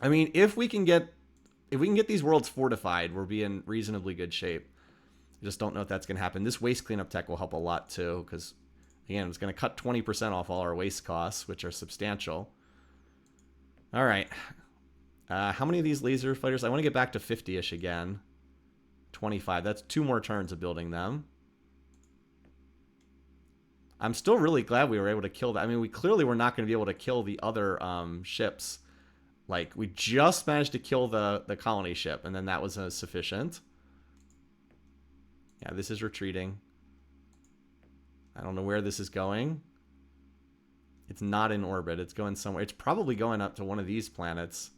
I mean, if we can get these worlds fortified, we'll be in reasonably good shape. I just don't know if that's going to happen. This waste cleanup tech will help a lot too, because, again, it's going to cut 20% off all our waste costs, which are substantial. All right. How many of these laser fighters? I want to get back to 50-ish again. 25. That's 2 more turns of building them. I'm still really glad we were able to kill that. I mean, we clearly were not going to be able to kill the other ships. Like, we just managed to kill the colony ship, and then that was sufficient. Yeah, this is retreating. I don't know where this is going. It's not in orbit. It's going somewhere. It's probably going up to one of these planets.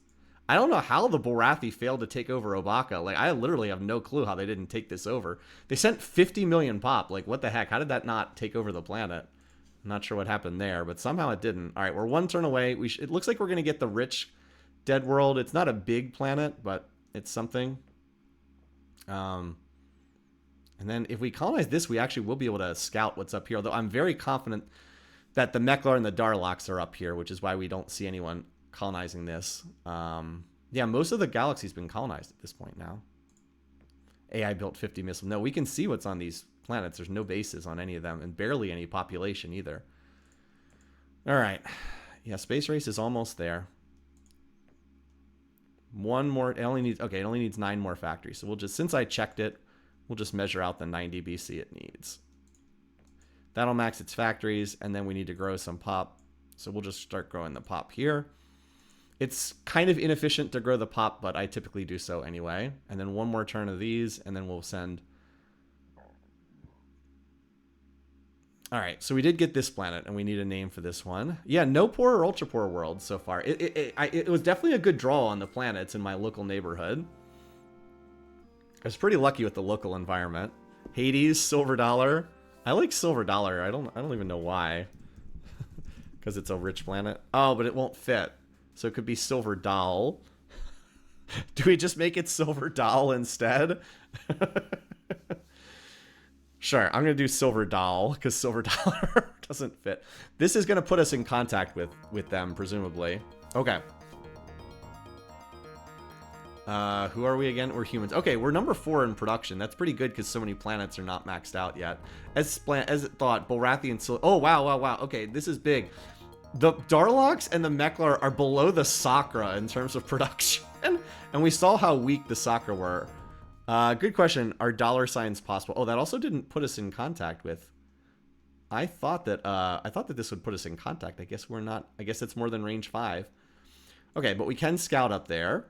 I don't know how the Bulrathi failed to take over Obaka. Like, I literally have no clue how they didn't take this over. They sent 50 million pop. Like, what the heck? How did that not take over the planet? I'm not sure what happened there, but somehow it didn't. All right, we're 1 turn away. It looks like we're going to get the rich dead world. It's not a big planet, but it's something. And then if we colonize this, we actually will be able to scout what's up here. Although I'm very confident that the Meklar and the Darloks are up here, which is why we don't see anyone colonizing this. Yeah, most of the galaxy's been colonized at this point now. AI built 50 missiles. No, we can see what's on these planets. There's no bases on any of them, and barely any population either. All right. Yeah, Space Race is almost there. One more. It only needs, okay, it only needs 9 more factories. So we'll just, since I checked it, we'll just measure out the 90 BC it needs. That'll max its factories, and then we need to grow some pop. So we'll just start growing the pop here. It's kind of inefficient to grow the pop, but I typically do so anyway. And then one more turn of these, and then we'll send... All right, so we did get this planet, and we need a name for this one. Yeah, no poor or ultra poor worlds so far. It was definitely a good draw on the planets in my local neighborhood. I was pretty lucky with the local environment. Hades, Silver Dollar. I like Silver Dollar. I don't even know why. Because it's a rich planet. Oh, but it won't fit. So it could be Silver Doll. Do we just make it Silver Doll instead? Sure, I'm going to do Silver Doll, because Silver Dollar doesn't fit. This is going to put us in contact with them, presumably. Okay. Who are we again? We're humans. Okay, we're number 4 in production. That's pretty good, because so many planets are not maxed out yet. As it thought, Bolrathian... Oh, wow. Okay, this is big. The Darloks and the Meklar are below the Sakra in terms of production. And we saw how weak the Sakra were. Good question. Are dollar signs possible? Oh, that also didn't put us in contact with... I thought that this would put us in contact. I guess we're not... I guess it's more than range 5. Okay, but we can scout up there.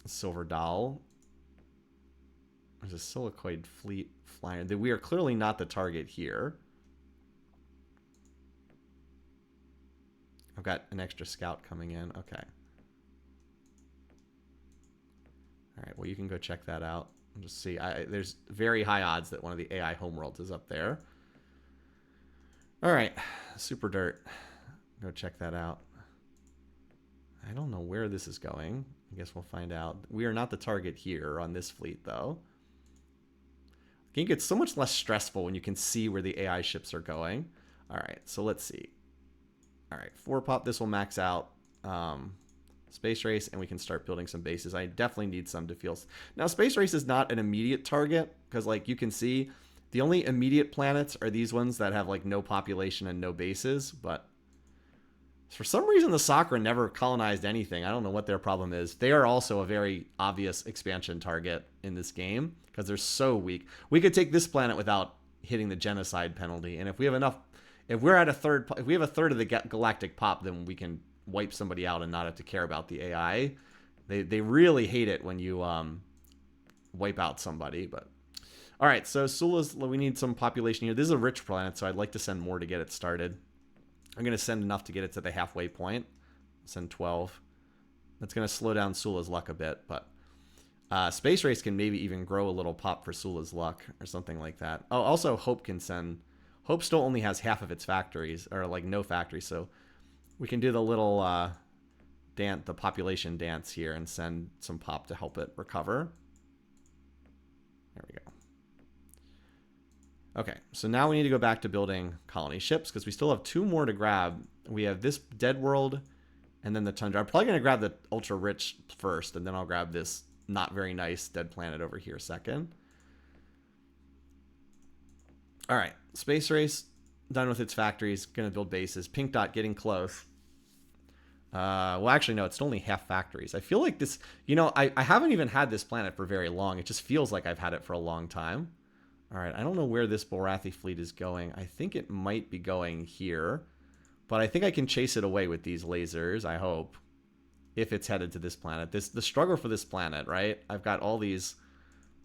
Silver Doll. There's a Silicoid fleet flying. We are clearly not the target here. I've got an extra scout coming in. Okay. All right, well, you can go check that out. I'll just see. There's very high odds that one of the AI homeworlds is up there. All right, Super Dirt. Go check that out. I don't know where this is going. I guess we'll find out. We are not the target here on this fleet, though. I think it's so much less stressful when you can see where the AI ships are going. All right, so let's see. All right, 4 pop. This will max out Space Race, and we can start building some bases. I definitely need some to feel... Now, Space Race is not an immediate target, because, like, you can see the only immediate planets are these ones that have, like, no population and no bases, but... For some reason, the Sakra never colonized anything. I don't know what their problem is. They are also a very obvious expansion target in this game because they're so weak. We could take this planet without hitting the genocide penalty, and if we have enough, if we have a third of the galactic pop, then we can wipe somebody out and not have to care about the AI. They really hate it when you wipe out somebody. But all right, so Sula's, we need some population here. This is a rich planet, so I'd like to send more to get it started. I'm going to send enough to get it to the halfway point. Send 12. That's going to slow down Sula's luck a bit, but Space Race can maybe even grow a little pop for Sula's luck or something like that. Oh, also Hope can send... Hope still only has half of its factories, or like no factories, so we can do the little the population dance here and send some pop to help it recover. There we go. Okay, so now we need to go back to building colony ships because we still have 2 more to grab. We have this dead world and then the tundra. I'm probably going to grab the ultra rich first, and then I'll grab this not very nice dead planet over here second. All right, Space Race done with its factories. Going to build bases. Pink Dot getting close. Well, actually, no, it's only half factories. I feel like this, you know, I haven't even had this planet for very long. It just feels like I've had it for a long time. All right, I don't know where this Borathi fleet is going. I think it might be going here, but I think I can chase it away with these lasers, I hope, if it's headed to this planet. The struggle for this planet, right? I've got all these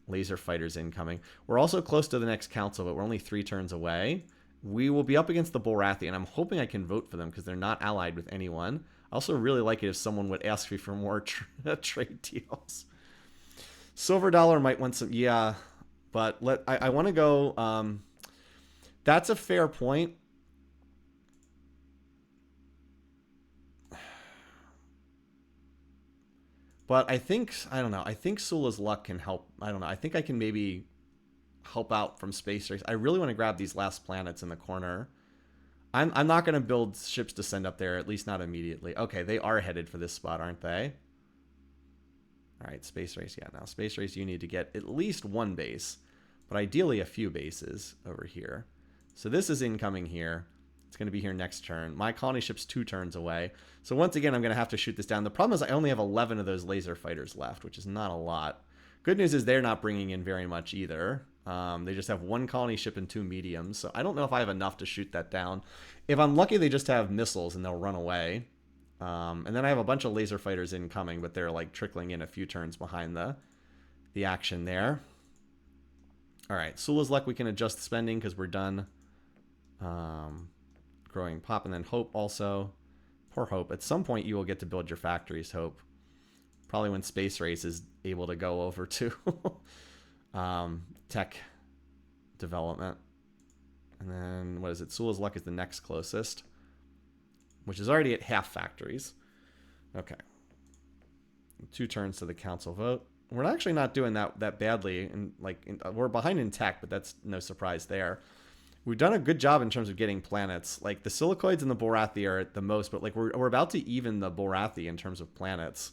laser fighters incoming. We're also close to the next council, but we're only 3 turns away. We will be up against the Borathi, and I'm hoping I can vote for them because they're not allied with anyone. I also really like it if someone would ask me for more trade deals. Silver Dollar might want some... Yeah... But I want to go... that's a fair point. But I think... I don't know. I think Sula's luck can help. I don't know. I think I can maybe help out from Space Race. I really want to grab these last planets in the corner. I'm not going to build ships to send up there, at least not immediately. Okay, they are headed for this spot, aren't they? All right, Space Race. Yeah, now Space Race, you need to get at least 1 base, but ideally a few bases over here. So this is incoming here. It's going to be here next turn. My colony ship's 2 turns away. So once again, I'm going to have to shoot this down. The problem is I only have 11 of those laser fighters left, which is not a lot. Good news is they're not bringing in very much either. They just have 1 colony ship and 2 mediums. So I don't know if I have enough to shoot that down. If I'm lucky, they just have missiles and they'll run away. And then I have a bunch of laser fighters incoming, but they're like trickling in a few turns behind the action there. All right, Sula's luck, we can adjust spending because we're done. Growing pop, and then Hope also. Poor Hope. At some point, you will get to build your factories, Hope. Probably when Space Race is able to go over to tech development. And then, what is it? Sula's luck is the next closest, which is already at half factories. Okay. 2 turns to the council vote. We're actually not doing that badly. And we're behind in tech, but that's no surprise there. We've done a good job in terms of getting planets. Like the Silicoids and the Borathi are at the most, but like we're about to even the Borathi in terms of planets,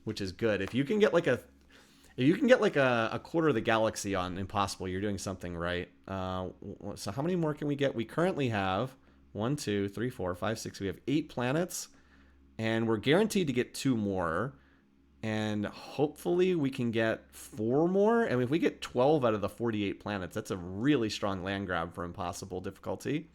which is good. If you can get like a quarter of the galaxy on Impossible, you're doing something right. So how many more can we get? We currently have 1, 2, 3, 4, 5, 6. We have 8 planets, and we're guaranteed to get 2 more. And hopefully we can get 4 more. And if we get 12 out of the 48 planets, that's a really strong land grab for Impossible difficulty.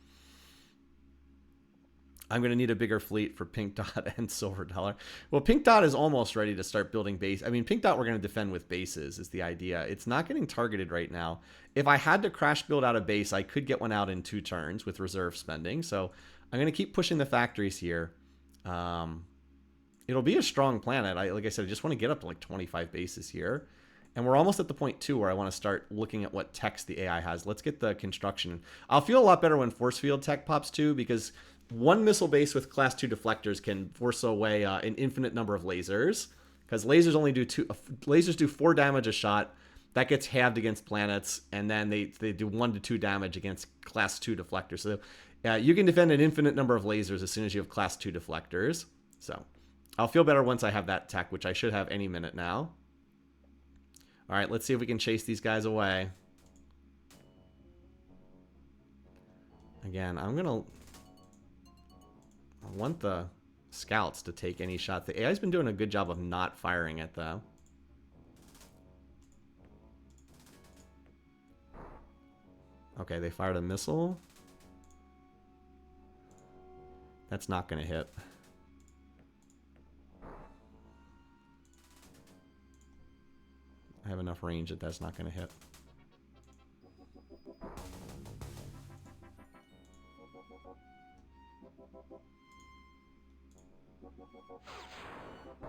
I'm going to need a bigger fleet for Pink Dot and Silver Dollar. Well, Pink Dot is almost ready to start building base. I mean, Pink Dot we're going to defend with bases is the idea. It's not getting targeted right now. If I had to crash build out a base, I could get one out in 2 turns with reserve spending. So I'm going to keep pushing the factories here. It'll be a strong planet. Like I said, I just want to get up to like 25 bases here. And we're almost at the point, too, where I want to start looking at what techs the AI has. Let's get the construction. I'll feel a lot better when force field tech pops, too, because 1 missile base with class 2 deflectors can force away an infinite number of lasers. Because lasers only do 4 damage a shot. That gets halved against planets. And then they do 1 to 2 damage against class 2 deflectors. So you can defend an infinite number of lasers as soon as you have class 2 deflectors. So I'll feel better once I have that tech, which I should have any minute now. All right, let's see if we can chase these guys away. Again, I want the scouts to take any shot. The AI's been doing a good job of not firing it, though. Okay, they fired a missile. That's not going to hit. I have enough range that that's not going to hit.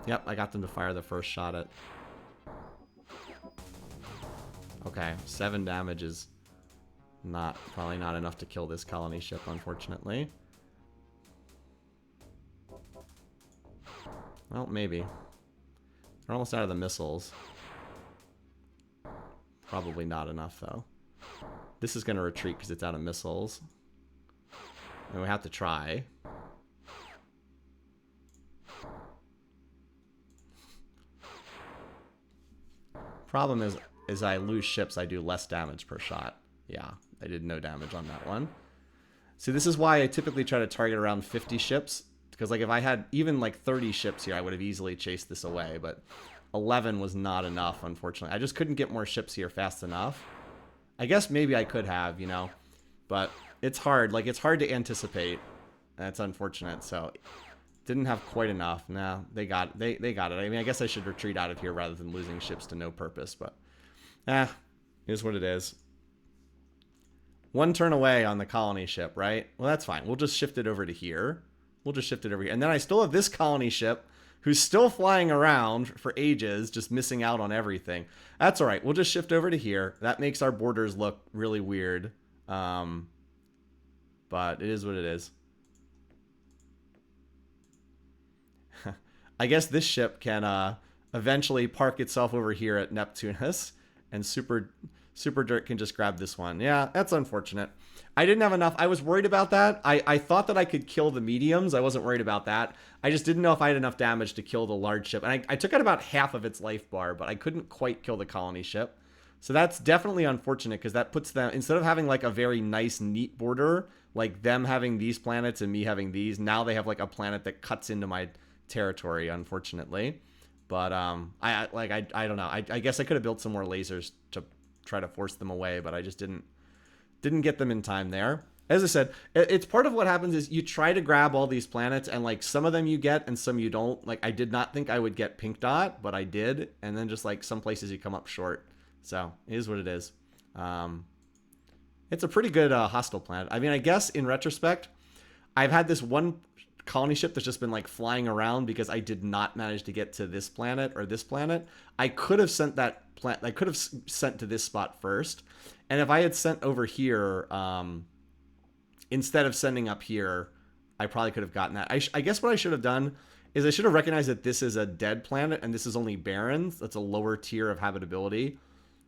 Yep, I got them to fire the first shot at... Okay, 7 damage is probably not enough to kill this colony ship, unfortunately. Well, maybe. They're almost out of the missiles. Probably not enough, though. This is going to retreat because it's out of missiles. And we have to try. Problem is, as I lose ships, I do less damage per shot. Yeah, I did no damage on that one. See, this is why I typically try to target around 50 ships. Because like if I had even like 30 ships here, I would have easily chased this away. But 11 was not enough, unfortunately. I just couldn't get more ships here fast enough. I guess maybe I could have, you know. But it's hard. Like, it's hard to anticipate. That's unfortunate. So, didn't have quite enough. No, they got it. They got it. I mean, I guess I should retreat out of here rather than losing ships to no purpose. But, it is what it is. 1 turn away on the colony ship, right? Well, that's fine. We'll just shift it over to here. And then I still have this colony ship who's still flying around for ages, just missing out on everything. That's all right. We'll just shift over to here. That makes our borders look really weird. But it is what it is. I guess this ship can eventually park itself over here at Neptunus, and Super Dirt can just grab this one. Yeah, that's unfortunate. I didn't have enough. I was worried about that. I thought that I could kill the mediums. I wasn't worried about that. I just didn't know if I had enough damage to kill the large ship. And I took out about half of its life bar, but I couldn't quite kill the colony ship. So that's definitely unfortunate because that puts them, instead of having like a very nice, neat border like them having these planets and me having these, now they have like a planet that cuts into my territory, unfortunately. But I don't know. I guess I could have built some more lasers to try to force them away, but I just didn't get them in time there. As I said, it's part of what happens is you try to grab all these planets, and like some of them you get and some you don't. Like I did not think I would get Pink Dot, but I did, and then just like some places you come up short. So it is what it is. It's a pretty good hostile planet. I mean, I guess in retrospect, I've had this one colony ship that's just been like flying around because I did not manage to get to this planet or this planet. I could have sent that planet. I could have sent to this spot first, and if I had sent over here instead of sending up here, I probably could have gotten that. I guess what I should have done is I should have recognized that this is a dead planet and this is only barren. That's a lower tier of habitability.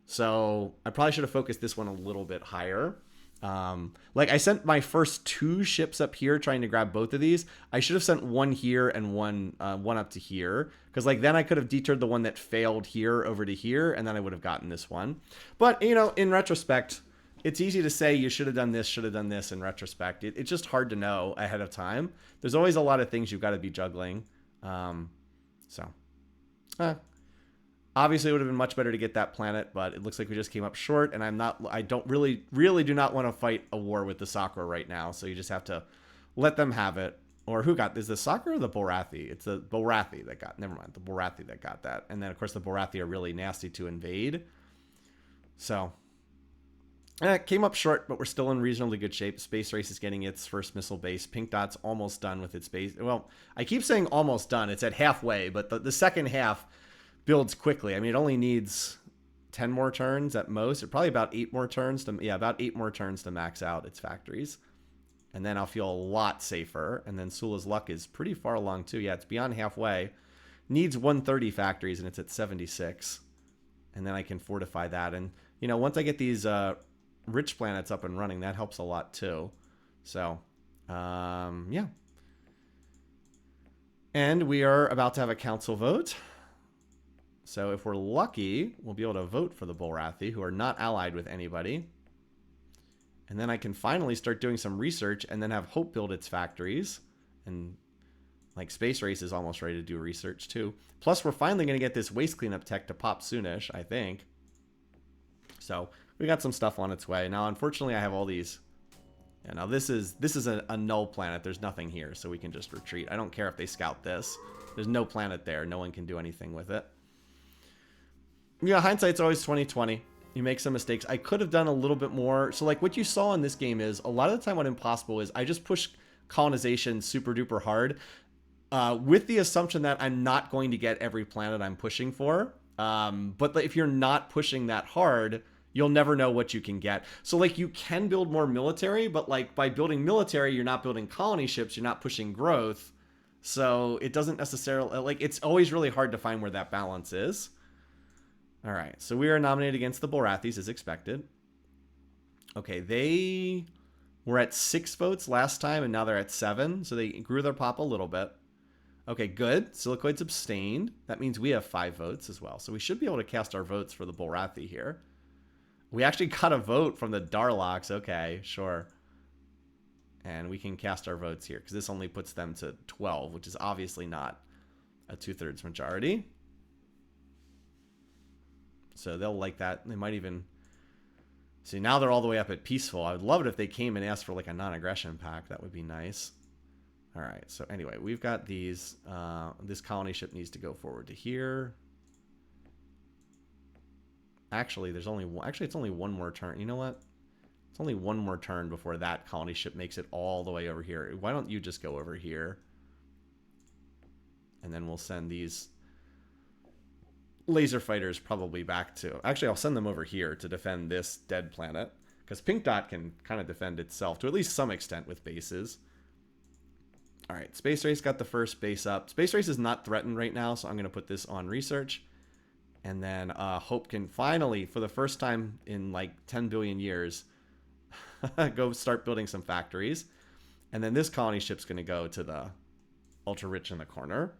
So I probably should have focused this one a little bit higher. Like I sent my first 2 ships up here trying to grab both of these. I should have sent one here and one up to here, because like then I could have detoured the one that failed here over to here, and then I would have gotten this one. But you know, in retrospect, it's easy to say you should have done this in retrospect. It's just hard to know ahead of time. There's always a lot of things you've got to be juggling. Obviously, it would have been much better to get that planet, but it looks like we just came up short, and I don't really do not want to fight a war with the Sakura right now, so you just have to let them have it. Or who got, is the Sakura or the Borathi? It's the Borathi that got, never mind, the Borathi that got that. And then, of course, the Borathi are really nasty to invade. So, it came up short, but we're still in reasonably good shape. Space Race is getting its first missile base. Pink Dot's almost done with its base. Well, I keep saying almost done. It's at halfway, but the second half builds quickly. I mean, it only needs 10 more turns at most. Or probably about 8 more turns to, about 8 more turns to max out its factories. And then I'll feel a lot safer. And then Sula's luck is pretty far along too. Yeah, it's beyond halfway. Needs 130 factories and it's at 76. And then I can fortify that. And, you know, once I get these rich planets up and running, that helps a lot too. So, yeah. And we are about to have a council vote. So if we're lucky, we'll be able to vote for the Borathi, who are not allied with anybody. And then I can finally start doing some research and then have Hope build its factories. And like Space Race is almost ready to do research too. Plus we're finally going to get this waste cleanup tech to pop soonish, I think. So we got some stuff on its way. Now, unfortunately, I have all these. Yeah, now this is a null planet. There's nothing here, so we can just retreat. I don't care if they scout this. There's no planet there. No one can do anything with it. Yeah, hindsight's always 20/20. You make some mistakes. I could have done a little bit more. So like what you saw in this game is a lot of the time what Impossible is I just push colonization super duper hard with the assumption that I'm not going to get every planet I'm pushing for. But if you're not pushing that hard, you'll never know what you can get. So like you can build more military, but like by building military, you're not building colony ships. You're not pushing growth. So it doesn't necessarily, like, it's always really hard to find where that balance is. All right, so we are nominated against the Borathis as expected. Okay, they were at 6 votes last time, and now they're at 7, so they grew their pop a little bit. Okay, good. Silicoid's abstained. That means we have 5 votes as well, so we should be able to cast our votes for the Borathi here. We actually got a vote from the Darloks. Okay, sure. And we can cast our votes here, because this only puts them to 12, which is obviously not a 2/3 majority. So they'll like that. They might even... See, now they're all the way up at peaceful. I would love it if they came and asked for like a non-aggression pact. That would be nice. All right. So anyway, we've got these. This colony ship needs to go forward to here. Actually, there's only one. Actually, it's only one more turn. You know what? It's only one more turn before that colony ship makes it all the way over here. Why don't you just go over here? And then we'll send these laser fighters probably back to... Actually, I'll send them over here to defend this dead planet. Because Pink Dot can kind of defend itself to at least some extent with bases. Alright, Space Race got the first base up. Space Race is not threatened right now, so I'm going to put this on research. And then Hope can finally, for the first time in like 10 billion years, go start building some factories. And then this colony ship's going to go to the Ultra Rich in the corner.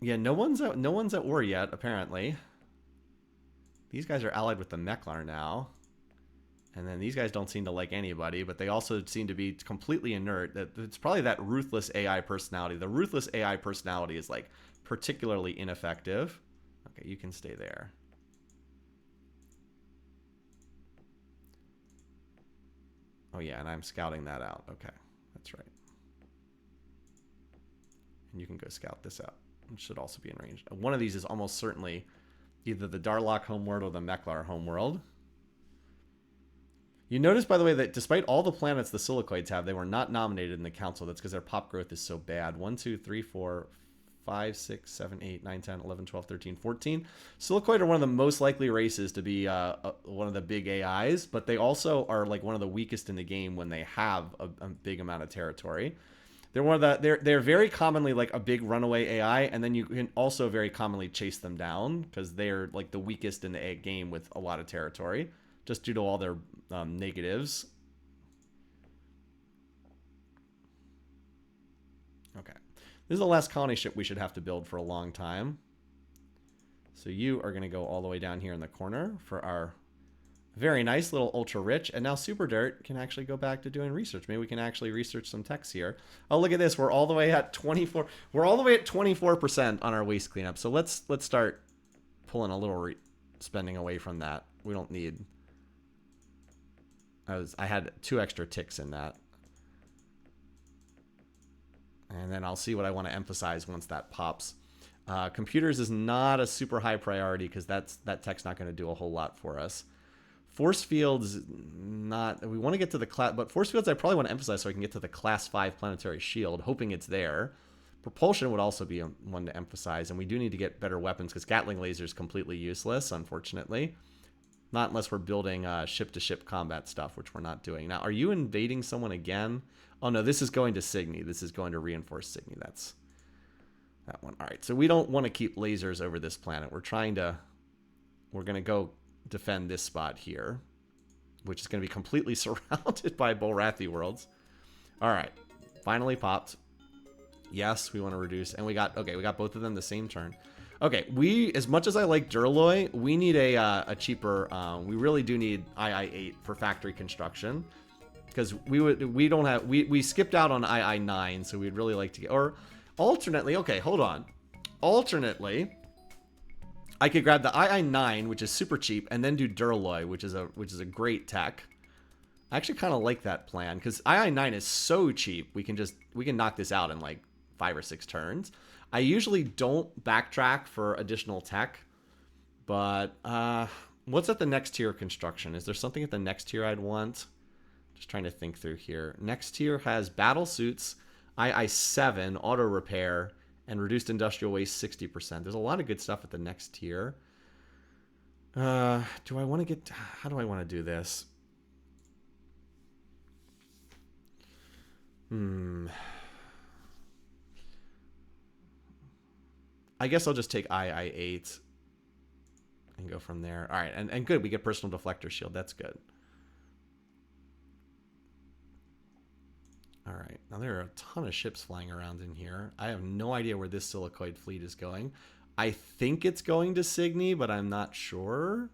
Yeah, no one's at war yet, apparently. These guys are allied with the Meklar now. And then these guys don't seem to like anybody, but they also seem to be completely inert. It's probably that ruthless AI personality. The ruthless AI personality is like particularly ineffective. Okay, you can stay there. Oh yeah, and I'm scouting that out. Okay, that's right. And you can go scout this out. It should also be in range. One of these is almost certainly either the Darlock homeworld or the Meklar homeworld. You notice, by the way, that despite all the planets the Silicoids have, they were not nominated in the council. That's because their pop growth is so bad. 1, 2, 3, 4, 5, 6, 7, 8, 9, 10, 11, 12, 13, 14. Silicoid are one of the most likely races to be one of the big AIs, but they also are like one of the weakest in the game when they have a big amount of territory. They're one of the they're very commonly like a big runaway AI, and then you can also very commonly chase them down because they're like the weakest in the game with a lot of territory, just due to all their negatives. Okay, this is the last colony ship we should have to build for a long time. So you are going to go all the way down here in the corner for our very nice little ultra rich. And now Super Dirt can actually go back to doing research. Maybe we can actually research some techs here. Oh, look at this. We're all the way at 24. We're all the way at 24% on our waste cleanup. So let's start pulling a little spending away from that. We don't need. I had 2 extra ticks in that. And then I'll see what I want to emphasize once that pops. Computers is not a super high priority because that tech's not going to do a whole lot for us. Force fields, not. We want to get to the class, but force fields I probably want to emphasize so I can get to the class 5 planetary shield, hoping it's there. Propulsion would also be one to emphasize, and we do need to get better weapons because Gatling laser is completely useless, unfortunately. Not unless we're building ship-to-ship combat stuff, which we're not doing. Now, are you invading someone again? Oh, no, this is going to Signy. This is going to reinforce Signy. That's that one. All right, so we don't want to keep lasers over this planet. We're going to go defend this spot here, which is going to be completely surrounded by Bolrathi worlds. All right, finally popped. Yes, we want to reduce, and we got both of them the same turn. Okay, as much as I like Duralloy, we need a cheaper. We really do need II-8 for factory construction because we skipped out on II-9, so we'd really like to get, or alternately. Okay, hold on. Alternately, I could grab the II-9, which is super cheap, and then do Duralloy, which is a great tech. I actually kind of like that plan because II-9 is so cheap. We can knock this out in like 5 or 6 turns. I usually don't backtrack for additional tech, but what's at the next tier of construction? Is there something at the next tier I'd want? Just trying to think through here. Next tier has battle suits, II-7, auto repair, and reduced industrial waste 60%. There's a lot of good stuff at the next tier. How do I want to do this? I guess I'll just take II-8 and go from there. All right, and good. We get personal deflector shield. That's good. All right, now there are a ton of ships flying around in here. I have no idea where this Silicoid fleet is going. I think it's going to Signy, but I'm not sure.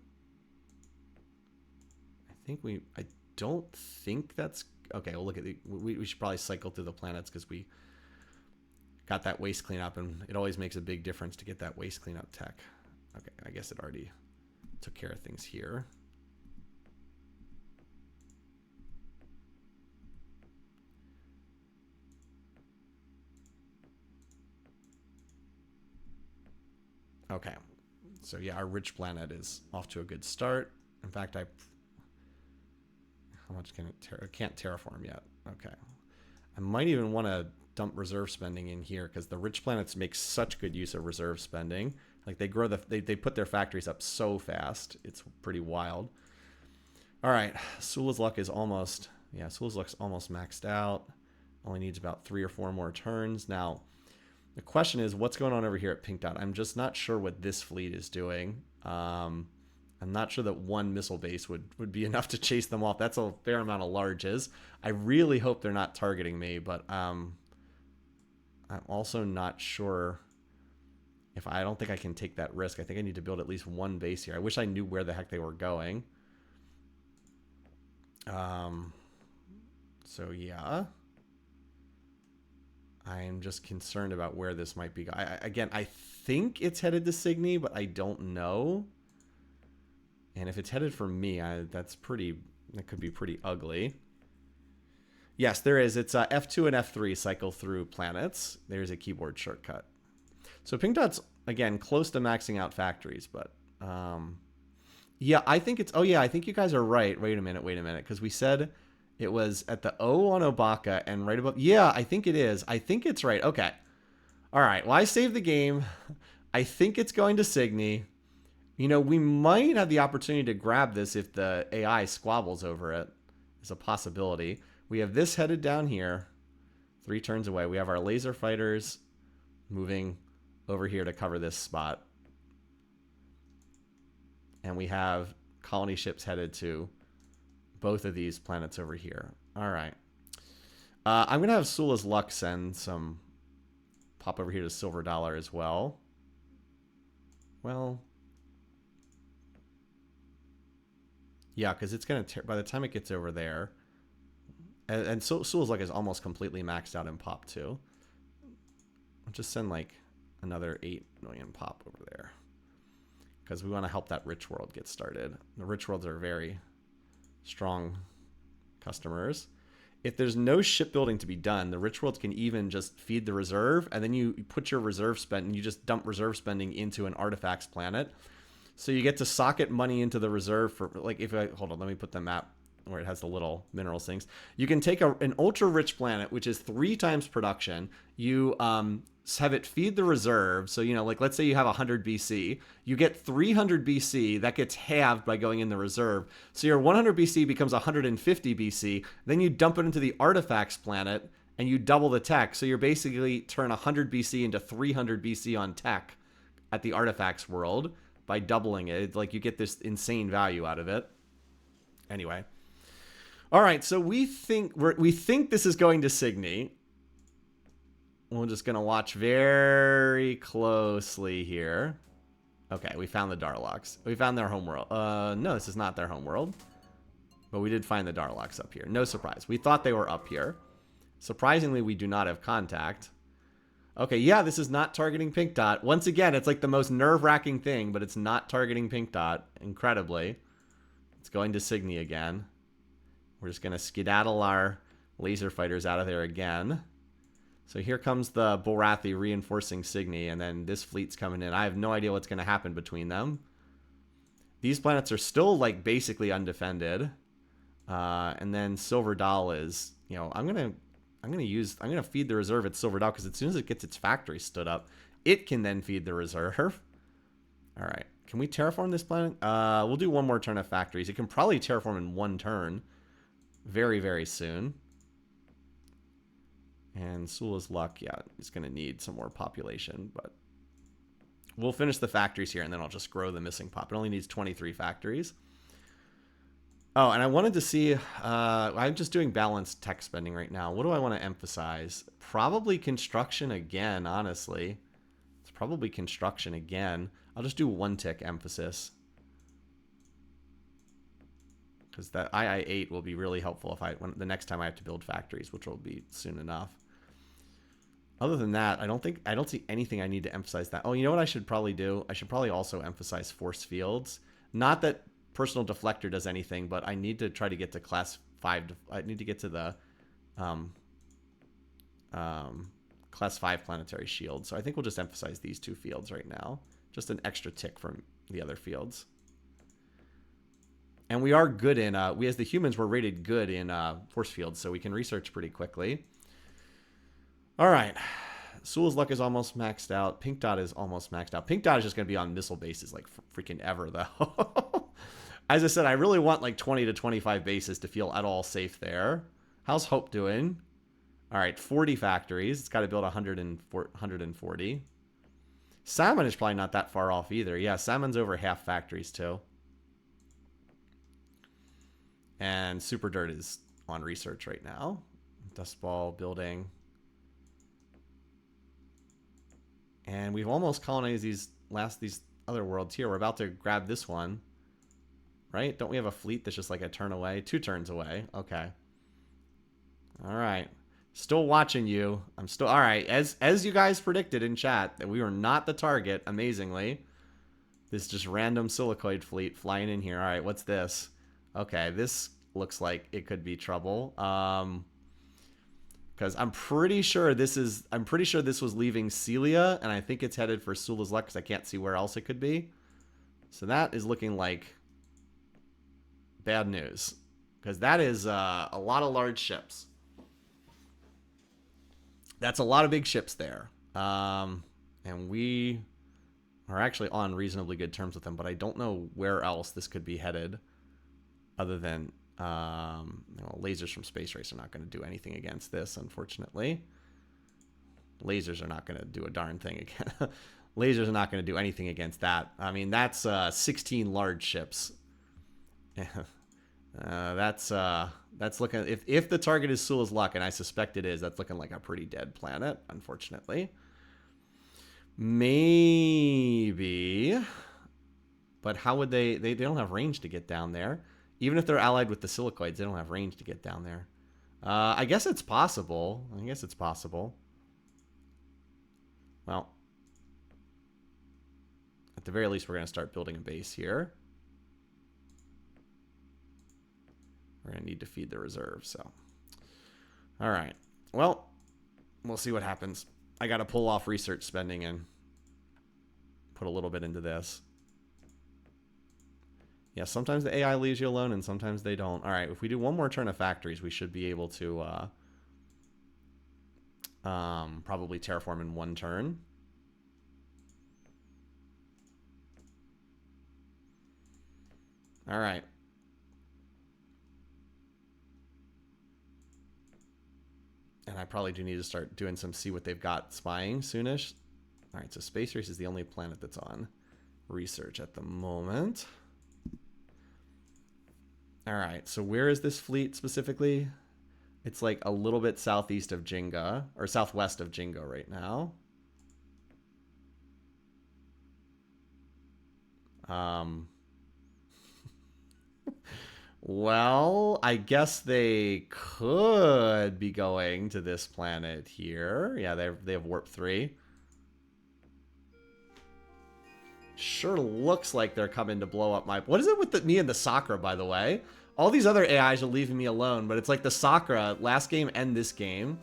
I don't think that's... Okay, we'll look at we should probably cycle through the planets because we got that waste cleanup, and it always makes a big difference to get that waste cleanup tech. Okay, I guess it already took care of things here. Okay, so yeah, our rich planet is off to a good start. In fact, how much can it can't terraform yet. Okay, I might even want to dump reserve spending in here because the rich planets make such good use of reserve spending. Like they grow they put their factories up so fast, it's pretty wild. All right, Sula's luck is almost Sula's luck's almost maxed out. Only needs about 3 or 4 more turns now. The question is, what's going on over here at Pink Dot? I'm just not sure what this fleet is doing. I'm not sure that 1 missile base would be enough to chase them off. That's a fair amount of larges. I really hope they're not targeting me, but I'm also not sure if I don't think I can take that risk. I think I need to build at least 1 base here. I wish I knew where the heck they were going. Um, so yeah, I'm just concerned about where this might be. Again, I think it's headed to Signy, but I don't know. And if it's headed for me, that could be pretty ugly. Yes, there is. It's F2 and F3 cycle through planets. There's a keyboard shortcut. So Pink Dot's, again, close to maxing out factories, but yeah, I think it's, oh yeah, I think you guys are right. Wait a minute, because we said it was at the O on Obaka and right above, yeah, I think it is. I think it's right. Okay. All right, well, I saved the game. I think it's going to Signy. You know, we might have the opportunity to grab this if the AI squabbles over it. It's a possibility. We have this headed down here, 3 turns away. We have our laser fighters moving over here to cover this spot. And we have colony ships headed to both of these planets over here. All right. I'm going to have Sula's Luck send some... Pop over here to Silver Dollar as well. Well... Yeah, because it's going to... By the time it gets over there... And Sula's Luck is almost completely maxed out in pop, too. I'll just send, like, another 8 million pop over there. Because we want to help that rich world get started. The rich worlds are very strong customers. If there's no shipbuilding to be done, the rich worlds can even just feed the reserve, and then you put your reserve spend, and you just dump reserve spending into an artifacts planet. So you get to socket money into the reserve for, like, if I, hold on, let me put the map where it has the little minerals things. You can take an ultra rich planet, which is 3 times production. You have it feed the reserve. So, you know, like, let's say you have 100 BC. You get 300 BC. That gets halved by going in the reserve. So your 100 BC becomes 150 BC. Then you dump it into the artifacts planet, and you double the tech. So you're basically turn 100 BC into 300 BC on tech at the artifacts world by doubling it. It's like you get this insane value out of it. Anyway. All right, so we think this is going to Signy. We're just going to watch very closely here. Okay, we found the Darlocks. We found their homeworld. No, this is not their homeworld. But we did find the Darlocks up here. No surprise. We thought they were up here. Surprisingly, we do not have contact. Okay, yeah, this is not targeting Pink Dot. Once again, it's like the most nerve-wracking thing, but it's not targeting Pink Dot, incredibly. It's going to Signy again. We're just going to skedaddle our laser fighters out of there again. So here comes the Borathi reinforcing Signy, and then this fleet's coming in. I have no idea what's going to happen between them. These planets are still, like, basically undefended. And then Silver Doll is, you know, I'm going to feed the reserve at Silver Doll, because as soon as it gets its factory stood up, it can then feed the reserve. All right. Can we terraform this planet? We'll do one more turn of factories. It can probably terraform in 1 turn. Very, very soon. And Sula's Luck, yeah, is going to need some more population, but we'll finish the factories here, and then I'll just grow the missing pop. It only needs 23 factories. Oh, and I wanted to see, I'm just doing balanced tech spending right now. What do I want to emphasize? Probably construction again, honestly. It's probably construction again. I'll just do 1 tick emphasis. Because that II-8 will be really helpful when the next time I have to build factories, which will be soon enough. Other than that, I don't see anything I need to emphasize that. Oh, you know what I should probably do? I should probably also emphasize force fields. Not that personal deflector does anything, but I need to try to get to class 5. I need to get to the class 5 planetary shield. So I think we'll just emphasize these 2 fields right now. Just an extra tick from the other fields. And we are good in, we as the humans were rated good in force fields, so we can research pretty quickly. All right. Sula's Luck is almost maxed out. Pink Dot is almost maxed out. Pink Dot is just going to be on missile bases like freaking ever, though. As I said, I really want like 20 to 25 bases to feel at all safe there. How's Hope doing? All right, 40 factories. It's got to build 140. Salmon is probably not that far off either. Yeah, Salmon's over half factories, too. And Super Dirt is on research right now. Dust Ball building. And we've almost colonized these other worlds here. We're about to grab this one. right? Don't we have a fleet that's just like a turn away? 2 turns away. Okay. All right. Still watching you. I'm still all right. As you guys predicted in chat, that we were not the target. Amazingly, this just random silicoid fleet flying in here. All right, what's this? Okay, this looks like it could be trouble. Because I'm pretty sure this was leaving Celia, and I think it's headed for Sula's Luck because I can't see where else it could be. So that is looking like bad news, because that is a lot of large ships. That's a lot of big ships there. And we are actually on reasonably good terms with them, but I don't know where else this could be headed other than lasers from Space Race are not going to do anything against this, unfortunately. Lasers are not going to do a darn thing again. Lasers are not going to do anything against that. I mean, that's 16 large ships. That's looking, if the target is Sula's Luck, and I suspect it is, that's looking like a pretty dead planet, unfortunately. Maybe, but how would they don't have range to get down there. Even if they're allied with the silicoids, they don't have range to get down there. I guess it's possible. Well, at the very least, we're going to start building a base here. We're going to need to feed the reserve, so. All right. Well, we'll see what happens. I got to pull off research spending and put a little bit into this. Yeah, sometimes the AI leaves you alone and sometimes they don't. All right, if we do one more turn of factories, we should be able to probably terraform in one turn. All right. And I probably do need to start doing some see what they've got spying soonish. All right, so Space Race is the only planet that's on research at the moment. All right, so where is this fleet specifically? It's like a little bit southeast of Jinga, or southwest of Jinga right now. Well, I guess they could be going to this planet here. Yeah, they have warp 3. Sure looks like they're coming to blow up my... What is it with me and the Sakura, by the way? All these other AIs are leaving me alone, but it's like the Sakura, last game and this game,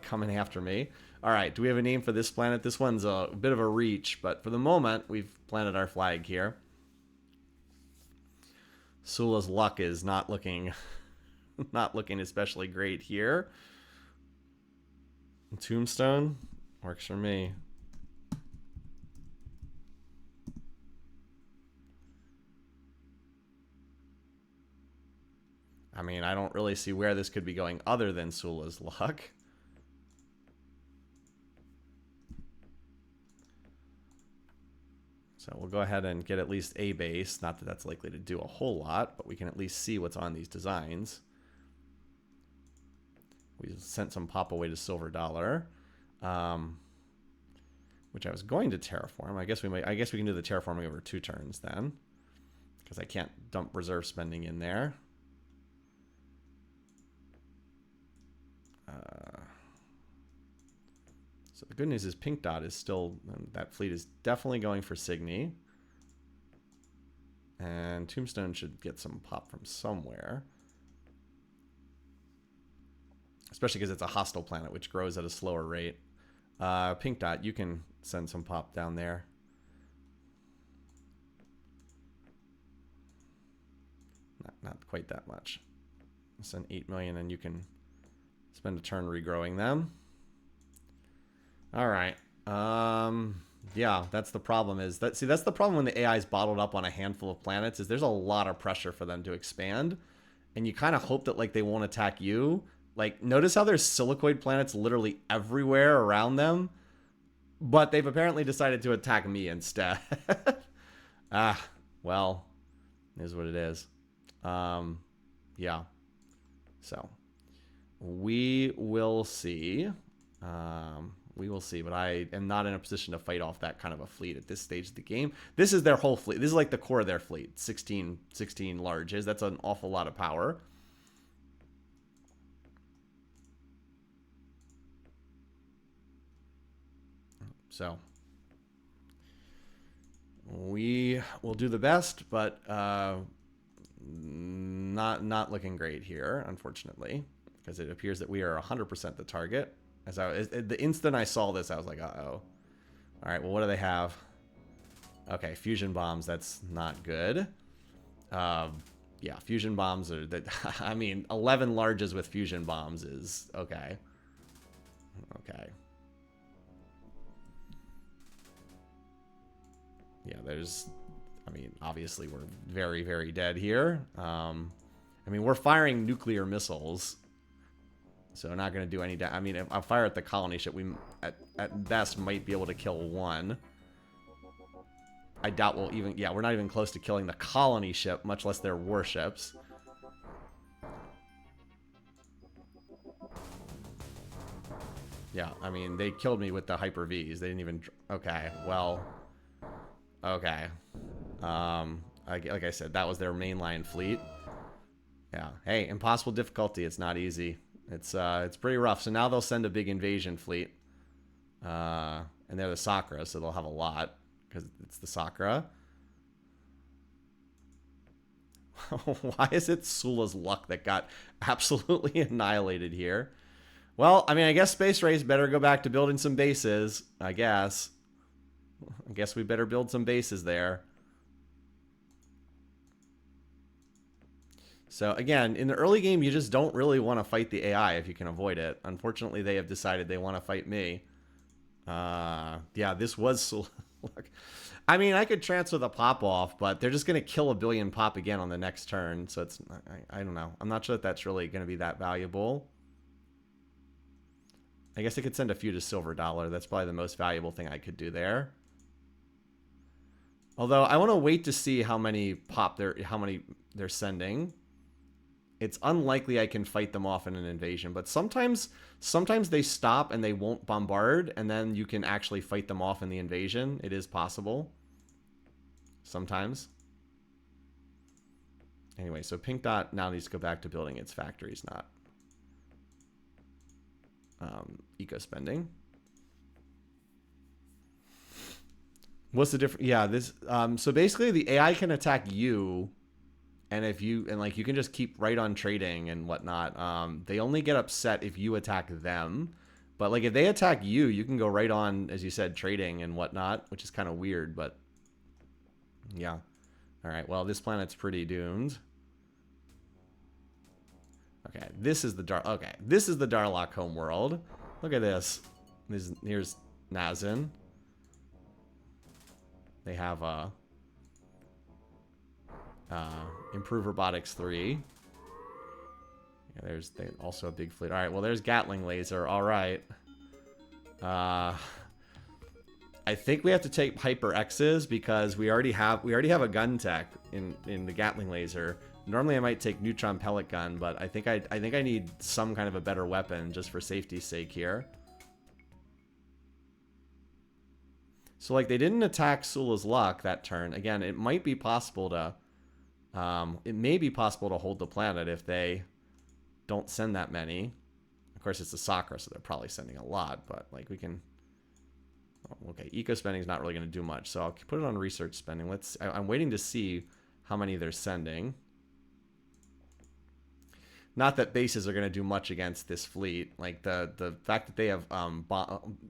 coming after me. All right, do we have a name for this planet? This one's a bit of a reach, but for the moment, we've planted our flag here. Sula's Luck is not looking especially great here. Tombstone works for me. I mean, I don't really see where this could be going other than Sula's Luck. So we'll go ahead and get at least a base. Not that that's likely to do a whole lot, but we can at least see what's on these designs. We sent some pop away to Silver Dollar, which I was going to terraform. I guess we can do the terraforming over 2 turns then, because I can't dump reserve spending in there. So the good news is Pink Dot is still, that fleet is definitely going for Signy. And Tombstone should get some pop from somewhere. Especially because it's a hostile planet, which grows at a slower rate. Pink Dot, you can send some pop down there. Not quite that much. Send 8 million and you can spend a turn regrowing them. All right. Yeah, that's the problem. That's the problem when the AI is bottled up on a handful of planets, is there's a lot of pressure for them to expand, and you kind of hope that like they won't attack you. Like, notice how there's silicoid planets literally everywhere around them, but they've apparently decided to attack me instead. Well, it is what it is. Yeah. So we will see. We will see, but I am not in a position to fight off that kind of a fleet at this stage of the game. This is their whole fleet. This is like the core of their fleet. 16 larges. That's an awful lot of power. So we will do the best, but not looking great here, unfortunately, because it appears that we are 100% the target. The instant I saw this, I was like, uh-oh. All right, well, what do they have? Okay, fusion bombs. That's not good. Yeah, fusion bombs are that. I mean, 11 larges with fusion bombs is okay. Okay. Yeah, there's. I mean, obviously we're very, very dead here. I mean, we're firing nuclear missiles, so not going to do any damage. I mean, if I fire at the colony ship, we at best might be able to kill one. I doubt we'll even... Yeah, we're not even close to killing the colony ship, much less their warships. Yeah, I mean, they killed me with the Hyper-Vs. They didn't even... Okay, well... Okay. Like I said, that was their mainline fleet. Yeah. Hey, impossible difficulty. It's not easy. It's pretty rough. So now they'll send a big invasion fleet. And they're the Sakura, so they'll have a lot. Because it's the Sakura. Why is it Sula's luck that got absolutely annihilated here? Well, I mean, I guess Space Race better go back to building some bases. I guess we better build some bases there. So again, in the early game, you just don't really want to fight the AI if you can avoid it. Unfortunately, they have decided they want to fight me. Yeah, this was Sula. Look, I mean, I could transfer the pop off, but they're just going to kill a billion pop again on the next turn. So it's, I don't know. I'm not sure that that's really going to be that valuable. I guess I could send a few to Silver Dollar. That's probably the most valuable thing I could do there. Although I want to wait to see how many they're sending. It's unlikely I can fight them off in an invasion, but sometimes they stop and they won't bombard, and then you can actually fight them off in the invasion. It is possible. Sometimes. Anyway, so Pink Dot now needs to go back to building its factories, not eco-spending. What's the difference? Yeah, this. So basically, the AI can attack you. And if you, and like, you can just keep right on trading and whatnot. They only get upset if you attack them. But like, if they attack you, you can go right on, as you said, trading and whatnot, which is kind of weird, but yeah. All right, well, this planet's pretty doomed. Okay, this is the Darlock homeworld. Look at this. Here's Nazin. They have a Improve Robotics 3. Yeah, there's also a big fleet. All right, well, there's Gatling Laser. All right. I think we have to take Hyper X's because we already have a gun tech in the Gatling Laser. Normally I might take Neutron Pellet Gun, but I think I need some kind of a better weapon just for safety's sake here. So like, they didn't attack Sula's Luck that turn. Again, it might be possible to it may be possible to hold the planet if they don't send that many. Of course, it's a Sakura, so they're probably sending a lot, but like, we can... Okay, eco spending is not really going to do much, so I'll put it on research spending. I'm waiting to see how many they're sending. Not that bases are going to do much against this fleet. Like, the fact that they have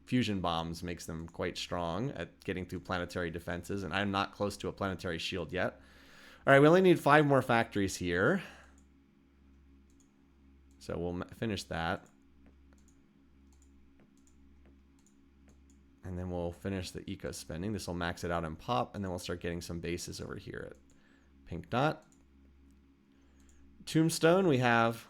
fusion bombs makes them quite strong at getting through planetary defenses, and I'm not close to a planetary shield yet. All right, we only need 5 more factories here. So we'll finish that. And then we'll finish the eco spending. This will max it out in pop, and then we'll start getting some bases over here at Pink Dot. Tombstone, we have...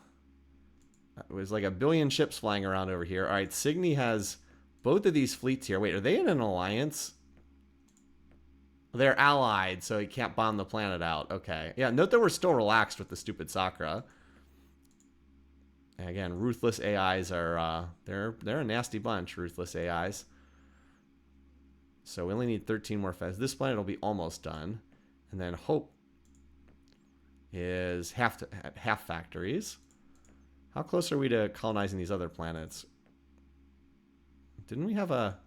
It was like a billion ships flying around over here. All right, Cygni has both of these fleets here. Wait, are they in an alliance? They're allied, so he can't bomb the planet out. Okay. Yeah, note that we're still relaxed with the stupid Sakura. And again, ruthless AIs are they're a nasty bunch. Ruthless AIs. So we only need 13 more feds. This planet will be almost done, and then hope is half factories. How close are we to colonizing these other planets? Didn't we have a...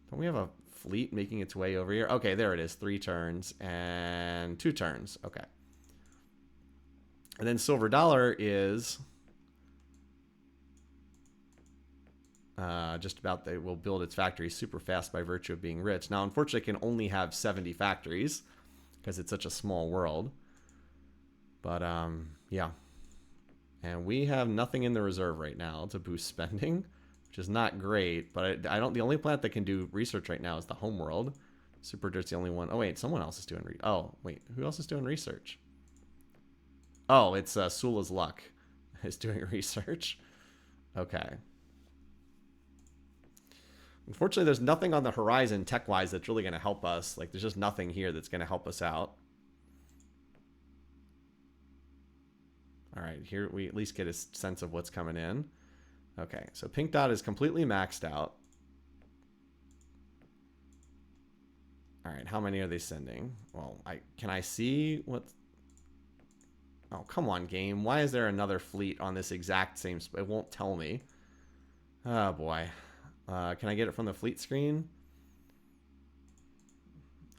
Don't we have a fleet making its way over here? Okay, there it is. 3 turns and 2 turns. Okay. And then Silver Dollar is... just about, they will build its factories super fast by virtue of being rich. Now, unfortunately, it can only have 70 factories because it's such a small world. But, yeah. And we have nothing in the reserve right now to boost spending, which is not great. But I don't. The only planet that can do research right now is the homeworld. Super Dirt's the only one. Oh, wait, someone else is doing oh, wait, who else is doing research? Oh, it's Sula's Luck is doing research. Okay. Unfortunately, there's nothing on the horizon tech-wise that's really going to help us. Like, there's just nothing here that's going to help us out. All right, here we at least get a sense of what's coming in. Okay, so Pink Dot is completely maxed out. All right, how many are they sending? Well, can I see what... Oh, come on, game. Why is there another fleet on this exact same... It won't tell me. Oh, boy. Can I get it from the fleet screen?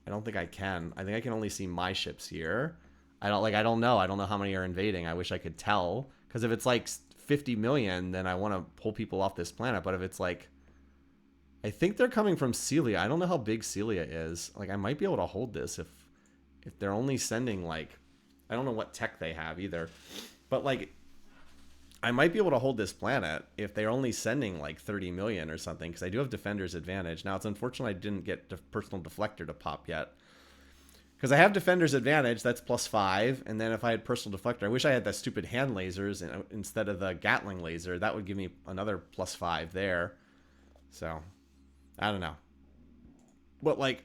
I don't think I can. I think I can only see my ships here. I don't know. I don't know how many are invading. I wish I could tell. Because if it's like 50 million, then I want to pull people off this planet. But if it's like... I think they're coming from Celia. I don't know how big Celia is. Like, I might be able to hold this if they're only sending, like... I don't know what tech they have either. But, like... I might be able to hold this planet if they're only sending like 30 million or something, because I do have Defender's Advantage. Now, it's unfortunate I didn't get Personal Deflector to pop yet. Because I have Defender's Advantage, that's +5. And then if I had Personal Deflector, I wish I had that stupid hand lasers instead of the Gatling laser. That would give me another +5 there. So, I don't know. But like,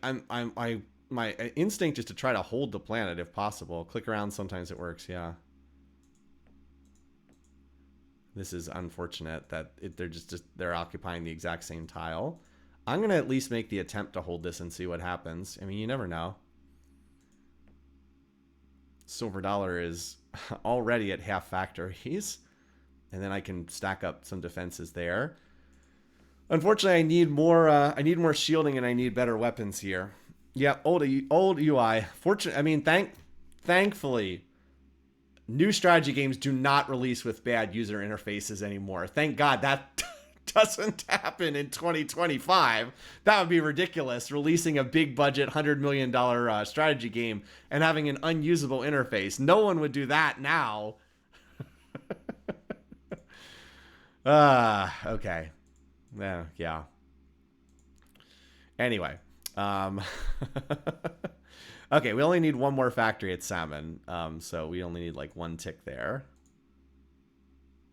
my instinct is to try to hold the planet if possible. Click around, sometimes it works, yeah. This is unfortunate that they're occupying the exact same tile. I'm going to at least make the attempt to hold this and see what happens. I mean, you never know. Silver Dollar is already at half factories. And then I can stack up some defenses there. Unfortunately, I need more shielding and I need better weapons here. Yeah, old UI. Thankfully, new strategy games do not release with bad user interfaces anymore. Thank God that doesn't happen in 2025. That would be ridiculous, releasing a big budget $100 million strategy game and having an unusable interface. No one would do that now. Okay. Yeah. Anyway. Okay, we only need one more factory at Salmon, so we only need like 1 tick there.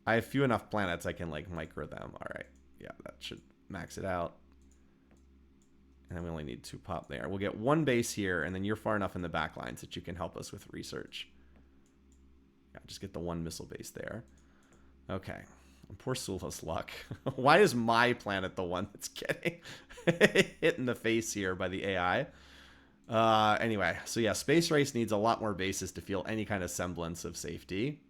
I have few enough planets I can like micro them. All right, yeah, that should max it out. And then we only need 2 pop there. We'll get 1 base here, and then you're far enough in the back lines that you can help us with research. Yeah, just get the 1 missile base there. Okay, and poor Sula's Luck. Why is my planet the one that's getting hit in the face here by the AI? Anyway, so yeah, Space Race needs a lot more bases to feel any kind of semblance of safety.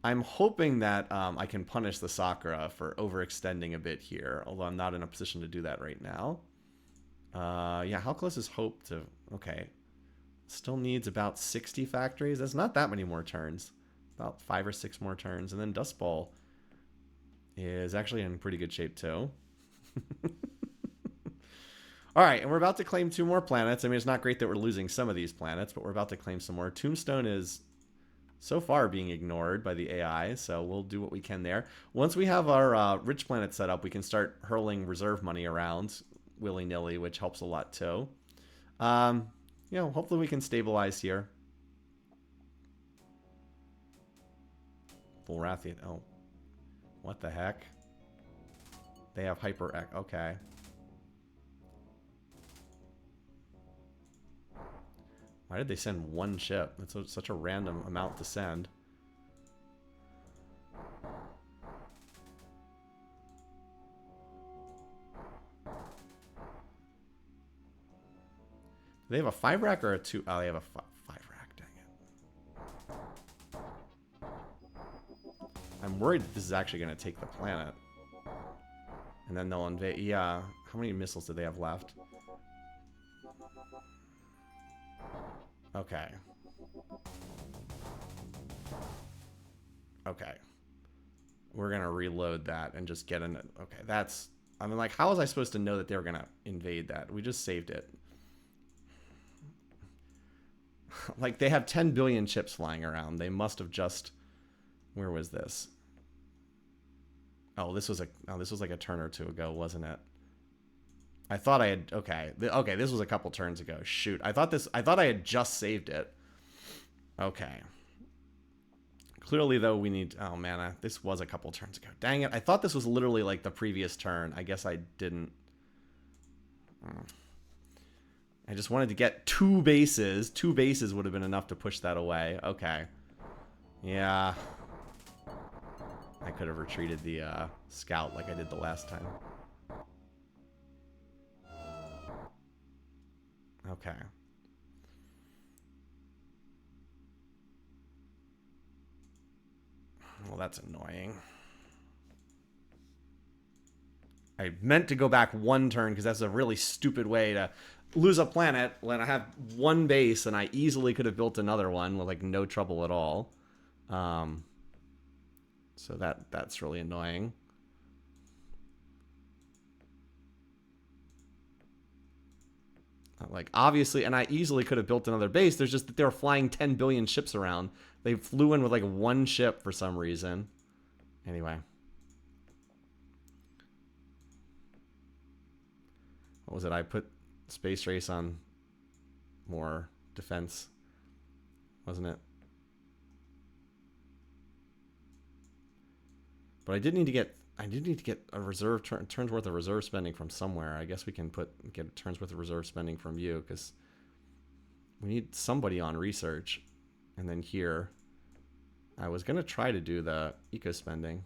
I'm hoping that I can punish the Sakura for overextending a bit here, although I'm not in a position to do that right now. Yeah, how close is Hope to... Okay. Still needs about 60 factories. That's not that many more turns. About 5 or 6 more turns. And then Dust Bowl is actually in pretty good shape too. All right, and we're about to claim 2 more planets. I mean, it's not great that we're losing some of these planets, but we're about to claim some more. Tombstone is so far being ignored by the AI, so we'll do what we can there. Once we have our rich planet set up, we can start hurling reserve money around willy-nilly, which helps a lot too. You know, hopefully we can stabilize here. Full Rathian. Oh, what the heck? They have Hyper... Okay. Why did they send 1 ship? That's such a random amount to send. they have a 5 rack or a 2? Oh, they have a 5 rack. Dang it. I'm worried that this is actually going to take the planet. And then they'll invade. Yeah. How many missiles do they have left? Okay. Okay. We're going to reload that and just get in it. Okay, that's... I mean, like, how was I supposed to know that they were going to invade that? We just saved it. Like, they have 10 billion chips flying around. They must have just... Where was this? Oh, this was like a turn or two ago, wasn't it? I thought I had... Okay. Okay, this was a couple turns ago. Shoot. I thought I had just saved it. Okay. Clearly, though, we need... Oh, man, this was a couple turns ago. Dang it. I thought this was literally like the previous turn. I guess I didn't... I just wanted to get 2 bases. 2 bases would have been enough to push that away. Okay. Yeah. I could have retreated the scout like I did the last time. Okay. Well, that's annoying. I meant to go back 1 turn because that's a really stupid way to lose a planet when I have 1 base and I easily could have built another one with like no trouble at all. So that's really annoying. Like, obviously, and I easily could have built another base. There's just that they were flying 10 billion ships around. They flew in with like 1 ship for some reason. Anyway. What was it? I put Space Race on more defense, wasn't it? But I did need to get a reserve turns worth of reserve spending from somewhere. I guess we can get a turns worth of reserve spending from you because we need somebody on research. And then here, I was gonna try to do the eco spending.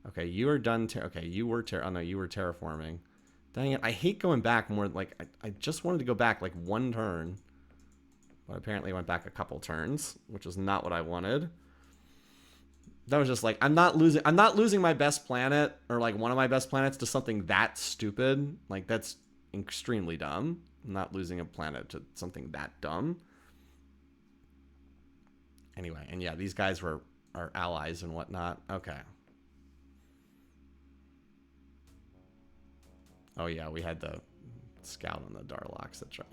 Okay, you are done. Okay, you were oh no, you were terraforming. Dang it! I hate going back more. Like I just wanted to go back like 1 turn, but apparently I went back a couple turns, which was not what I wanted. That was just like, I'm not losing my best planet or like one of my best planets to something that stupid. Like, that's extremely dumb. I'm not losing a planet to something that dumb. Anyway, and yeah, these guys are allies and whatnot. Okay. Oh yeah, we had the scout on the Darlocks, that's right.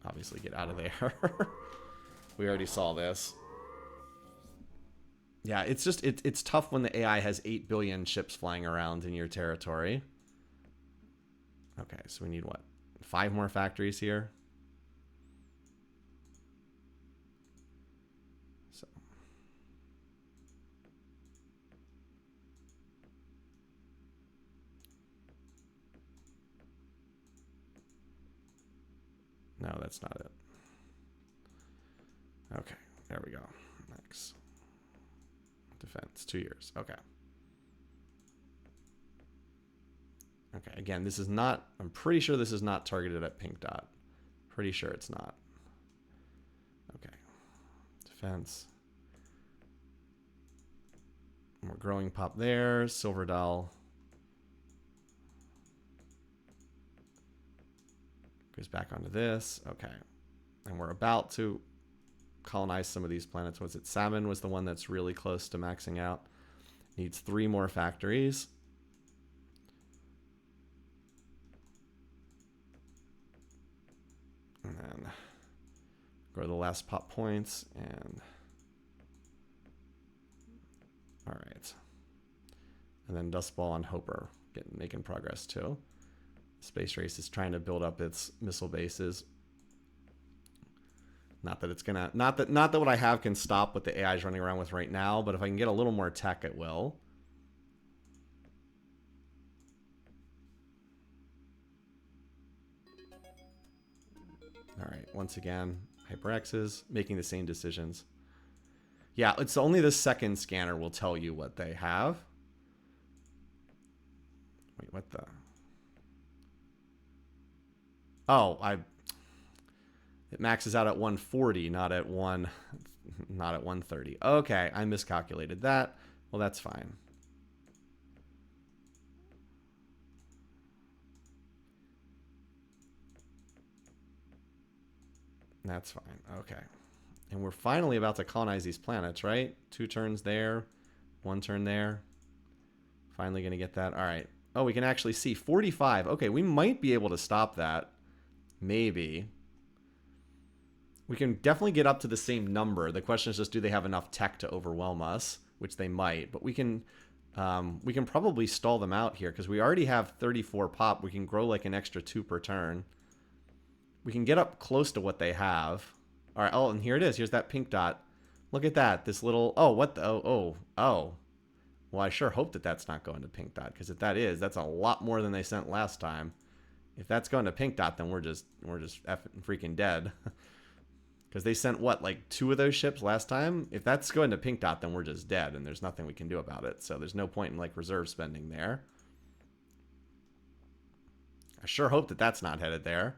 Obviously get out of there. We already saw this. Yeah, it's just it's tough when the AI has 8 billion ships flying around in your territory. Okay, so we need what? 5 more factories here. So no, that's not it. Okay, there we go. Next. Defense, 2 years. Okay. Okay, again, this is not... I'm pretty sure this is not targeted at pink dot. Pretty sure it's not. Okay. Defense. More growing pop there. Silver doll. Goes back onto this. Okay. And we're about to colonize some of these planets. Was it Salmon was the one that's really close to maxing out? Needs 3 more factories. And then go to the last pop points and all right. And then Dust Ball and Hoper making progress too. Space Race is trying to build up its missile bases. Not that it's gonna not that what I have can stop what the AI is running around with right now, but if I can get a little more tech, it will. All right, once again, HyperX's making the same decisions. Yeah, it's only the second scanner will tell you what they have. Wait, what the? Oh, it maxes out at 140, not at 130. Okay, I miscalculated that. Well, that's fine. That's fine. Okay. And we're finally about to colonize these planets, right? 2 turns there, 1 turn there. Finally going to get that. All right. Oh, we can actually see 45. Okay, we might be able to stop that. Maybe. We can definitely get up to the same number. The question is just, do they have enough tech to overwhelm us? Which they might. But we can probably stall them out here because we already have 34 pop. We can grow like an extra 2 per turn. We can get up close to what they have. All right. Oh, and here it is. Here's that pink dot. Look at that. This little... Oh, what the... Oh. Well, I sure hope that that's not going to pink dot, because if that is, that's a lot more than they sent last time. If that's going to pink dot, then we're just effing freaking dead. Because they sent, what, like 2 of those ships last time? If that's going to pink dot, then we're just dead, and there's nothing we can do about it. So there's no point in, like, reserve spending there. I sure hope that that's not headed there.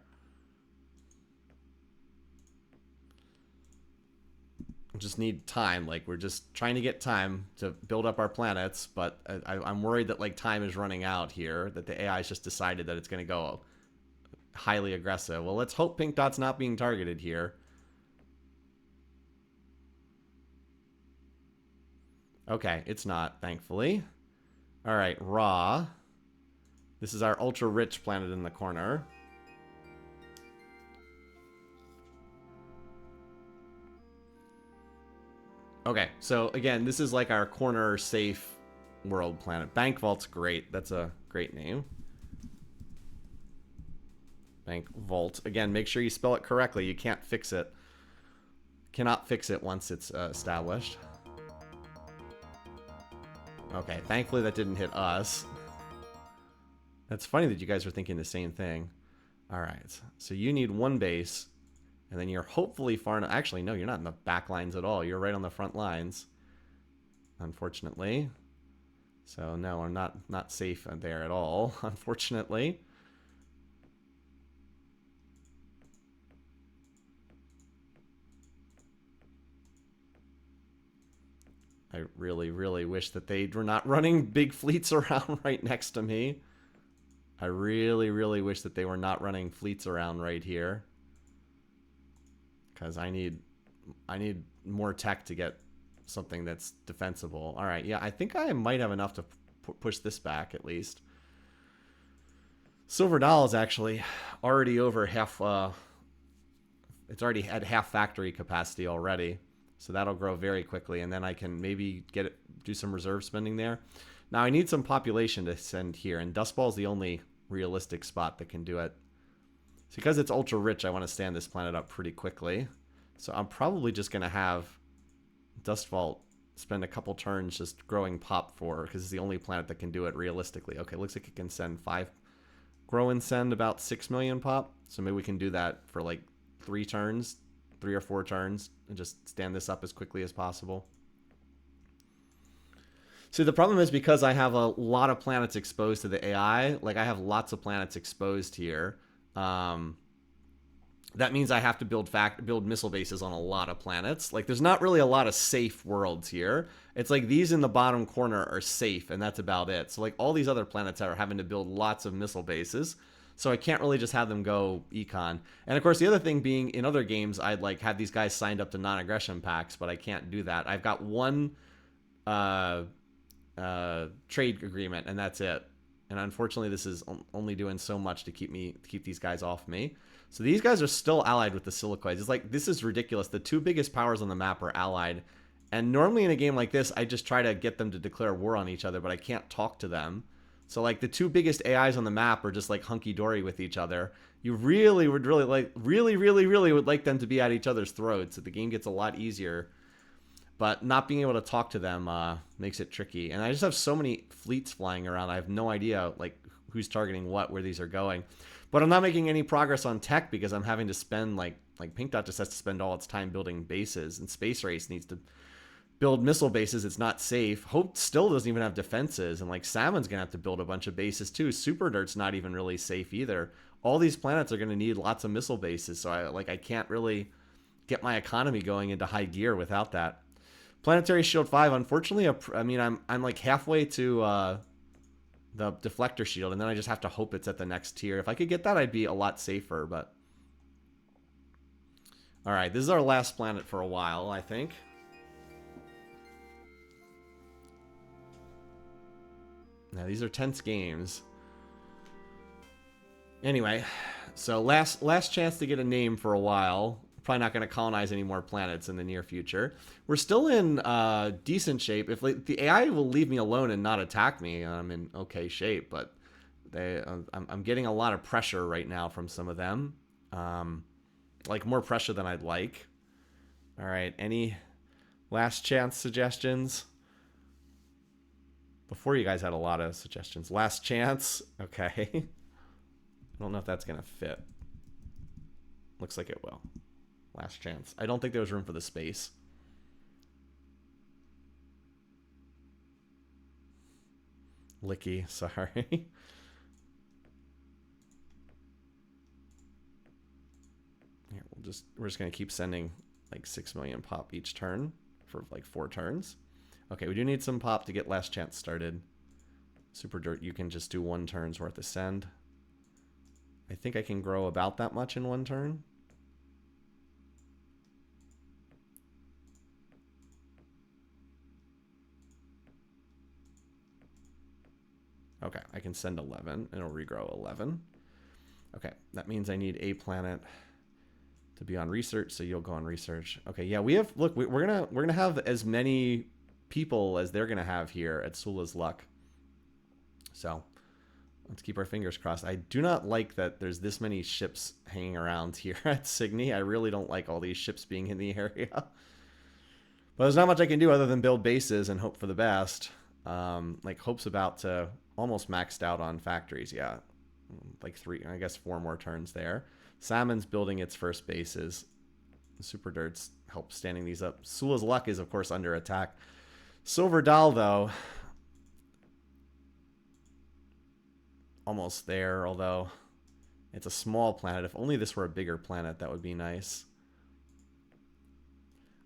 Just need time. Like, we're just trying to get time to build up our planets, but I'm worried that, like, time is running out here, that the AI's just decided that it's going to go highly aggressive. Well, let's hope pink dot's not being targeted here. Okay, it's not, thankfully. All right, Ra. This is our ultra-rich planet in the corner. Okay, so again, this is like our corner safe world planet. Bank Vault's great. That's a great name. Bank Vault. Again, make sure you spell it correctly. You can't fix it. Cannot fix it once it's established. Okay, thankfully that didn't hit us. That's funny that you guys are thinking the same thing. All right, so you need 1 base. And then you're hopefully far enough. Actually, no, you're not in the back lines at all. You're right on the front lines, unfortunately. So no, I'm not safe there at all, unfortunately. I really, really wish that they were not running big fleets around right next to me. I really, really wish that they were not running fleets around right here. Because I need more tech to get something that's defensible. All right, yeah, I think I might have enough to push this back at least. Silver Doll is actually already over half. It's already at half factory capacity already, so that'll grow very quickly, and then I can maybe do some reserve spending there. Now I need some population to send here, and Dust Ball is the only realistic spot that can do it. Because it's ultra rich, I want to stand this planet up pretty quickly. So I'm probably just going to have Dust Vault spend a couple turns just growing pop because it's the only planet that can do it realistically. Okay, looks like it can send 5. Grow and send about 6 million pop. So maybe we can do that for like 3 turns, 3 or 4 turns, and just stand this up as quickly as possible. See, the problem is because I have a lot of planets exposed to the AI, like I have lots of planets exposed here. That means I have to build missile bases on a lot of planets. Like, there's not really a lot of safe worlds here. It's like these in the bottom corner are safe, and that's about it. So, like, all these other planets are having to build lots of missile bases. So I can't really just have them go econ. And, of course, the other thing being, in other games, I'd, like, have these guys signed up to non-aggression pacts, but I can't do that. I've got 1 trade agreement, and that's it. And unfortunately, this is only doing so much to keep these guys off me. So these guys are still allied with the Silicoids. It's like, this is ridiculous. The 2 biggest powers on the map are allied. And normally in a game like this, I just try to get them to declare war on each other, but I can't talk to them. So like the 2 biggest AIs on the map are just like hunky-dory with each other. You really would really would like them to be at each other's throats. So the game gets a lot easier. But not being able to talk to them makes it tricky. And I just have so many fleets flying around. I have no idea like who's targeting what, where these are going. But I'm not making any progress on tech because I'm having to spend like Pink Dot just has to spend all its time building bases, and Space Race needs to build missile bases, it's not safe. Hope still doesn't even have defenses, and like Salmon's gonna have to build a bunch of bases too. Super Dirt's not even really safe either. All these planets are gonna need lots of missile bases, so I can't really get my economy going into high gear without that. Planetary Shield 5, unfortunately, I mean, I'm like halfway to the deflector shield, and then I just have to hope it's at the next tier. If I could get that, I'd be a lot safer, but... Alright, this is our last planet for a while, I think. Now, these are tense games. Anyway, so last chance to get a name for a while. Probably not going to colonize any more planets in the near future. We're still in decent shape. If the AI will leave me alone and not attack me, I'm in okay shape. But I'm getting a lot of pressure right now from some of them. Like more pressure than I'd like. All right, any last chance suggestions? Before you guys had a lot of suggestions. Last chance? Okay. I don't know if that's going to fit. Looks like it will. Last chance. I don't think there was room for the space. Licky, sorry. Here, we're just gonna keep sending like 6 million pop each turn for like 4 turns. Okay, we do need some pop to get last chance started. Super Dirt, you can just do 1 turn's worth of send. I think I can grow about that much in 1 turn. Okay, I can send 11, and it'll regrow 11. Okay, that means I need a planet to be on research, so you'll go on research. Okay, yeah, we have. Look, we're gonna have as many people as they're gonna have here at Sula's Luck. So let's keep our fingers crossed. I do not like that there's this many ships hanging around here at Signy. I really don't like all these ships being in the area. But there's not much I can do other than build bases and hope for the best. Like Hope's about to almost maxed out on factories. Yeah, like 4 more turns there. Salmon's building its first bases. Super Dirt's help standing these up. Sula's Luck is of course under attack. Silver Doll though, almost there, although it's a small planet. If only this were a bigger planet, that would be nice.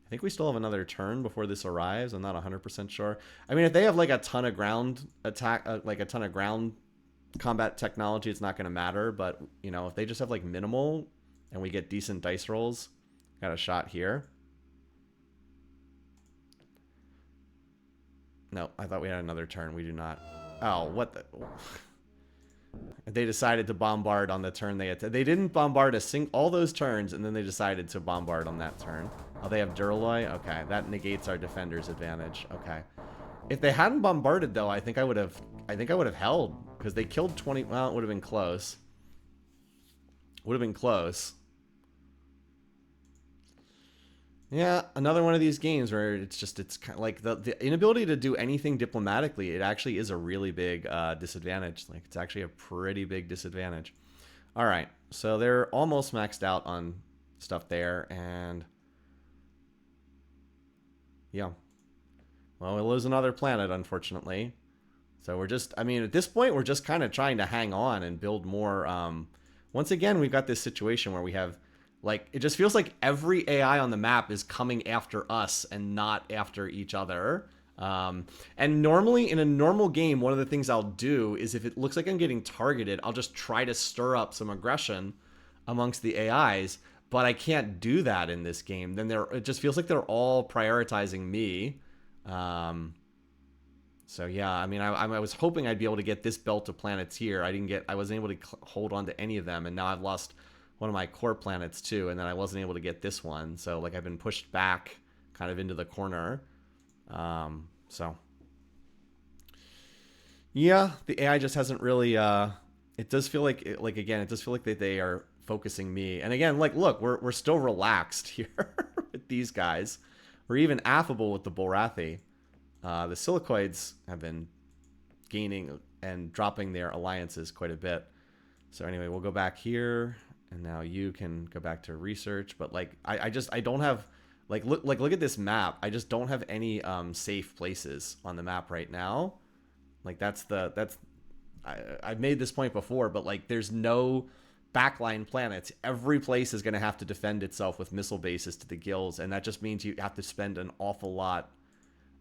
I think we still have another turn before this arrives. I'm not 100% sure. I mean, if they have like a ton of ground attack, like a ton of ground combat technology, it's not going to matter. But, you know, if they just have like minimal and we get decent dice rolls, got a shot here. No, I thought we had another turn. We do not. Oh, what the... They decided to bombard on the turn they didn't bombard all those turns, and then they decided to bombard on that turn. Oh, they have Duraloy? Okay, that negates our defender's advantage. Okay. If they hadn't bombarded though, I think I would have held, because they killed 20. Well, it would have been close. Would have been close. Yeah, another one of these games where it's kind of like the inability to do anything diplomatically. It actually is a really big disadvantage. Like, it's actually a pretty big disadvantage. All right, so they're almost maxed out on stuff there, and yeah. Well, we lose another planet, unfortunately. So we're just, I mean, at this point, we're just kind of trying to hang on and build more. Once again, we've got this situation where we have, like, it just feels like every AI on the map is coming after us and not after each other. And normally, in a normal game, one of the things I'll do is if it looks like I'm getting targeted, I'll just try to stir up some aggression amongst the AIs. But I can't do that in this game. Then it just feels like they're all prioritizing me. So yeah, I mean, I was hoping I'd be able to get this belt of planets here. I wasn't able to hold on to any of them, and now I've lost one of my core planets too, and then I wasn't able to get this one. So like I've been pushed back kind of into the corner. So yeah, the AI just hasn't really, it does feel like, again, it does feel like they are focusing me. And again, like, look, we're still relaxed here with these guys. We're even affable with the Bulrathi. The Silicoids have been gaining and dropping their alliances quite a bit. So anyway, we'll go back here. And now you can go back to research, but like I don't have Look at this map. I just don't have any safe places on the map right now. Like I've made this point before, but like there's no backline planets. Every place is going to have to defend itself with missile bases to the gills, and that just means you have to spend an awful lot.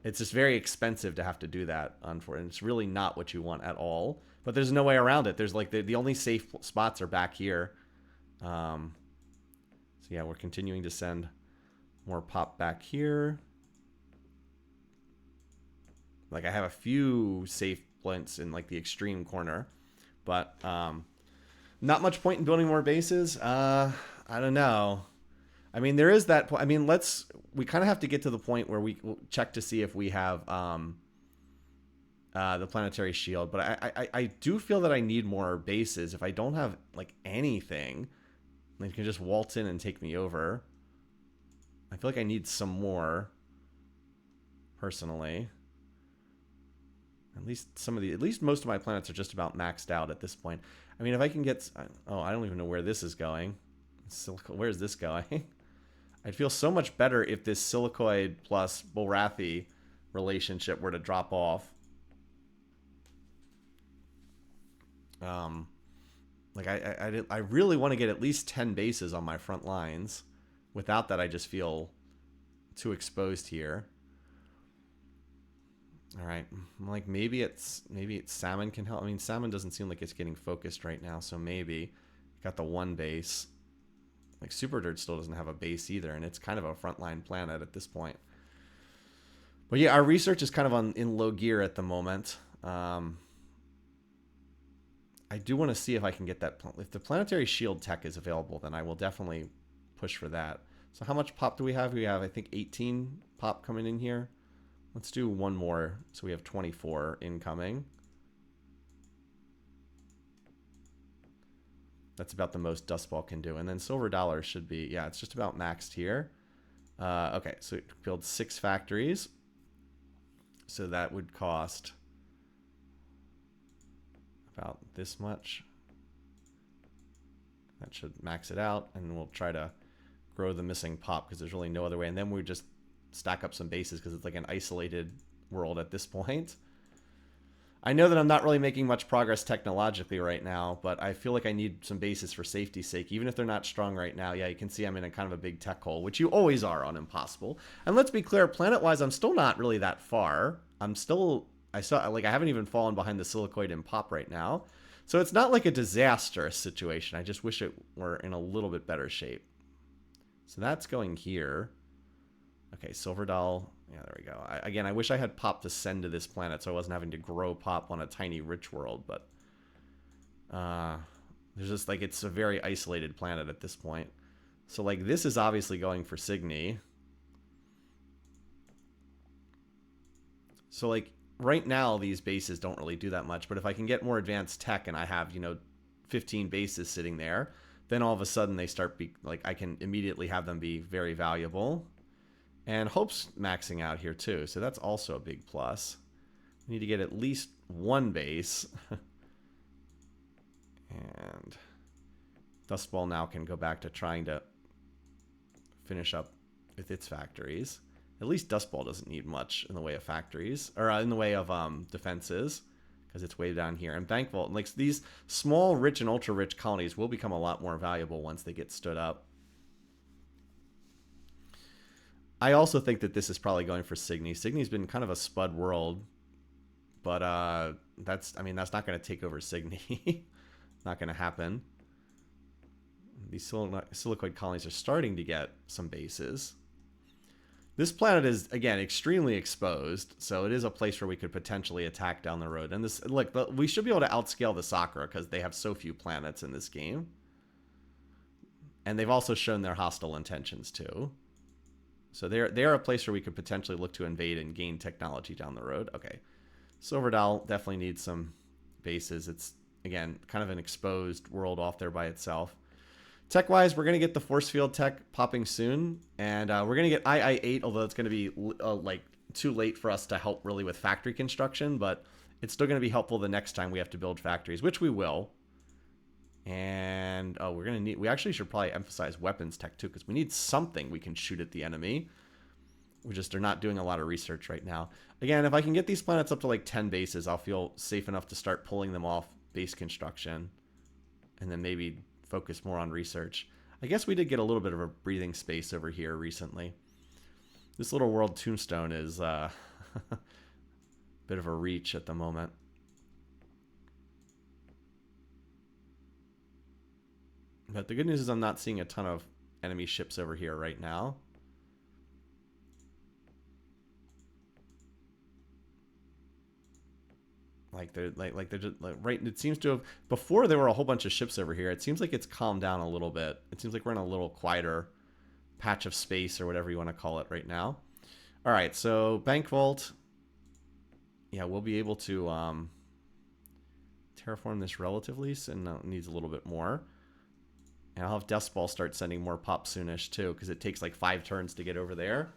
It's just very expensive to have to do that, unfortunately. It's really not what you want at all. But there's no way around it. There's like the only safe spots are back here. So yeah, we're continuing to send more pop back here. Like I have a few safe points in like the extreme corner, but not much point in building more bases. I don't know. I mean, there is that point. I mean, we kind of have to get to the point where we check to see if we have the planetary shield. But I do feel that I need more bases. If I don't have like anything, they can just waltz in and take me over. I feel like I need some more, personally. At least most of my planets are just about maxed out at this point. I mean, if I can get... Oh, I don't even know where this is going. Where's this going? I'd feel so much better if this Silicoid plus Bulrathi relationship were to drop off. Like, I really want to get at least 10 bases on my front lines. Without that, I just feel too exposed here. All right, like maybe it's Salmon can help. I mean, Salmon doesn't seem like it's getting focused right now, so maybe got the one base. Like Super Dirt still doesn't have a base either, and it's kind of a frontline planet at this point. But yeah, our research is kind of in low gear at the moment. I do want to see if I can get that. If the planetary shield tech is available, then I will definitely push for that. So how much pop do we have? We have, I think, 18 pop coming in here. Let's do one more, so we have 24 incoming. That's about the most Dust Ball can do. And then Silver Dollar should be, yeah, it's just about maxed here. Okay, so build 6 factories. So that would cost about this much. That should max it out, and we'll try to grow the missing pop because there's really no other way. And then we just stack up some bases because it's like an isolated world at this point. I know that I'm not really making much progress technologically right now, but I feel like I need some bases for safety's sake, even if they're not strong right now. Yeah, you can see I'm in a kind of a big tech hole, which you always are on Impossible. And let's be clear, planet-wise, I'm still not really that far. I haven't even fallen behind the Silicoid in pop right now. So it's not like a disastrous situation. I just wish it were in a little bit better shape. So that's going here. Okay, Silver Doll. Yeah, there we go. Again, I wish I had pop to send to this planet so I wasn't having to grow pop on a tiny rich world, but there's just like, it's a very isolated planet at this point. So like this is obviously going for Cygni. So like right now these bases don't really do that much, but if I can get more advanced tech and I have, 15 bases sitting there, then all of a sudden they start I can immediately have them be very valuable. And Hope's maxing out here too, so that's also a big plus. We need to get at least one base. And Dust Ball now can go back to trying to finish up with its factories. At least Dust Ball doesn't need much in the way of factories, or in the way of defenses, because it's way down here. And Bank Vault, like these small, rich, and ultra-rich colonies will become a lot more valuable once they get stood up. I also think that this is probably going for Cygni. Cygni's been kind of a spud world, but that's not going to take over Cygni. Not going to happen. These Silicoid colonies are starting to get some bases. This planet is, again, extremely exposed, so it is a place where we could potentially attack down the road. And this, look, we should be able to outscale the Sakura because they have so few planets in this game. And they've also shown their hostile intentions too. So they're a place where we could potentially look to invade and gain technology down the road. Okay. Silver Doll definitely needs some bases. It's, again, kind of an exposed world off there by itself. Tech-wise, we're going to get the force field tech popping soon. And we're going to get II-8, although it's going to be like too late for us to help really with factory construction. But it's still going to be helpful the next time we have to build factories, which we will. And, oh, we're going to need... We actually should probably emphasize weapons tech, too, because we need something we can shoot at the enemy. We just are not doing a lot of research right now. Again, if I can get these planets up to, like, 10 bases, I'll feel safe enough to start pulling them off base construction. And then maybe focus more on research. I guess we did get a little bit of a breathing space over here recently. This little world tombstone is a bit of a reach at the moment. But the good news is I'm not seeing a ton of enemy ships over here right now. They're just right. It seems to have, before there were a whole bunch of ships over here. It seems like it's calmed down a little bit. It seems like we're in a little quieter patch of space or whatever you want to call it right now. All right, so Bank Vault. Yeah, we'll be able to terraform this relatively, and it needs a little bit more. And I'll have Death Ball start sending more pop soonish too, because it takes like 5 turns to get over there.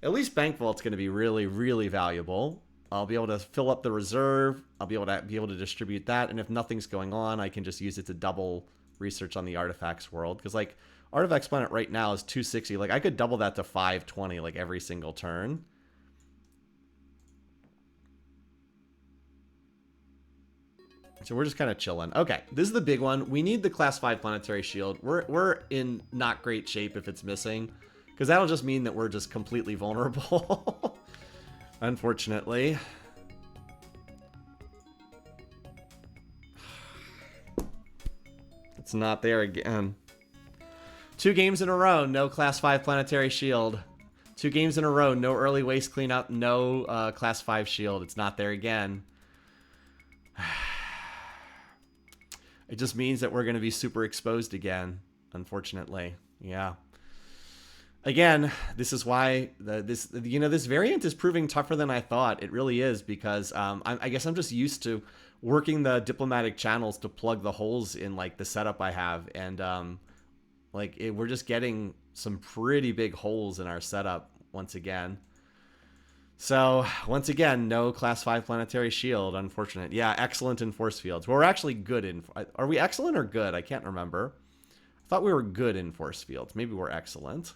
At least Bank Vault's going to be really, really valuable. I'll be able to fill up the reserve. I'll be able to distribute that, and if nothing's going on, I can just use it to double research on the Artifacts world. Because like Artifacts planet right now is 260. Like I could double that to 520 like every single turn. So we're just kind of chilling. Okay, this is the big one. We need the class 5 planetary shield. We're in not great shape if it's missing, because that'll just mean that we're just completely vulnerable. Unfortunately. It's not there again. 2 games in a row, no class 5 planetary shield. 2 games in a row, no early waste cleanup, no class 5 shield. It's not there again. It just means that we're going to be super exposed again, unfortunately. Yeah. Again, this is why this variant is proving tougher than I thought. It really is, because I guess I'm just used to working the diplomatic channels to plug the holes in like the setup I have, and we're just getting some pretty big holes in our setup once again. So, once again, no class 5 planetary shield, unfortunate. Yeah, excellent in force fields. Well, we're actually good in... Are we excellent or good? I can't remember. I thought we were good in force fields. Maybe we're excellent.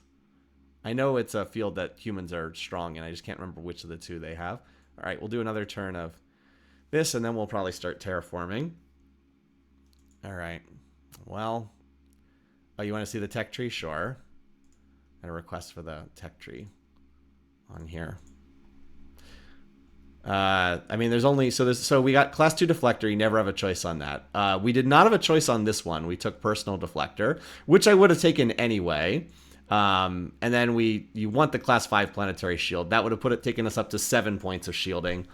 I know it's a field that humans are strong in. I just can't remember which of the 2 they have. All right, we'll do another turn of this, and then we'll probably start terraforming. All right. Well... Oh, you want to see the tech tree? Sure. Got a request for the tech tree on here. I mean, there's only... So we got class 2 deflector. You never have a choice on that. We did not have a choice on this one. We took personal deflector, which I would have taken anyway. And then you want the class 5 planetary shield. That would have taken us up to 7 points of shielding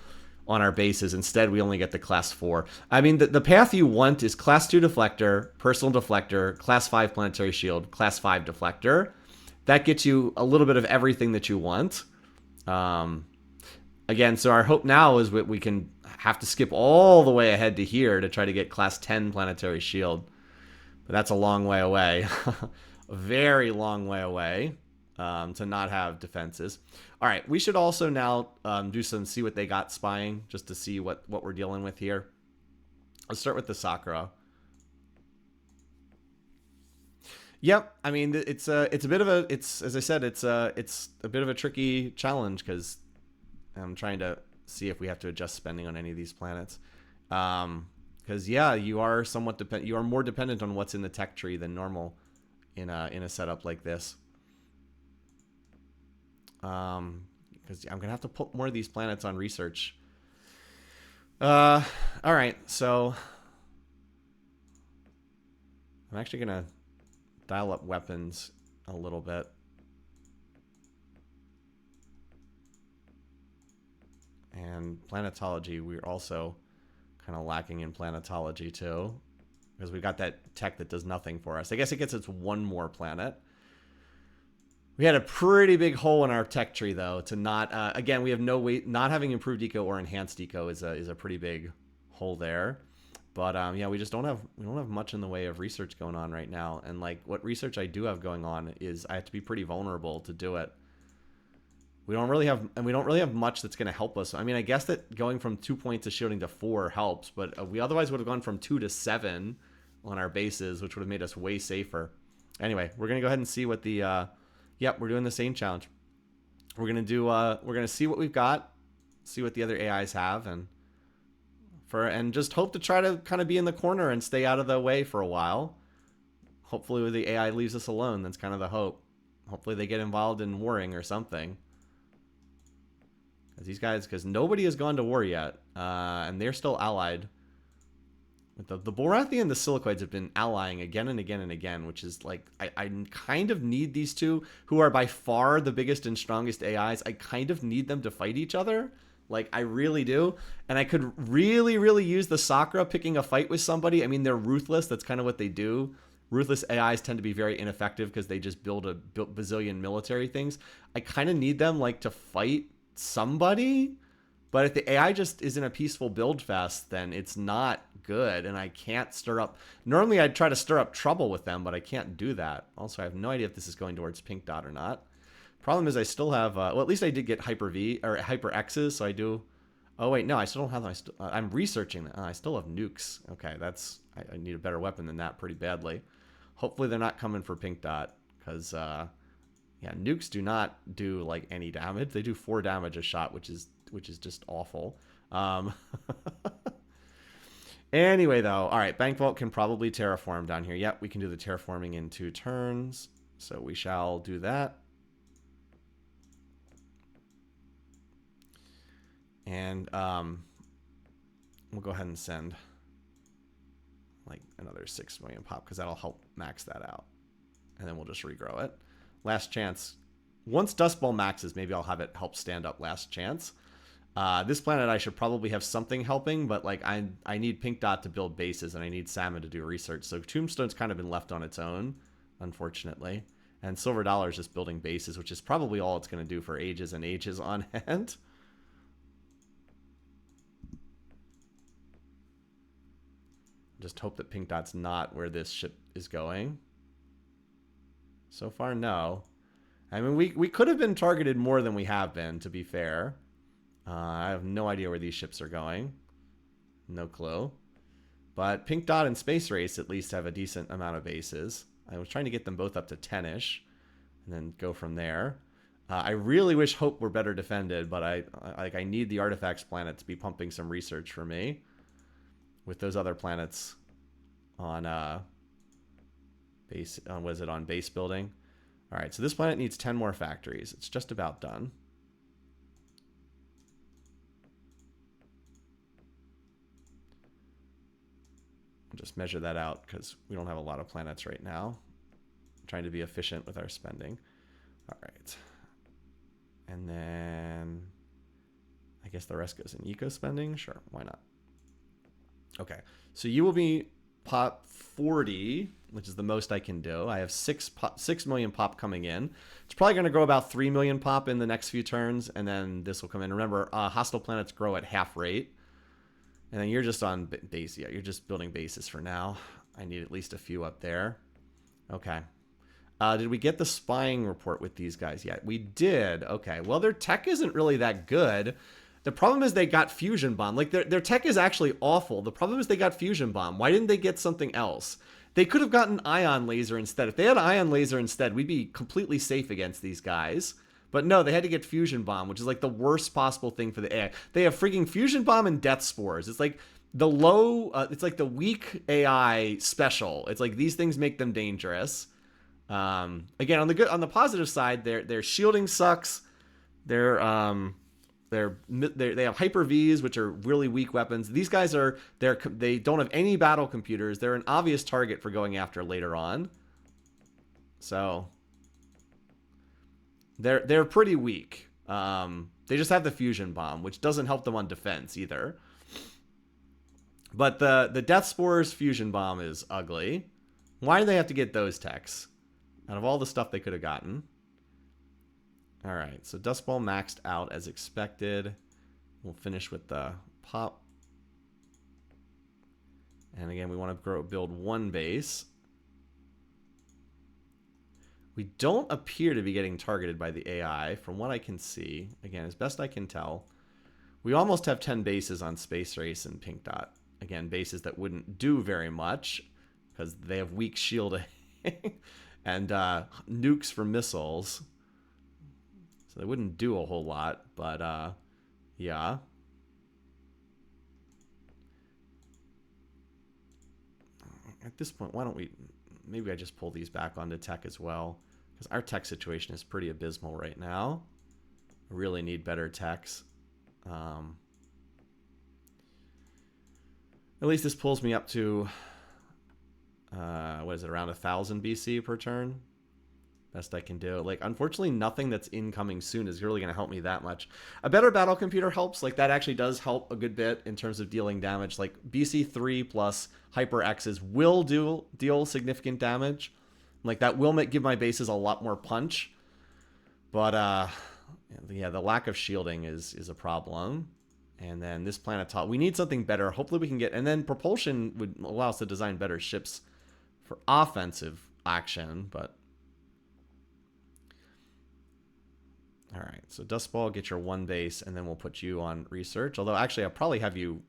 on our bases. Instead, we only get the class 4. I mean, the path you want is class 2 deflector, personal deflector, class 5 planetary shield, class 5 deflector. That gets you a little bit of everything that you want. Again, so our hope now is we can have to skip all the way ahead to here to try to get class 10 planetary shield. But that's a long way away. A very long way away to not have defenses. All right, we should also now see what they got spying, just to see what we're dealing with here. Let's start with the Sakura. Yep, I mean it's a bit of a as I said, it's a bit of a tricky challenge, because I'm trying to see if we have to adjust spending on any of these planets. Because yeah, you are somewhat you are more dependent on what's in the tech tree than normal in a setup like this. Because I'm gonna have to put more of these planets on research. All right, so I'm actually gonna dial up weapons a little bit. And planetology, we're also kind of lacking in planetology too, because we got that tech that does nothing for us. I guess it gets us 1 more planet. We had a pretty big hole in our tech tree, though, to not... again, we have no way... Not having improved eco or enhanced eco is a pretty big hole there. But, yeah, we just don't have much in the way of research going on right now. And, like, what research I do have going on is I have to be pretty vulnerable to do it. We don't really have much that's going to help us. I mean, I guess that going from 2 points of shielding to 4 helps, but we otherwise would have gone from 2 to 7 on our bases, which would have made us way safer. Anyway, we're going to go ahead and see what the... yep, we're doing the same challenge. We're going to do... we're going to see what we've got, see what the other AIs have, and just hope to try to kind of be in the corner and stay out of the way for a while. Hopefully the AI leaves us alone. That's kind of the hope. Hopefully they get involved in warring or something. Because nobody has gone to war yet, and they're still allied. The Borathi and the Silicoids have been allying again and again and again, which is like, I kind of need these two, who are by far the biggest and strongest AIs. I kind of need them to fight each other. Like, I really do. And I could really, really use the Sakura picking a fight with somebody. I mean, they're ruthless. That's kind of what they do. Ruthless AIs tend to be very ineffective because they just build a bazillion military things. I kind of need them, like, to fight somebody. But if the AI just is in a peaceful build fest, then it's not good. And I can't stir up... Normally, I'd try to stir up trouble with them, but I can't do that. Also, I have no idea if this is going towards Pink Dot or not. Problem is I still have... well, at least I did get Hyper V, or Hyper X's, so I do... Oh, wait, no, I still don't have them. I'm researching them. I still have nukes. Okay, that's... I need a better weapon than that pretty badly. Hopefully they're not coming for Pink Dot, because, yeah, nukes do not do, like, any damage. They do 4 damage a shot, which is just awful. Anyway, though, all right, Bank Vault can probably terraform down here. Yep, we can do the terraforming in 2 turns, so we shall do that. And we'll go ahead and send like another 6 million pop, because that'll help max that out. And then we'll just regrow it. Last chance. Once Dust Ball maxes, maybe I'll have it help stand up Last Chance. This planet I should probably have something helping, but like I need Pink Dot to build bases, and I need Salmon to do research. So Tombstone's kind of been left on its own, unfortunately. And Silver Dollar is just building bases, which is probably all it's going to do for ages and ages on end. Just hope that Pink Dot's not where this ship is going. So far, no. I mean, we could have been targeted more than we have been, to be fair. I have no idea where these ships are going. No clue. But Pink Dot and Space Race at least have a decent amount of bases. I was trying to get them both up to 10-ish, and then go from there. I really wish Hope were better defended, but I need the Artifacts planet to be pumping some research for me. With those other planets on base, was it on base building? All right, so this planet needs 10 more factories. It's just about done. I'll just measure that out because we don't have a lot of planets right now. I'm trying to be efficient with our spending. All right. And then I guess the rest goes in eco spending. Sure, why not? Okay, so you will be pop 40, which is the most I can do. I have 6 million pop coming in. It's probably going to grow about 3 million pop in the next few turns, and then this will come in. Remember, hostile planets grow at half rate. And then you're just on base. Yeah, you're just building bases for now. I need at least a few up there. Okay. Did we get the spying report with these guys yet? We did. Okay, well, their tech isn't really that good. The problem is they got Fusion Bomb. Like, their tech is actually awful. The problem is they got Fusion Bomb. Why didn't they get something else? They could have gotten Ion Laser instead. If they had Ion Laser instead, we'd be completely safe against these guys. But no, they had to get Fusion Bomb, which is like the worst possible thing for the AI. They have freaking Fusion Bomb and Death Spores. It's like the low, it's like the weak AI special. It's like these things make them dangerous. Again, on the positive side, their shielding sucks. They have Hyper Vs, which are really weak weapons. These guys they don't have any battle computers. They're an obvious target for going after later on. So they're pretty weak. They just have the Fusion Bomb, which doesn't help them on defense either. But the Death Spores Fusion Bomb is ugly. Why do they have to get those techs out of all the stuff they could have gotten? All right, so Dust Ball maxed out as expected. We'll finish with the pop. And again, we want to build 1 base. We don't appear to be getting targeted by the AI, from what I can see. Again, as best I can tell. We almost have 10 bases on Space Race and Pink Dot. Again, bases that wouldn't do very much. because they have weak shielding and nukes for missiles. So they wouldn't do a whole lot, but yeah. At this point, why don't we... Maybe I just pull these back onto tech as well, because our tech situation is pretty abysmal right now. I really need better techs. At least this pulls me up to, what is it, around 1,000 BC per turn? Best I can do. Like, unfortunately, nothing that's incoming soon is really going to help me that much. A better battle computer helps. Like, that actually does help a good bit in terms of dealing damage. Like, BC3 plus Hyper X's will deal significant damage. Like, that will give my bases a lot more punch. But, yeah, the lack of shielding is a problem. And then this planet top, we need something better. Hopefully we can get... And then propulsion would allow us to design better ships for offensive action, but... All right, so Dust Ball, get your one base, and then we'll put you on research. Although, actually, I'll probably have you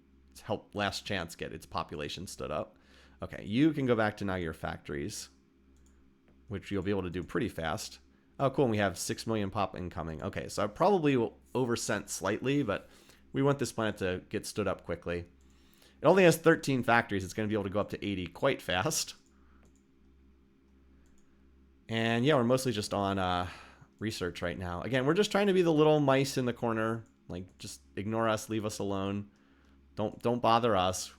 help Last Chance get its population stood up. Okay, you can go back to now your factories, which you'll be able to do pretty fast. Oh, cool, and we have 6 million pop incoming. Okay, so I probably will oversent slightly, but we want this planet to get stood up quickly. It only has 13 factories. It's going to be able to go up to 80 quite fast. And, yeah, we're mostly just on... research right now. Again, we're just trying to be the little mice in the corner. Like, just ignore us, leave us alone. Don't bother us.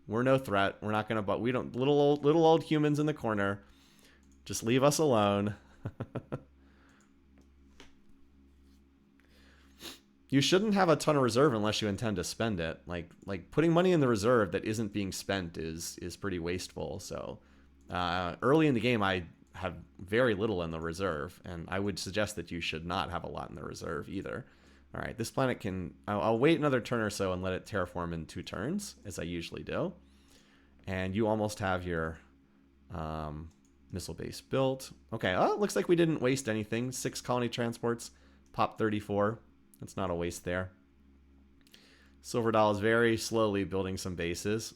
We're no threat. We're not gonna. But we don't. Little old humans in the corner. Just leave us alone. You shouldn't have a ton of reserve unless you intend to spend it. Like putting money in the reserve that isn't being spent is pretty wasteful. So early in the game, I have very little in the reserve, and I would suggest that you should not have a lot in the reserve either. All right, this planet can... I'll wait another turn or so and let it terraform in 2 turns, as I usually do. And you almost have your missile base built. Okay, oh, it looks like we didn't waste anything. 6 colony transports, pop 34. That's not a waste there. Silver Doll is very slowly building some bases.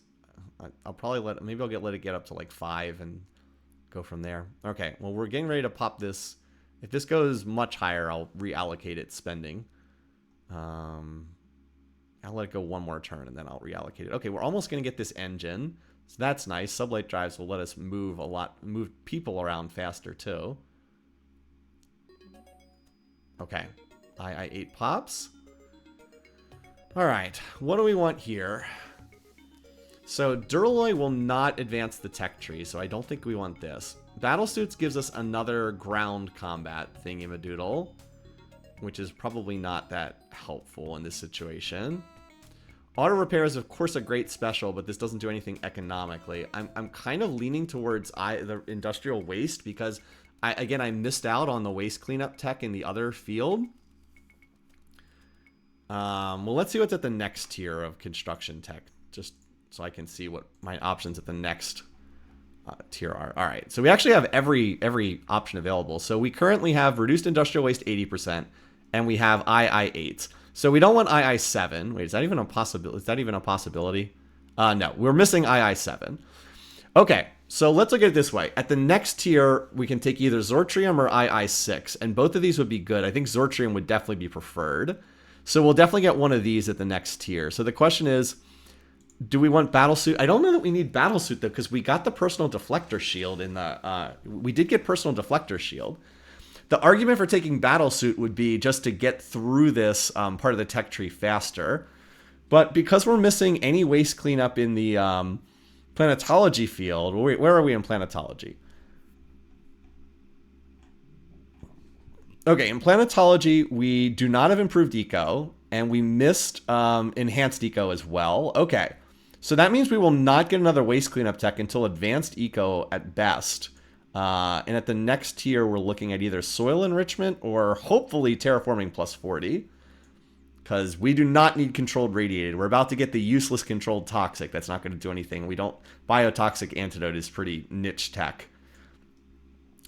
I'll probably maybe I'll let it get up to like 5 and go from there. Okay, well, we're getting ready to pop this. If this goes much higher, I'll reallocate its spending. I'll let it go one more turn, and then I'll reallocate it. Okay, we're almost going to get this engine. So that's nice. Sublight drives will let us move people around faster, too. Okay. II-8 pops. All right, what do we want here? So Duralloy will not advance the tech tree, so I don't think we want this. Battlesuits gives us another ground combat thingy-madoodle, which is probably not that helpful in this situation. Auto repair is, of course, a great special, but this doesn't do anything economically. I'm kind of leaning towards the industrial waste because, I missed out on the waste cleanup tech in the other field. Well, let's see what's at the next tier of construction tech, just so I can see what my options at the next tier are. All right, so we actually have every option available. So we currently have reduced industrial waste 80%, and we have II-8. So we don't want II-7. Wait, is that even a possibility? Is that even a possibility? No, we're missing II-7. Okay, so let's look at it this way. At the next tier, we can take either Zortrium or II-6, and both of these would be good. I think Zortrium would definitely be preferred. So we'll definitely get one of these at the next tier. So the question is, do we want Battlesuit? I don't know that we need Battlesuit, though, because we got the Personal Deflector Shield in the... we did get Personal Deflector Shield. The argument for taking Battlesuit would be just to get through this part of the tech tree faster. But because we're missing any waste cleanup in the planetology field... Where are we in planetology? Okay, in planetology, we do not have improved eco, and we missed enhanced eco as well. Okay, so that means we will not get another waste cleanup tech until advanced eco at best. And at the next tier, we're looking at either soil enrichment or hopefully terraforming plus 40. Because we do not need controlled radiated. We're about to get the useless controlled toxic. That's not going to do anything. We don't... Biotoxic antidote is pretty niche tech.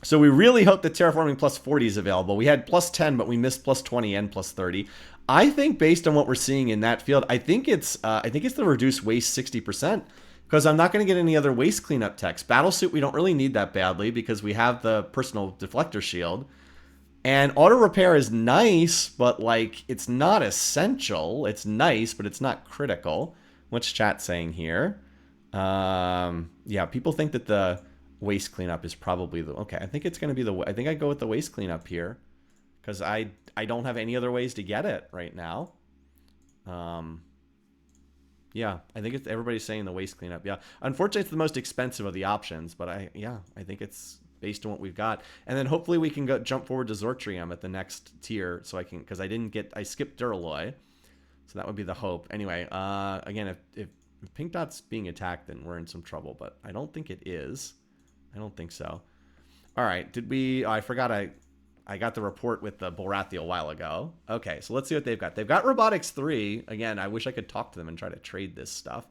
So we really hope that terraforming plus 40 is available. We had plus 10, but we missed plus 20 and plus 30. I think based on what we're seeing in that field, I think it's the reduced waste 60%. Because I'm not going to get any other waste cleanup techs. Battlesuit, we don't really need that badly because we have the personal deflector shield. And auto repair is nice, but like it's not essential. It's nice, but it's not critical. What's chat saying here? Yeah, people think that the waste cleanup is probably the okay. I think it's going to be the. I think I go with the waste cleanup here because I don't have any other ways to get it right now. Yeah, I think it's everybody's saying the waste cleanup. Yeah, unfortunately, it's the most expensive of the options, but I think it's based on what we've got, and then hopefully we can go jump forward to Zortrium at the next tier, so I can because I skipped Duralloy, so that would be the hope. Anyway, again, if Pink Dot's being attacked, then we're in some trouble, but I don't think it is. I don't think so. All right, did we? Oh, I forgot I got the report with the Borathi a while ago. Okay, so let's see what they've got. They've got Robotics 3. Again, I wish I could talk to them and try to trade this stuff.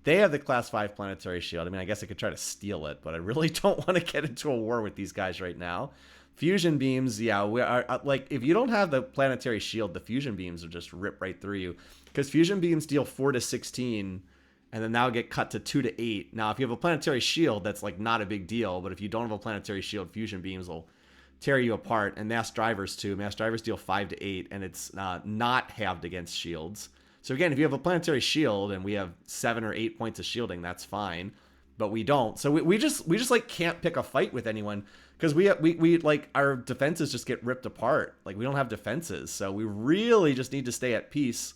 They have the Class 5 Planetary Shield. I mean, I guess I could try to steal it, but I really don't want to get into a war with these guys right now. Fusion beams, yeah, we are like if you don't have the Planetary Shield, the fusion beams will just rip right through you because fusion beams deal 4 to 16 and then that'll get cut to 2 to 8. Now, if you have a Planetary Shield, that's like not a big deal, but if you don't have a Planetary Shield, fusion beams will tear you apart, and mass drivers too. Mass drivers deal 5 to 8, and it's not halved against shields. So again, if you have a planetary shield and we have 7 or 8 points of shielding, that's fine, but we don't. So we just like can't pick a fight with anyone because we like our defenses just get ripped apart. Like we don't have defenses, so we really just need to stay at peace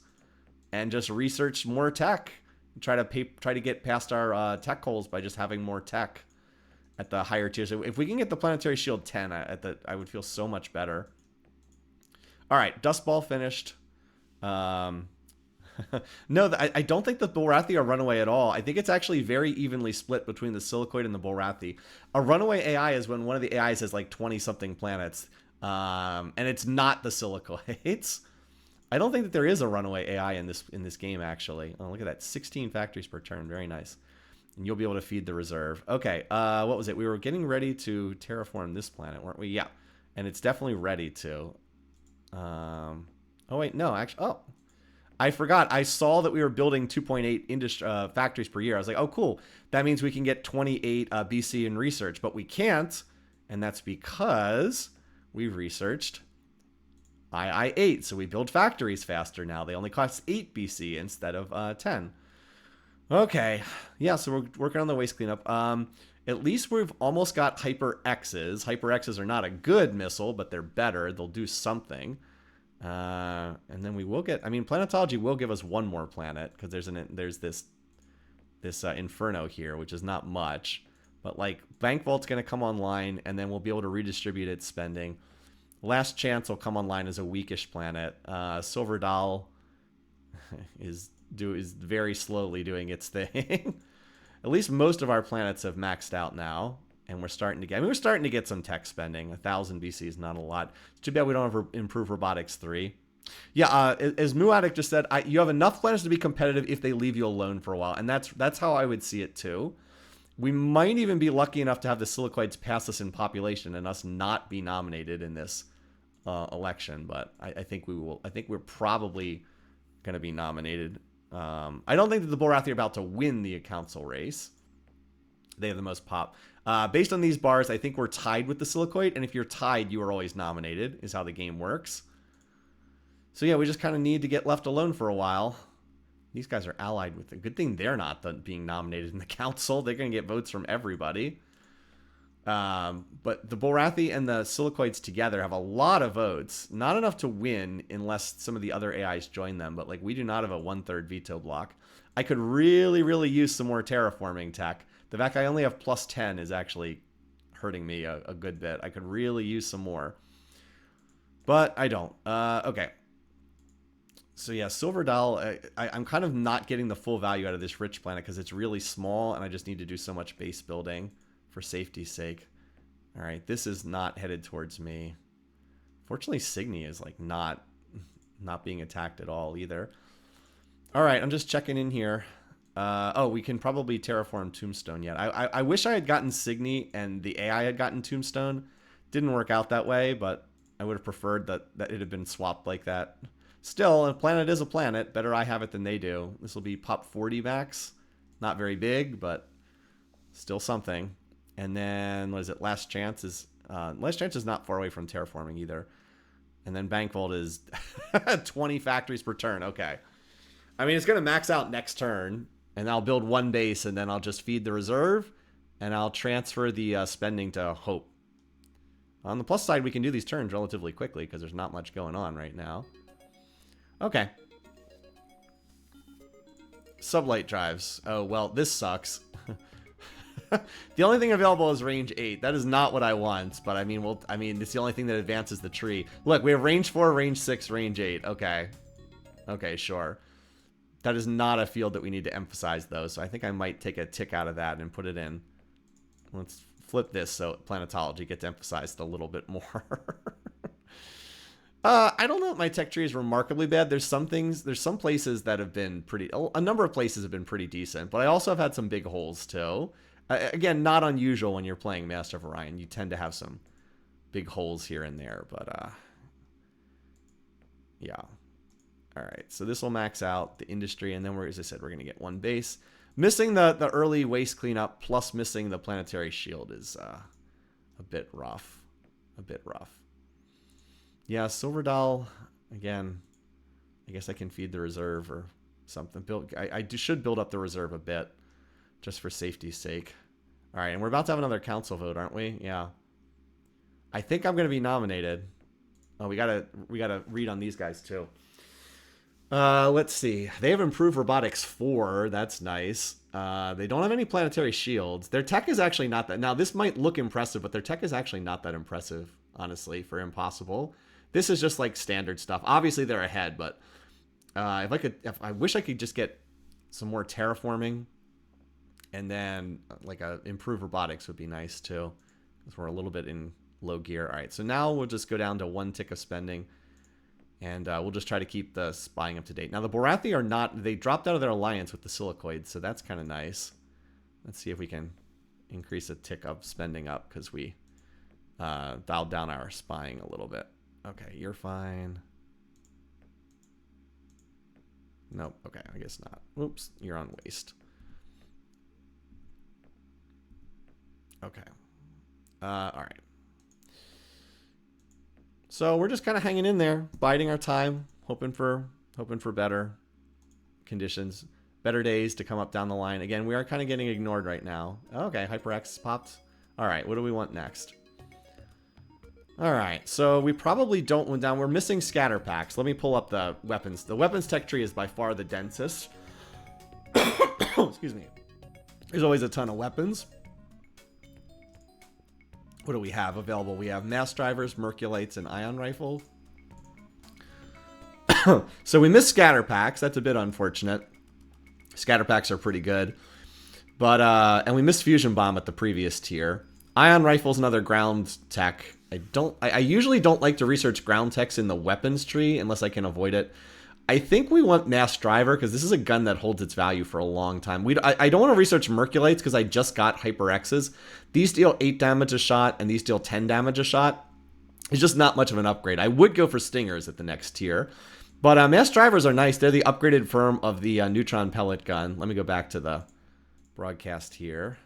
and just research more tech. Try to get past our tech holes by just having more tech at the higher tiers. If we can get the Planetary Shield 10, I would feel so much better. All right, Dust Ball finished. No, I don't think the Borathi are runaway at all. I think it's actually very evenly split between the Silicoid and the Borathi. A runaway AI is when one of the AIs has like 20-something planets, and it's not the Silicoids. I don't think that there is a runaway AI in this game, actually. Oh, look at that. 16 factories per turn. Very nice. And you'll be able to feed the reserve. Okay, what was it? We were getting ready to terraform this planet, weren't we? Yeah, and it's definitely ready to. Oh, wait, no, actually, oh. I forgot. I saw that we were building 2.8 factories per year. I was like, oh, cool. That means we can get 28 BC in research, but we can't, and that's because we've researched II-8, so we build factories faster now. They only cost 8 BC instead of 10. Okay, yeah, so we're working on the waste cleanup. At least we've almost got Hyper X's. Hyper X's are not a good missile, but they're better. They'll do something. And then we will get. I mean, planetology will give us one more planet because there's this Inferno here, which is not much. But like Bank Vault's going to come online, and then we'll be able to redistribute its spending. Last Chance will come online as a weakish planet. Silver Doll is very slowly doing its thing. At least most of our planets have maxed out now, and we're starting to get some tech spending. 1,000 BC is not a lot. It's too bad we don't have improved robotics 3. Yeah, as Muaddic just said, you have enough planets to be competitive if they leave you alone for a while, and that's how I would see it too. We might even be lucky enough to have the Silicoids pass us in population and us not be nominated in this election, but I think we will. I think we're probably going to be nominated. I don't think that the Borathi are about to win the council race. They have the most pop. Based on these bars, I think we're tied with the Silicoid, and if you're tied, you are always nominated, is how the game works. So yeah, we just kind of need to get left alone for a while. These guys are allied with it. Good thing they're not being nominated in the council. They're going to get votes from everybody. But the Borathi and the Silicoids together have a lot of votes. Not enough to win unless some of the other AIs join them. But like we do not have a 1/3 veto block. I could really, really use some more terraforming tech. The fact I only have +10 is actually hurting me a good bit. I could really use some more. But I don't. Okay. So yeah, Silver Doll, I'm kind of not getting the full value out of this rich planet because it's really small and I just need to do so much base building for safety's sake. All right, this is not headed towards me. Fortunately, Signy is like not being attacked at all either. All right, I'm just checking in here. Oh, we can probably terraform Tombstone yet. I wish I had gotten Signy and the AI had gotten Tombstone. Didn't work out that way, but I would have preferred that it had been swapped like that. Still, a planet is a planet. Better I have it than they do. This will be pop 40 max. Not very big, but still something. And then, what is it? Last Chance is not far away from terraforming either. And then Bank Vault is 20 factories per turn. Okay. I mean, it's going to max out next turn, and I'll build one base, and then I'll just feed the reserve, and I'll transfer the spending to Hope. On the plus side, we can do these turns relatively quickly because there's not much going on right now. Okay. Sublight drives. Oh, well, this sucks. The only thing available is range 8. That is not what I want, but I mean, it's the only thing that advances the tree. Look, we have range 4, range 6, range 8. Okay. Okay, sure. That is not a field that we need to emphasize, though, so I think I might take a tick out of that and put it in. Let's flip this so planetology gets emphasized a little bit more. I don't know if my tech tree is remarkably bad. There's some places that have been pretty, a number of places have been pretty decent, but I also have had some big holes, too. Again, not unusual when you're playing Master of Orion. You tend to have some big holes here and there, but yeah. All right, so this will max out the industry, and then as I said, we're going to get one base. Missing the early waste cleanup plus missing the planetary shield is a bit rough. A bit rough. Yeah, Silverdal, again, I guess I can feed the reserve or something. I should build up the reserve a bit, just for safety's sake. All right, and we're about to have another council vote, aren't we? Yeah. I think I'm going to be nominated. Oh, we gotta read on these guys, too. Let's see. They have improved robotics 4. That's nice. They don't have any planetary shields. Their tech is actually not that. Now, this might look impressive, but their tech is actually not that impressive, honestly, for impossible. This is just like standard stuff. Obviously, they're ahead, but I wish I could just get some more terraforming, and then like a improved robotics would be nice too, because we're a little bit in low gear. All right, so now we'll just go down to 1 tick of spending. And we'll just try to keep the spying up to date. Now, the Borathi are not... They dropped out of their alliance with the Silicoids, so that's kind of nice. Let's see if we can increase a tick of spending up, because we dialed down our spying a little bit. Okay, you're fine. Nope, okay, I guess not. Oops, you're on waste. Okay. All right. So we're just kind of hanging in there, biding our time, hoping for better conditions, better days to come up down the line. Again, we are kind of getting ignored right now. Okay, HyperX popped. All right, what do we want next? All right, so we probably don't win down. We're missing scatter packs. Let me pull up the weapons. The weapons tech tree is by far the densest. Excuse me. There's always a ton of weapons. What do we have available? We have mass drivers, merculites, and ion rifle. So we missed scatter packs. That's a bit unfortunate. Scatter packs are pretty good. But, and we missed fusion bomb at the previous tier. Ion rifle's another ground tech. I usually don't like to research ground techs in the weapons tree unless I can avoid it. I think we want mass driver because this is a gun that holds its value for a long time. I don't want to research merculites because I just got hyper X's. These deal 8 damage a shot and these deal 10 damage a shot. It's just not much of an upgrade. I would go for stingers at the next tier. But mass drivers are nice. They're the upgraded form of the neutron pellet gun. Let me go back to the broadcast here.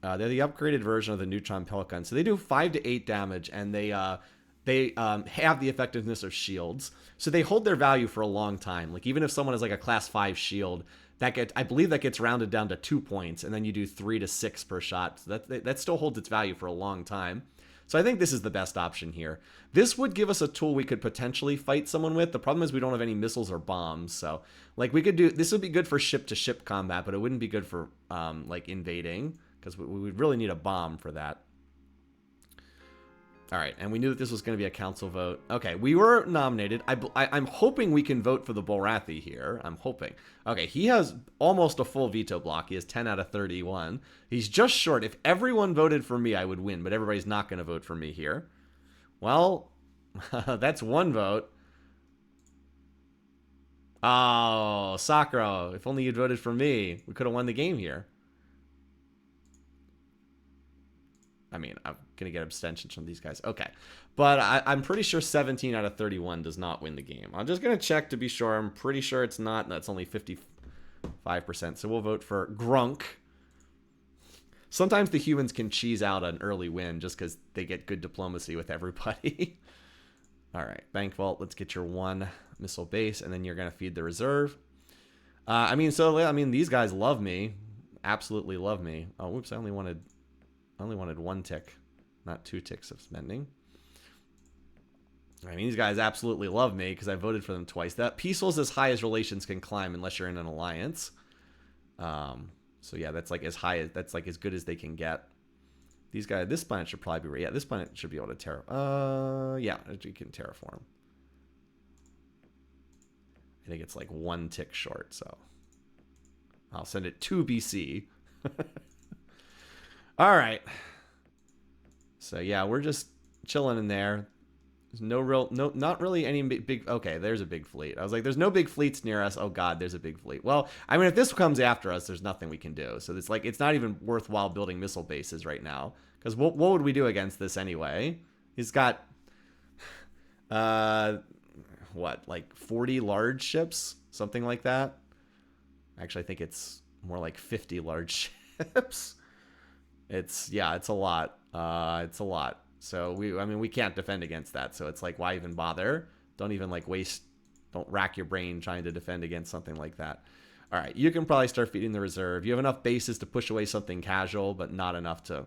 They're the upgraded version of the neutron pellet gun. So they do 5 to 8 damage, and they have the effectiveness of shields. So they hold their value for a long time. Like, even if someone has like a class 5 shield, I believe that gets rounded down to 2 points, and then you do 3 to 6 per shot. So that still holds its value for a long time. So I think this is the best option here. This would give us a tool we could potentially fight someone with. The problem is we don't have any missiles or bombs. So, like, this would be good for ship-to-ship combat, but it wouldn't be good for, like, invading, because we would really need a bomb for that. All right, and we knew that this was going to be a council vote. Okay, we were nominated. I'm hoping we can vote for the Borathi here. I'm hoping. Okay, he has almost a full veto block. He has 10 out of 31. He's just short. If everyone voted for me, I would win, but everybody's not going to vote for me here. Well, that's one vote. Oh, Sakura, if only you'd voted for me. We could have won the game here. I mean, I'm going to get abstentions from these guys. Okay. But I'm pretty sure 17 out of 31 does not win the game. I'm just going to check to be sure. I'm pretty sure it's not. That's only 50, 5%. So we'll vote for Grunk. Sometimes the humans can cheese out an early win just because they get good diplomacy with everybody. All right, Bank Vault, let's get your 1 missile base, and then you're going to feed the reserve. I mean, these guys love me. Absolutely love me. Oh, whoops, I only wanted 1 tick, not 2 ticks of spending. I mean, these guys absolutely love me because I voted for them twice. That peaceful's as high as relations can climb unless you're in an alliance. So yeah, that's like as high as as good as they can get. These guys, this planet should probably be this planet should be able to yeah, you can terraform. I think it's like 1 tick short, so I'll send it to BC. All right. So yeah, we're just chilling in there. There's not really any big. Okay, there's a big fleet. I was like, there's no big fleets near us. Oh God, there's a big fleet. Well, I mean, if this comes after us, there's nothing we can do. So it's like it's not even worthwhile building missile bases right now because what would we do against this anyway? He's got what, like 40 large ships, something like that. Actually, I think it's more like 50 large ships. It's a lot. It's a lot. So we can't defend against that. So it's like, why even bother? Don't even like don't rack your brain trying to defend against something like that. All right, you can probably start feeding the reserve. You have enough bases to push away something casual, but not enough to,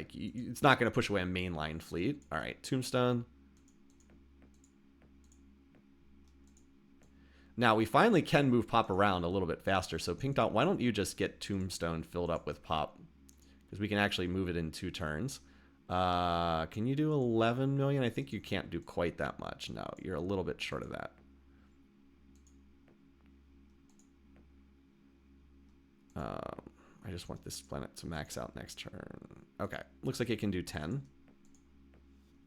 it's not going to push away a mainline fleet. All right, Tombstone. Now we finally can move Pop around a little bit faster. So Pink Dot, why don't you just get Tombstone filled up with Pop? Because we can actually move it in 2 turns. Can you do 11 million? I think you can't do quite that much. No, you're a little bit short of that. I just want this planet to max out next turn. Okay, looks like it can do 10.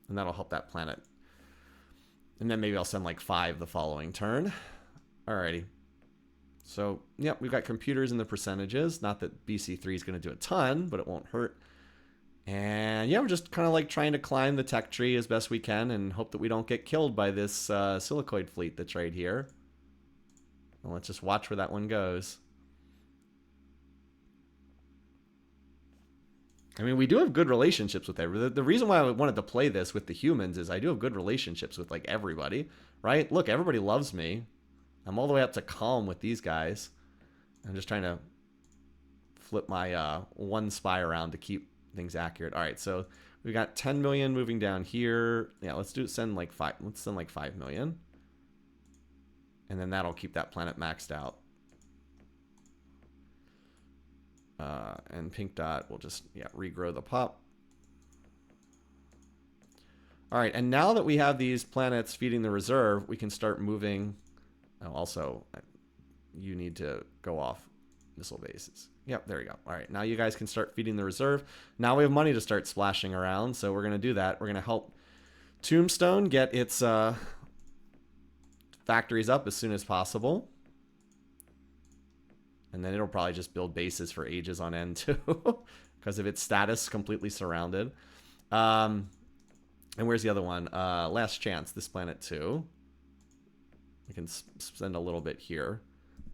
And that'll help that planet. And then maybe I'll send like 5 the following turn. Alrighty. So, yeah, we've got computers in the percentages. Not that BC3 is going to do a ton, but it won't hurt. And, yeah, we're just kind of like trying to climb the tech tree as best we can and hope that we don't get killed by this silicoid fleet that's right here. Well, let's just watch where that one goes. I mean, we do have good relationships with everybody. The reason why I wanted to play this with the humans is I do have good relationships with, like, everybody, right? Look, everybody loves me. I'm all the way up to calm with these guys. I'm just trying to flip my 1 spy around to keep things accurate. All right, so we got 10 million moving down here. Yeah, let's send like 5. Let's send like 5 million, and then that'll keep that planet maxed out. And Pink Dot will just regrow the Pop. All right, and now that we have these planets feeding the reserve, we can start moving. Oh, also, you need to go off missile bases. Yep, there we go. All right, now you guys can start feeding the reserve. Now we have money to start splashing around, so we're going to do that. We're going to help Tombstone get its factories up as soon as possible. And then it'll probably just build bases for ages on end, too, because of its status completely surrounded. And where's the other one? Last Chance, this planet, too. We can spend a little bit here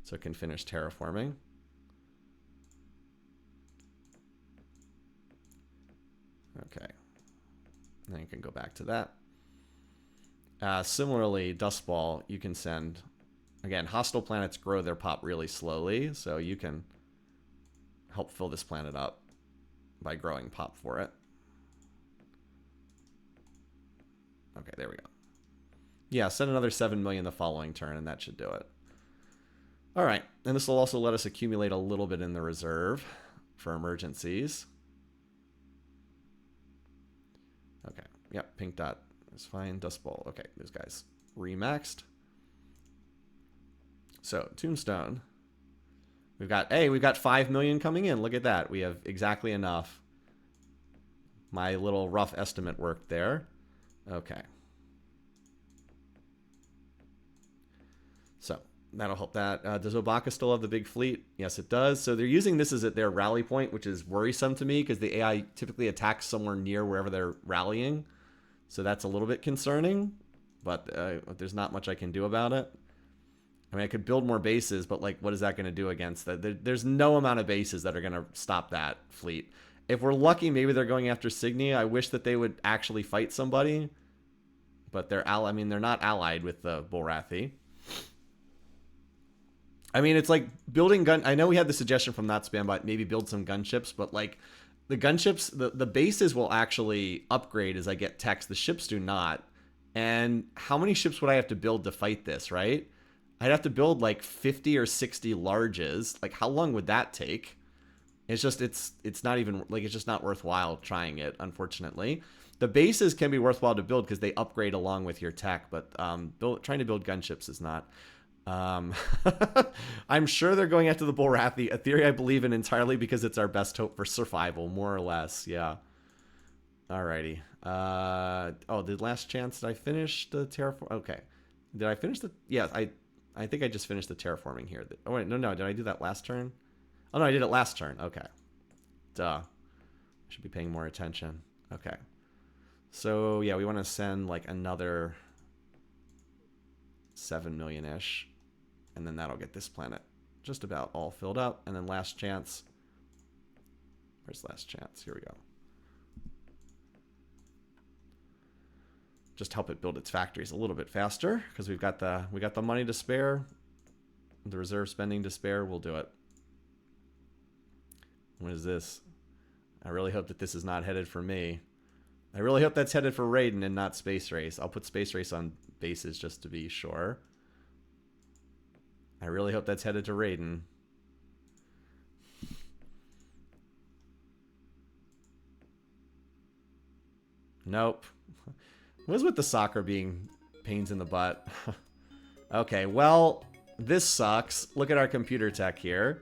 so it can finish terraforming. Okay. And then you can go back to that. Similarly, Dust Ball, you can send... Again, hostile planets grow their Pop really slowly, so you can help fill this planet up by growing Pop for it. Okay, there we go. Yeah, send another 7 million the following turn, and that should do it. All right, and this will also let us accumulate a little bit in the reserve for emergencies. Okay, yep, Pink Dot is fine. Dust Bowl, okay, those guys remaxed. So, Tombstone. We've got 5 million coming in. Look at that. We have exactly enough. My little rough estimate worked there. Okay. So, that'll help that. Does Obaka still have the big fleet? Yes, it does. So, they're using this as their rally point, which is worrisome to me because the AI typically attacks somewhere near wherever they're rallying. So, that's a little bit concerning. But there's not much I can do about it. I mean, I could build more bases, but like, what is that going to do against that? There's no amount of bases that are going to stop that fleet. If we're lucky, maybe they're going after Signy. I wish that they would actually fight somebody, but they're I mean, they're not allied with the Bulrathi. I mean, it's like building gun. I know we had the suggestion from that spam bot, maybe build some gunships, but like the gunships, the bases will actually upgrade as I get techs. The ships do not. And how many ships would I have to build to fight this, right? I'd have to build like 50 or 60 larges. Like, how long would that take? It's just, it's not even, like, it's just not worthwhile trying it, unfortunately. The bases can be worthwhile to build because they upgrade along with your tech, but trying to build gunships is not. I'm sure they're going after the Bulrathi, a theory I believe in entirely because it's our best hope for survival, more or less. Yeah. Alrighty. Oh, the last chance. Did I finish the terraform? Okay. Did I finish the? Yeah, I think I just finished the terraforming here. Oh wait, no. Did I do that last turn? Oh no, I did it last turn. Okay. Duh. Should be paying more attention. Okay. So yeah, we want to send like another 7 million-ish. And then that'll get this planet just about all filled up. And then last chance. Where's last chance? Here we go. Just help it build its factories a little bit faster because we got the money to spare. The reserve spending to spare. We'll do it. What is this? I really hope that this is not headed for me. I really hope that's headed for Raiden and not Space Race. I'll put Space Race on bases just to be sure. I really hope that's headed to Raiden. Nope. What is with the soccer being pains in the butt? Okay, well, this sucks. Look at our computer tech here.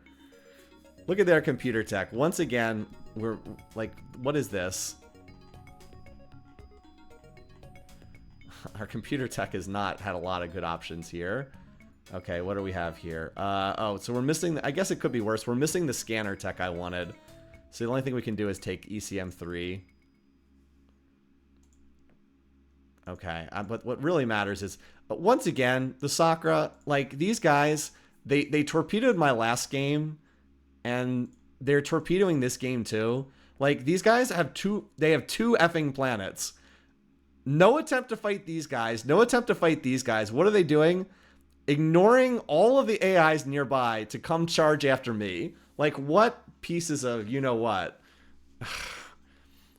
Look at their computer tech. Once again, we're like, what is this? Our computer tech has not had a lot of good options here. Okay, what do we have here? Oh, so we're missing, I guess it could be worse. We're missing the scanner tech I wanted. So the only thing we can do is take ECM3. Okay, but what really matters is, once again, the Sakra, like, these guys, they torpedoed my last game, and they're torpedoing this game too. Like, these guys have two effing planets. No attempt to fight these guys. No attempt to fight these guys. What are they doing? Ignoring all of the AIs nearby to come charge after me. Like, what pieces of you-know-what?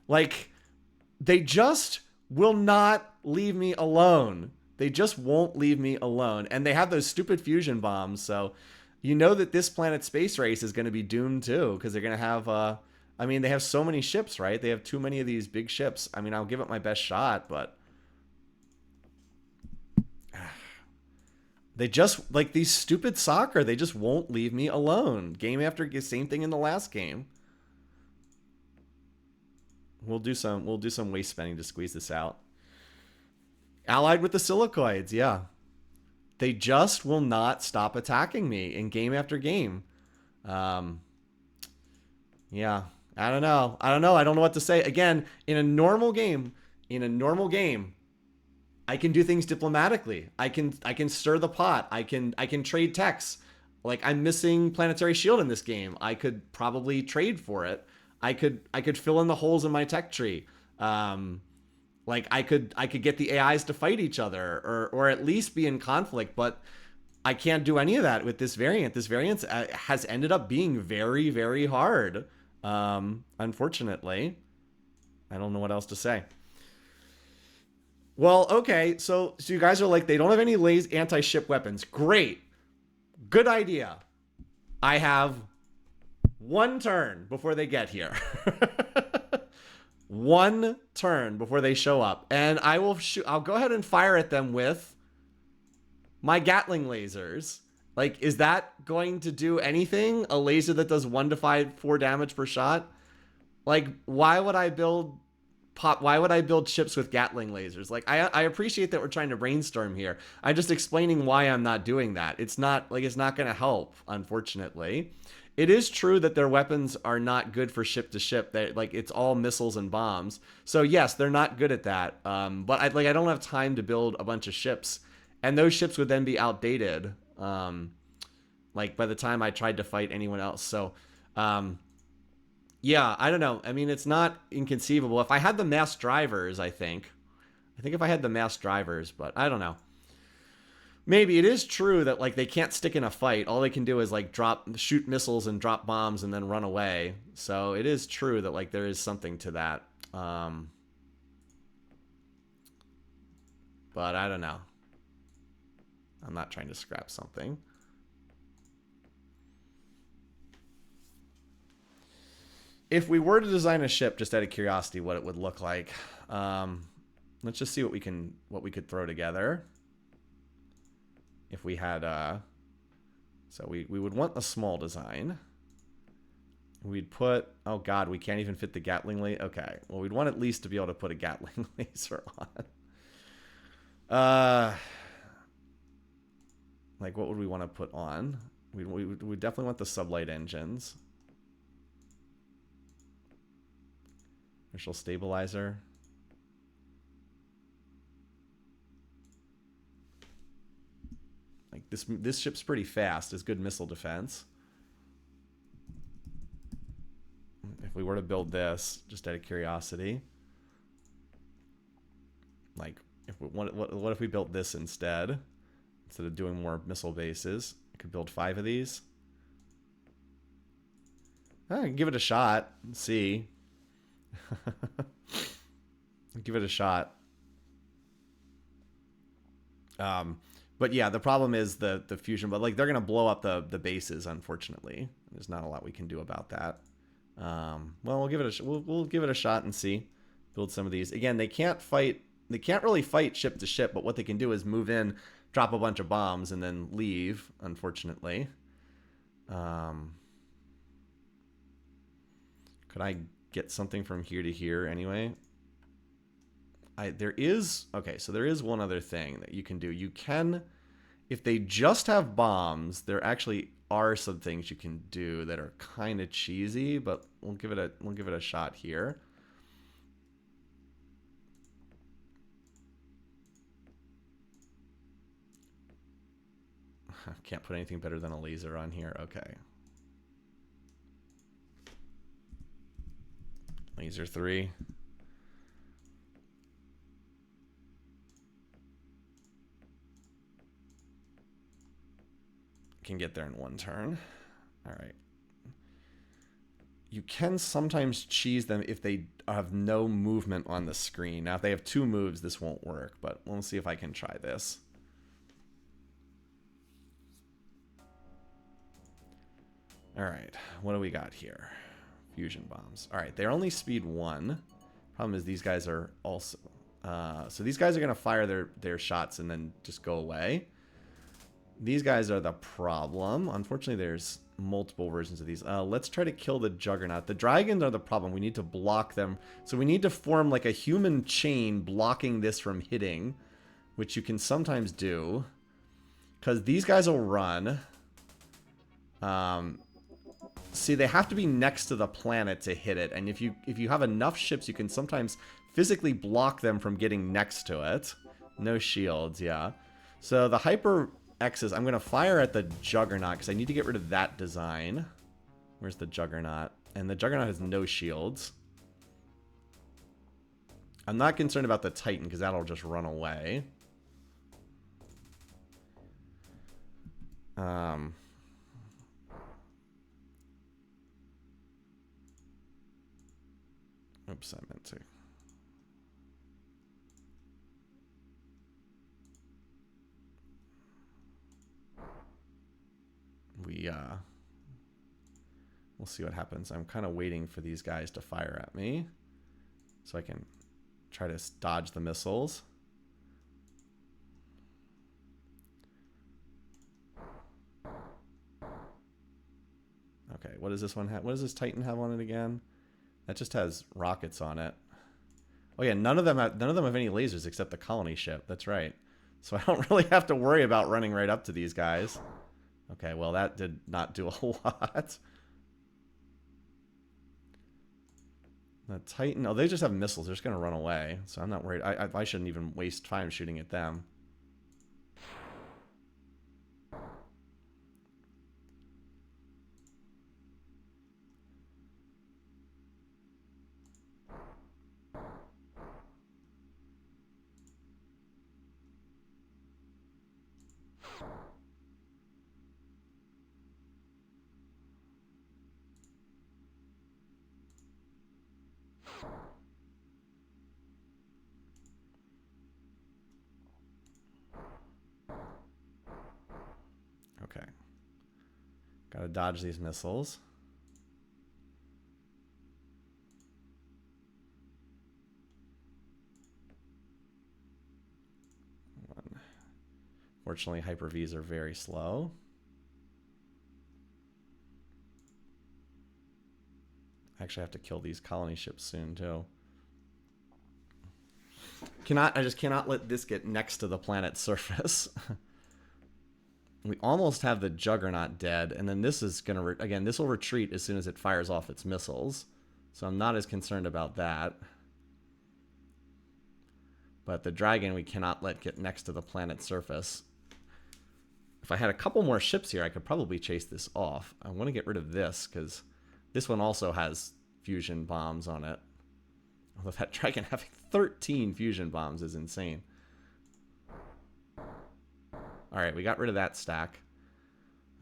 Like, they just will not leave me alone. They just won't leave me alone. And they have those stupid fusion bombs, so you know that this planet Space Race is going to be doomed too, because they're going to have, I mean, they have so many ships, right? They have too many of these big ships. I mean, I'll give it my best shot, but they just, like, these stupid soccer, they just won't leave me alone. Game after same thing in the last game. We'll do some waste spending to squeeze this out. Allied with the silicoids, yeah. They just will not stop attacking me in game after game. Yeah, I don't know. I don't know what to say. Again, in a normal game, I can do things diplomatically. I can stir the pot. I can trade techs. Like, I'm missing Planetary Shield in this game. I could probably trade for it. I could fill in the holes in my tech tree. Like, I could get the AIs to fight each other, or at least be in conflict, but I can't do any of that with this variant. This variant has ended up being very, very hard. Unfortunately. I don't know what else to say. Well, okay, so you guys are like, they don't have any anti-ship weapons. Great. Good idea. I have one turn before they get here. One turn before they show up. And I will shoot. I'll go ahead and fire at them with my Gatling lasers. Like, is that going to do anything? A laser that does 1 to 4 damage per shot? Like, why would I build ships with Gatling lasers? Like, I appreciate that we're trying to brainstorm here. I'm just explaining why I'm not doing that. It's not going to help, unfortunately. It is true that their weapons are not good for ship to ship. Like, it's all missiles and bombs. So yes, they're not good at that. But I don't have time to build a bunch of ships, and those ships would then be outdated. Like by the time I tried to fight anyone else. So, yeah, I don't know. I mean, it's not inconceivable. If I had the mass drivers, I think if I had the mass drivers, but I don't know. Maybe it is true that like they can't stick in a fight. All they can do is like shoot missiles and drop bombs and then run away. So it is true that like there is something to that. But I don't know. I'm not trying to scrap something. If we were to design a ship, just out of curiosity, what it would look like. Let's just see what we could throw together. If we had so we would want a small design. We'd put, oh god, we can't even fit the Gatling laser. Okay, well we'd want at least to be able to put a Gatling laser on. Like what would we want to put on? We definitely want the sublight engines. Initial stabilizer. Like this ship's pretty fast. It's good missile defense. If we were to build this, just out of curiosity, like if we what if we built this instead of doing more missile bases? I could build 5 of these. I can give it a shot and see. Give it a shot. But yeah, the problem is the fusion. But like they're gonna blow up the bases. Unfortunately, there's not a lot we can do about that. Well, we'll give it a shot and see. Build some of these. Again, they can't fight. They can't really fight ship to ship. But what they can do is move in, drop a bunch of bombs, and then leave. Unfortunately. Could I get something from here to here anyway? There is one other thing that you can do. You can, if they just have bombs, there actually are some things you can do that are kind of cheesy, but we'll give it a shot here. Can't put anything better than a laser on here. Okay. Laser 3. Can get there in 1 turn. All right. You can sometimes cheese them if they have no movement on the screen. Now, if they have 2 moves, this won't work, but we'll see if I can try this. All right. What do we got here? Fusion bombs. All right. They're only speed 1. Problem is these guys are also... so these guys are going to fire their shots and then just go away. These guys are the problem. Unfortunately, there's multiple versions of these. Let's try to kill the Juggernaut. The dragons are the problem. We need to block them. So we need to form like a human chain blocking this from hitting, which you can sometimes do. Because these guys will run. See, they have to be next to the planet to hit it. And if you have enough ships, you can sometimes physically block them from getting next to it. No shields, yeah. So the Hyper... X's. I'm going to fire at the Juggernaut because I need to get rid of that design. Where's the Juggernaut? And the Juggernaut has no shields. I'm not concerned about the Titan because that'll just run away. Oops, I meant to. We'll see what happens. I'm kind of waiting for these guys to fire at me so I can try to dodge the missiles. Okay, what does this one have? What does this Titan have on it again? That just has rockets on it. Oh yeah, none of them have any lasers except the colony ship. That's right. So I don't really have to worry about running right up to these guys. Okay, well that did not do a whole lot. The Titan, oh, they just have missiles. They're just going to run away. So I'm not worried. I shouldn't even waste time shooting at them. Gotta dodge these missiles. Fortunately, Hyper-Vs are very slow. I actually have to kill these colony ships soon, too. I just cannot let this get next to the planet's surface. We almost have the Juggernaut dead, and then this is going to... Again, this will retreat as soon as it fires off its missiles. So I'm not as concerned about that. But the Dragon we cannot let get next to the planet's surface. If I had a couple more ships here, I could probably chase this off. I want to get rid of this, because this one also has fusion bombs on it. Although that Dragon having 13 fusion bombs is insane. Alright, we got rid of that stack.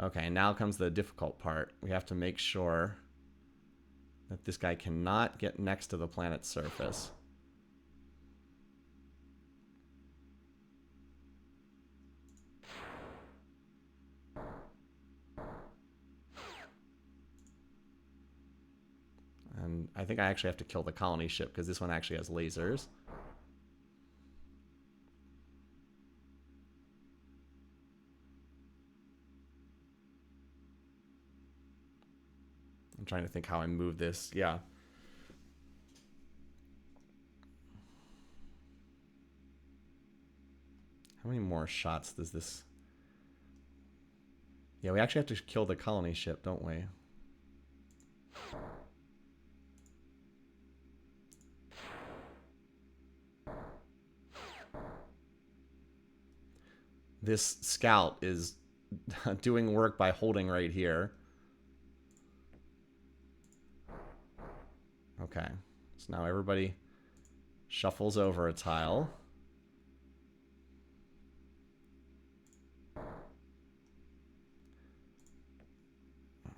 Okay, now comes the difficult part. We have to make sure that this guy cannot get next to the planet's surface. And I think I actually have to kill the colony ship because this one actually has lasers. I'm trying to think how I move this. Yeah. How many more shots does this... Yeah, we actually have to kill the colony ship, don't we? This scout is doing work by holding right here. Okay, so now everybody shuffles over a tile.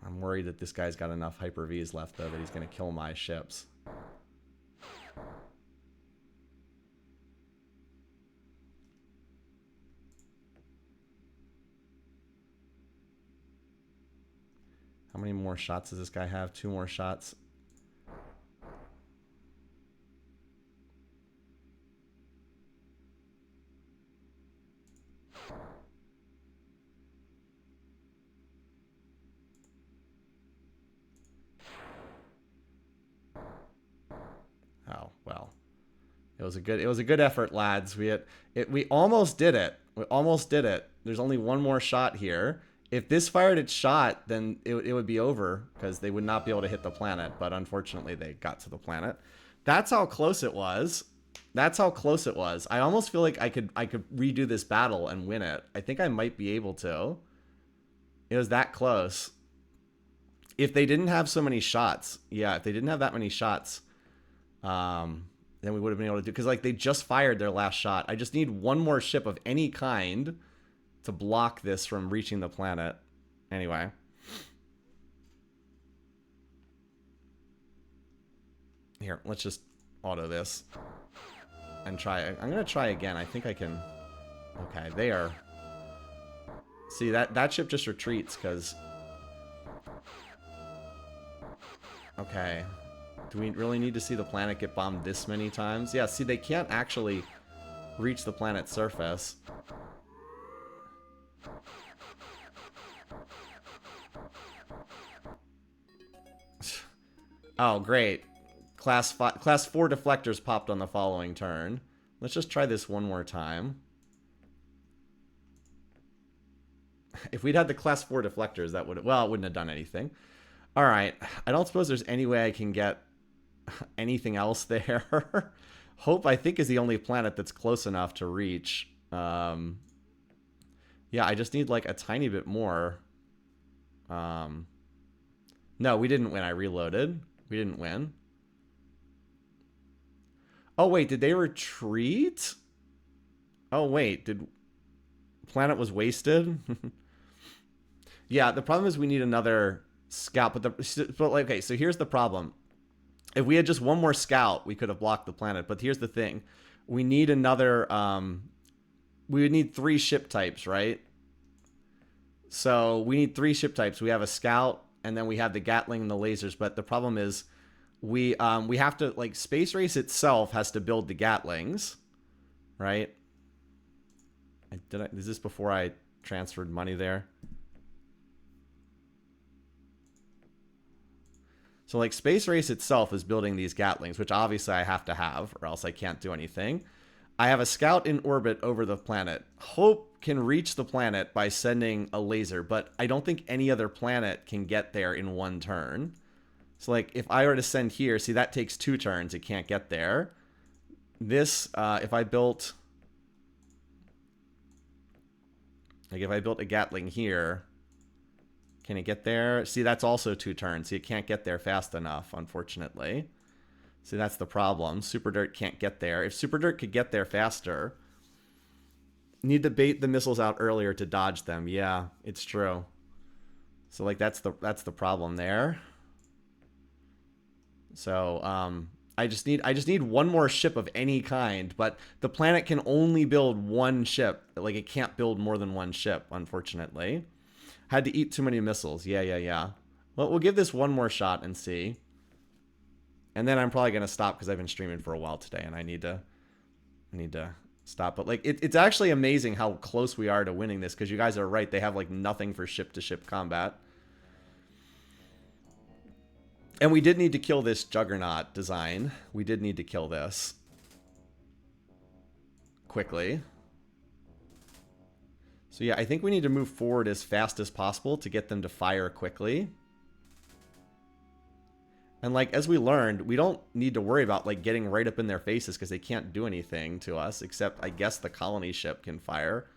I'm worried that this guy's got enough Hyper-Vs left, though, that he's going to kill my ships. How many more shots does this guy have? 2 more shots. Oh, well. It was a good effort, lads. We almost did it. We almost did it. There's only one more shot here. If this fired its shot, then it would be over because they would not be able to hit the planet. But unfortunately, they got to the planet. That's how close it was. That's how close it was. I almost feel like I could redo this battle and win it. I think I might be able to. It was that close. If they didn't have so many shots, yeah, if they didn't have that many shots, then we would have been able to do, because like they just fired their last shot. I just need one more ship of any kind to block this from reaching the planet. Anyway. Here, let's just auto this and try. I'm going to try again. I think I can. Okay, they are. See, that ship just retreats because. Okay. Do we really need to see the planet get bombed this many times? Yeah, see, they can't actually reach the planet's surface. Oh, great. Class 4 deflectors popped on the following turn. Let's just try this one more time. If we'd had the class 4 deflectors, that would... Well, it wouldn't have done anything. Alright. I don't suppose there's any way I can get anything else there. Hope, I think, is the only planet that's close enough to reach. Yeah, I just need, like, a tiny bit more. No, we didn't win. I reloaded. We didn't win. Oh, wait. Did they retreat? Oh, wait. Planet was wasted? Yeah, the problem is we need another scout. But okay, so here's the problem. If we had just one more scout, we could have blocked the planet. But here's the thing. We need another... we would need 3 ship types, right? So we need 3 ship types. We have a scout, and then we have the Gatling and the lasers. But the problem is, we have to, like, Space Race itself has to build the Gatlings, right? Is this before I transferred money there? So, like, Space Race itself is building these Gatlings, which obviously I have to have, or else I can't do anything. I have a scout in orbit over the planet. Hope can reach the planet by sending a laser, but I don't think any other planet can get there in 1 turn. So, like, if I were to send here, see, that takes 2 turns. It can't get there. This, if I built... Like, if I built a Gatling here... Can it get there? See, that's also 2 turns. See, it can't get there fast enough, unfortunately. See, that's the problem. Super Dirt can't get there. If Super Dirt could get there faster, need to bait the missiles out earlier to dodge them. Yeah, it's true. So, like, that's the problem there. So, I just need 1 more ship of any kind, but the planet can only build 1 ship. Like, it can't build more than 1 ship, unfortunately. Had to eat too many missiles. Yeah. Well, we'll give this 1 more shot and see. And then I'm probably going to stop because I've been streaming for a while today and I need to stop. But, like, it's actually amazing how close we are to winning this, because you guys are right. They have, like, nothing for ship-to-ship combat. And we did need to kill this Juggernaut design. We did need to kill this quickly. So yeah, I think we need to move forward as fast as possible to get them to fire quickly. And, like, as we learned, we don't need to worry about, like, getting right up in their faces because they can't do anything to us, except I guess the colony ship can fire.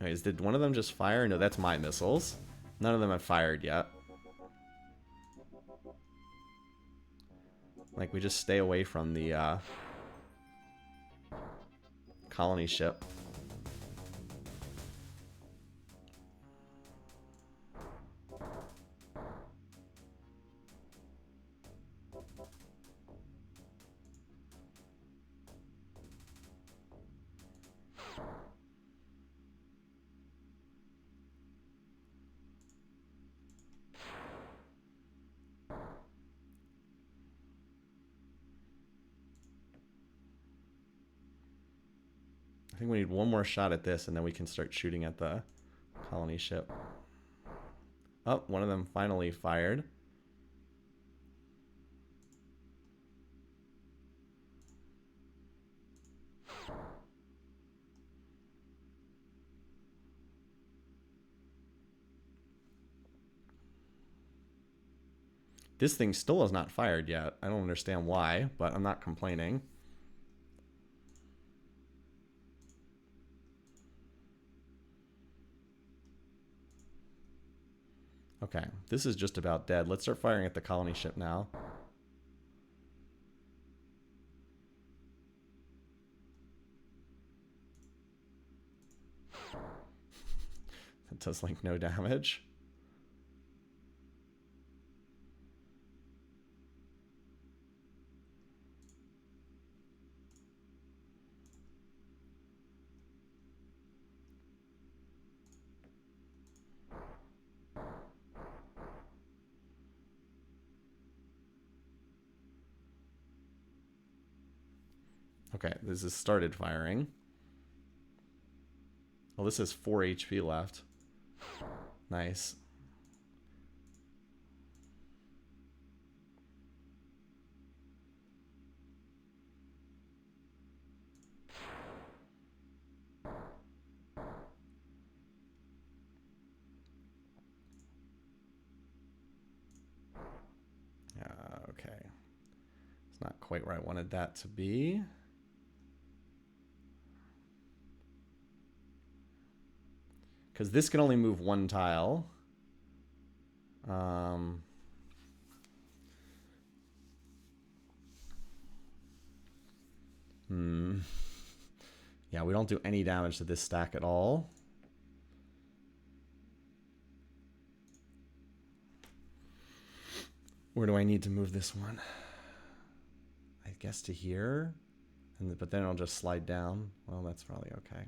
Anyways, did one of them just fire? No, that's my missiles. None of them have fired yet. Like, we just stay away from the colony ship. I think we need 1 more shot at this, and then we can start shooting at the colony ship. Oh, one of them finally fired. This thing still has not fired yet. I don't understand why, but I'm not complaining. Okay, this is just about dead. Let's start firing at the colony ship now. It does, like, no damage. Okay, this has started firing. Well, this has 4 HP left. Nice. Okay. It's not quite where I wanted that to be. Because this can only move 1 tile. Yeah, we don't do any damage to this stack at all. Where do I need to move this one? I guess to here. But then it'll just slide down. Well, that's probably okay.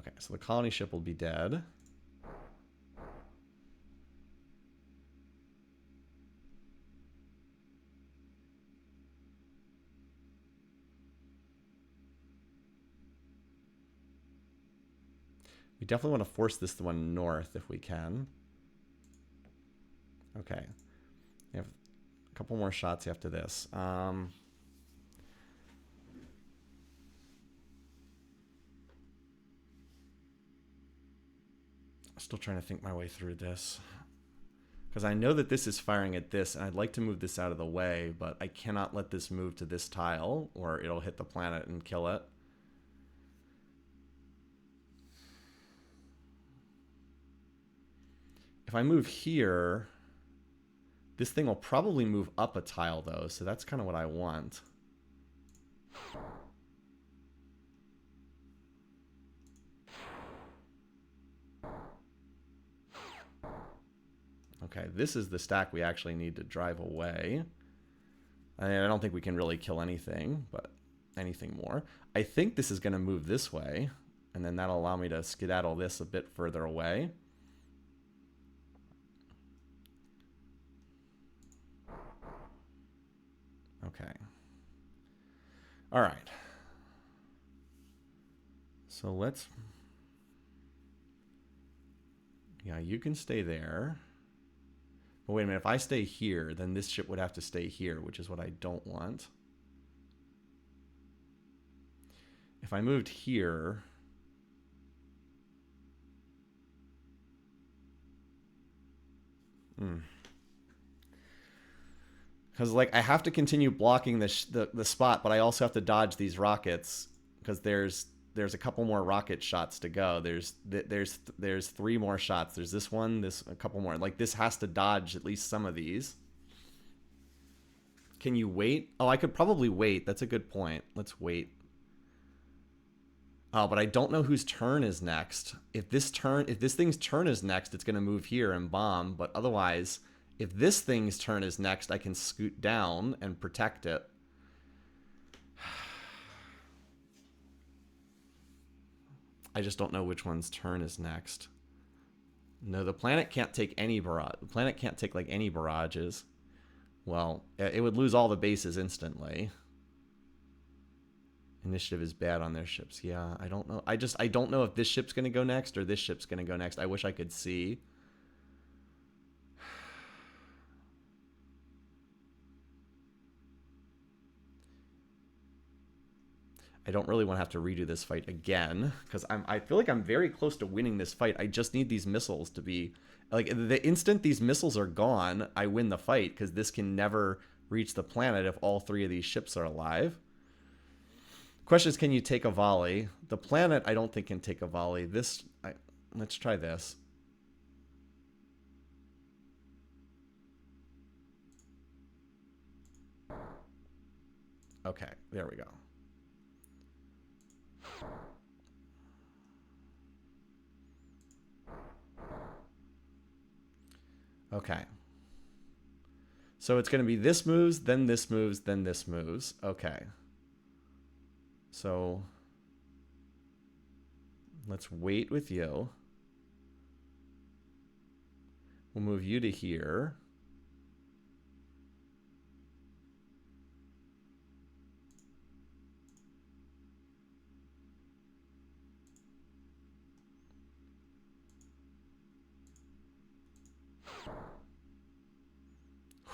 Okay, so the colony ship will be dead. We definitely want to force this one north if we can. Okay. You have a couple more shots after this. Still trying to think my way through this. Because I know that this is firing at this, and I'd like to move this out of the way, but I cannot let this move to this tile, or it'll hit the planet and kill it. If I move here, this thing will probably move up a tile, though, so that's kind of what I want. Okay, this is the stack we actually need to drive away. I don't think we can really kill anything, but anything more. I think this is going to move this way, and then that'll allow me to skedaddle this a bit further away. Okay. All right. So let's... Yeah, you can stay there. But wait a minute, if I stay here, then this ship would have to stay here, which is what I don't want. If I moved here... Because, like, I have to continue blocking the spot, but I also have to dodge these rockets, because there's a couple more rocket shots to go. There's 3 more shots. There's this one, a couple more. Like, this has to dodge at least some of these. Can you wait? Oh, I could probably wait. That's a good point. Let's wait. Oh, but I don't know whose turn is next. If this thing's turn is next, it's going to move here and bomb. But otherwise, if this thing's turn is next, I can scoot down and protect it. I just don't know which one's turn is next. No, the planet can't take any barrage. The planet can't take, like, any barrages. Well, it would lose all the bases instantly. Initiative is bad on their ships. Yeah, I don't know. I don't know if this ship's going to go next or this ship's going to go next. I wish I could see. I don't really want to have to redo this fight again, because I feel like I'm very close to winning this fight. I just need these missiles to be... Like, the instant these missiles are gone, I win the fight, because this can never reach the planet if all 3 of these ships are alive. Question is, can you take a volley? The planet, I don't think, can take a volley. Let's try this. Okay, there we go. Okay. So it's going to be this moves, then this moves, then this moves. Okay. So let's wait with you. We'll move you to here.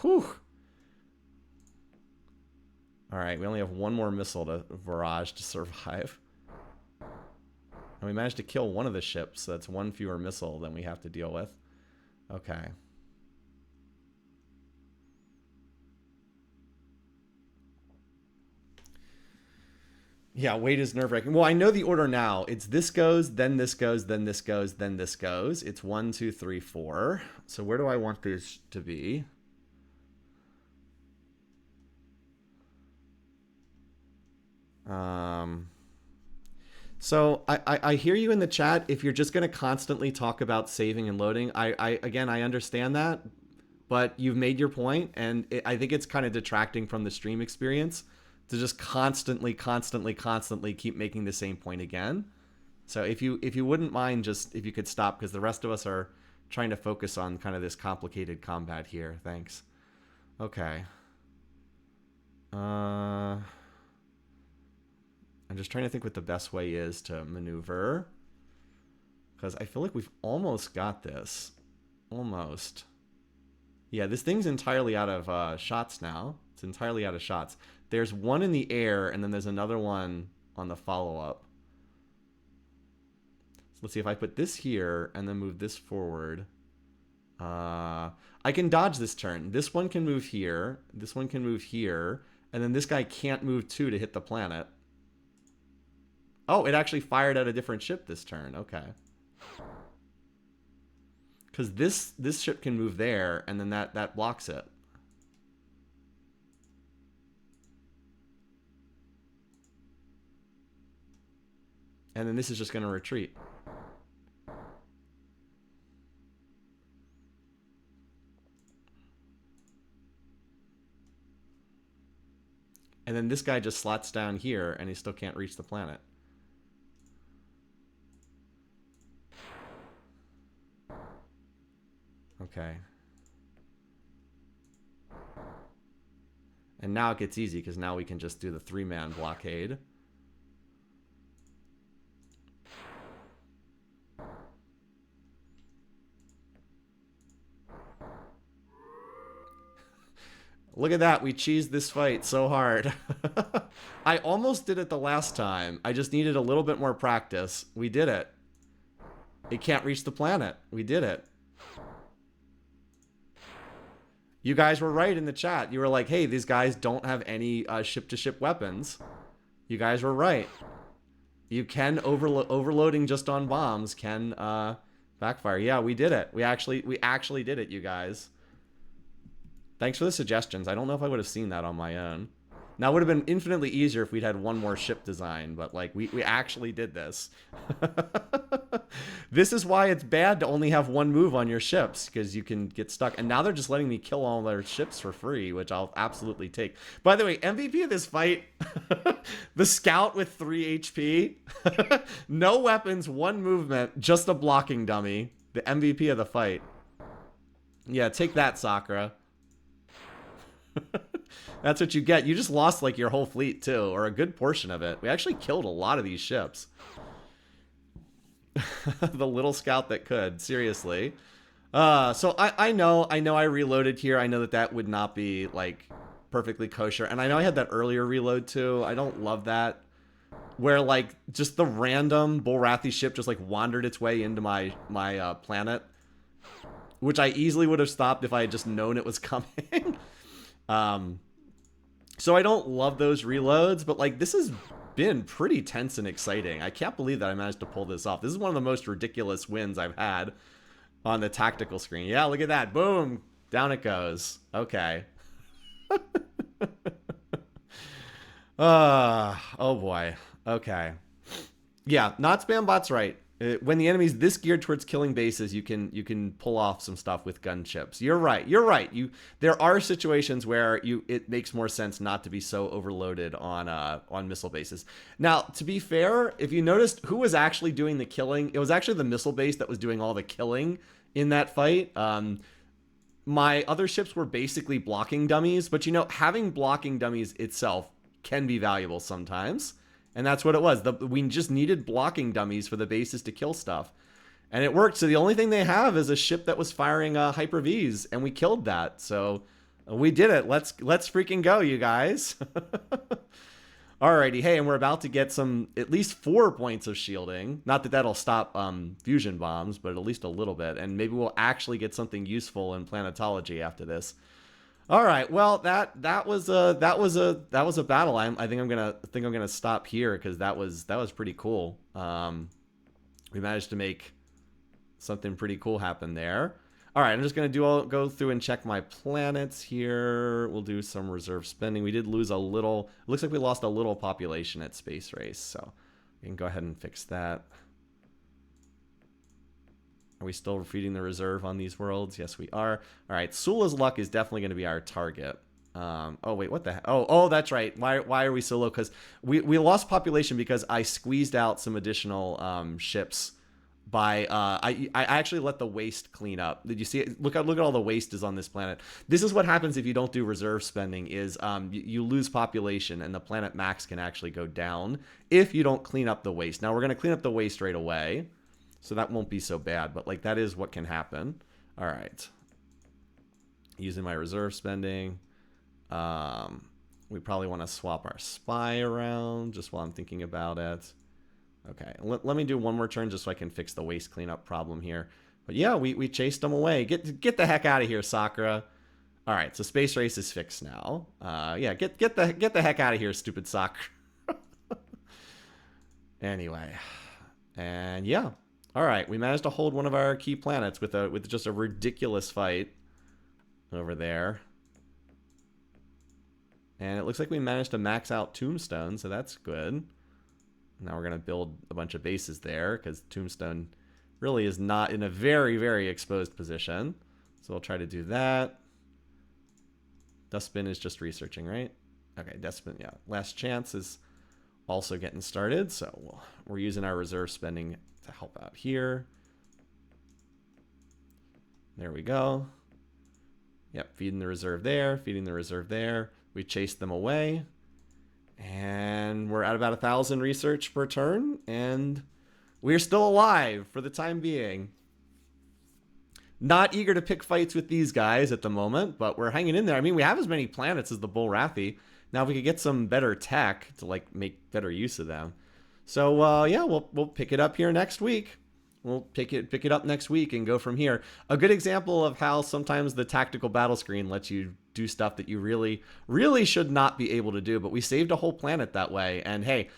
Whew. All right, we only have 1 more missile to barrage to survive. And we managed to kill one of the ships, so that's 1 fewer missile than we have to deal with. Okay. Yeah, wait is nerve-wracking. Well, I know the order now. It's this goes, then this goes, then this goes, then this goes. It's 1, 2, 3, 4. So where do I want this to be? So I hear you in the chat. If you're just going to constantly talk about saving and loading, again, I understand that, but you've made your point, and I think it's kind of detracting from the stream experience to just constantly keep making the same point again. So if you wouldn't mind, just if you could stop, because the rest of us are trying to focus on kind of this complicated combat here. Thanks. Okay. I'm just trying to think what the best way is to maneuver, because I feel like we've almost got this. Almost. Yeah, this thing's entirely out of shots now. It's entirely out of shots. There's one in the air, and then there's another one on the follow-up. So let's see if I put this here and then move this forward. I can dodge this turn. This one can move here. This one can move here. And then this guy can't move 2 to hit the planet. Oh, it actually fired at a different ship this turn. Okay. Because this ship can move there, and then that blocks it. And then this is just going to retreat. And then this guy just slots down here, and he still can't reach the planet. Okay. And now it gets easy, because now we can just do the 3-man blockade. Look at that. We cheesed this fight so hard. I almost did it the last time. I just needed a little bit more practice. We did it. It can't reach the planet. We did it. You guys were right in the chat. You were like, hey, these guys don't have any ship-to-ship weapons. You guys were right. You can overloading just on bombs can backfire. Yeah, we did it. We actually did it, you guys. Thanks for the suggestions. I don't know if I would have seen that on my own. Now, it would have been infinitely easier if we'd had one more ship design, but, like, we actually did this. This is why it's bad to only have one move on your ships, because you can get stuck. And now they're just letting me kill all their ships for free, which I'll absolutely take. By the way, MVP of this fight, the scout with 3 HP. No weapons, 1 movement, just a blocking dummy. The MVP of the fight. Yeah, take that, Sakura. That's what you get. You just lost like your whole fleet too, or a good portion of it. We actually killed a lot of these ships. The little scout that could, seriously. So I know I reloaded here. I know that would not be like perfectly kosher, and I know I had that earlier reload too. I don't love that, where like just the random Bullrathi ship just like wandered its way into my planet, which I easily would have stopped if I had just known it was coming. So I don't love those reloads, but like this has been pretty tense and exciting. I can't believe that I managed to pull this off. This is one of the most ridiculous wins I've had on the tactical screen. Yeah, look at that. Boom. Down it goes. Okay. Oh boy. Okay. Yeah, not spam bots right. When the enemy's this geared towards killing bases, you can pull off some stuff with gunships. You're right. You're right. There are situations where it makes more sense not to be so overloaded on missile bases. Now, to be fair, if you noticed who was actually doing the killing, it was actually the missile base that was doing all the killing in that fight. My other ships were basically blocking dummies, but having blocking dummies itself can be valuable sometimes. And that's what it was. We just needed blocking dummies for the bases to kill stuff. And it worked. So the only thing they have is a ship that was firing Hyper-Vs, and we killed that. So we did it. Let's freaking go, you guys. Alrighty. Hey, and we're about to get at least 4 points of shielding. Not that that'll stop fusion bombs, but at least a little bit. And maybe we'll actually get something useful in planetology after this. All right. Well, that was a battle. I think I'm gonna stop here because that was pretty cool. We managed to make something pretty cool happen there. All right. I'm just gonna go through and check my planets here. We'll do some reserve spending. We did lose a little. It looks like we lost a little population at Space Race, so we can go ahead and fix that. Are we still feeding the reserve on these worlds? Yes, we are. All right, Sula's luck is definitely going to be our target. Oh wait, what the heck? Oh, that's right. Why are we so low? Because we lost population because I squeezed out some additional ships by I actually let the waste clean up. Did you see it? Look at all the waste is on this planet. This is what happens if you don't do reserve spending. Is you lose population and the planet max can actually go down if you don't clean up the waste. Now we're gonna clean up the waste right away, so that won't be so bad. But like that is what can happen. All right. Using my reserve spending. We probably want to swap our spy around just while I'm thinking about it. Okay, let me do one more turn just so I can fix the waste cleanup problem here. But yeah, we chased them away. Get the heck out of here, Sakura. All right, so space race is fixed now. Yeah, get the heck out of here, stupid Sakura. Anyway, and yeah, all right, we managed to hold one of our key planets with just a ridiculous fight over there. And it looks like we managed to max out Tombstone, so that's good. Now we're going to build a bunch of bases there, because Tombstone really is not in a very, very exposed position. So we'll try to do that. Dustbin is just researching, right? Okay, Dustbin, yeah. Last Chance is also getting started, so we're using our reserve spending to help out here. There we go. Yep, feeding the reserve there, feeding the reserve there. We chased them away. And we're at about 1,000 research per turn. And we're still alive for the time being. Not eager to pick fights with these guys at the moment, but we're hanging in there. I mean, we have as many planets as the Bullrathi. Now, if we could get some better tech to, like, make better use of them. So, yeah, we'll pick it up here next week. We'll pick it up next week and go from here. A good example of how sometimes the tactical battle screen lets you do stuff that you really should not be able to do. But we saved a whole planet that way. And hey,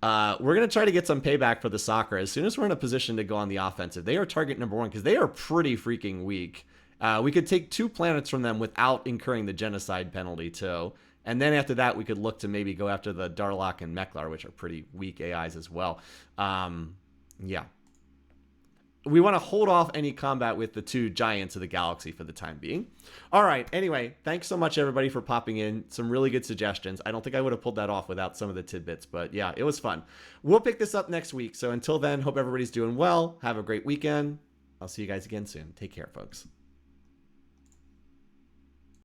we're going to try to get some payback for the Sakura as soon as we're in a position to go on the offensive. They are target number one because they are pretty freaking weak. We could take 2 planets from them without incurring the genocide penalty too. And then after that, we could look to maybe go after the Darlok and Meklar, which are pretty weak AIs as well. Yeah. We want to hold off any combat with the 2 giants of the galaxy for the time being. All right. Anyway, thanks so much, everybody, for popping in. Some really good suggestions. I don't think I would have pulled that off without some of the tidbits, but yeah, it was fun. We'll pick this up next week. So until then, hope everybody's doing well. Have a great weekend. I'll see you guys again soon. Take care, folks.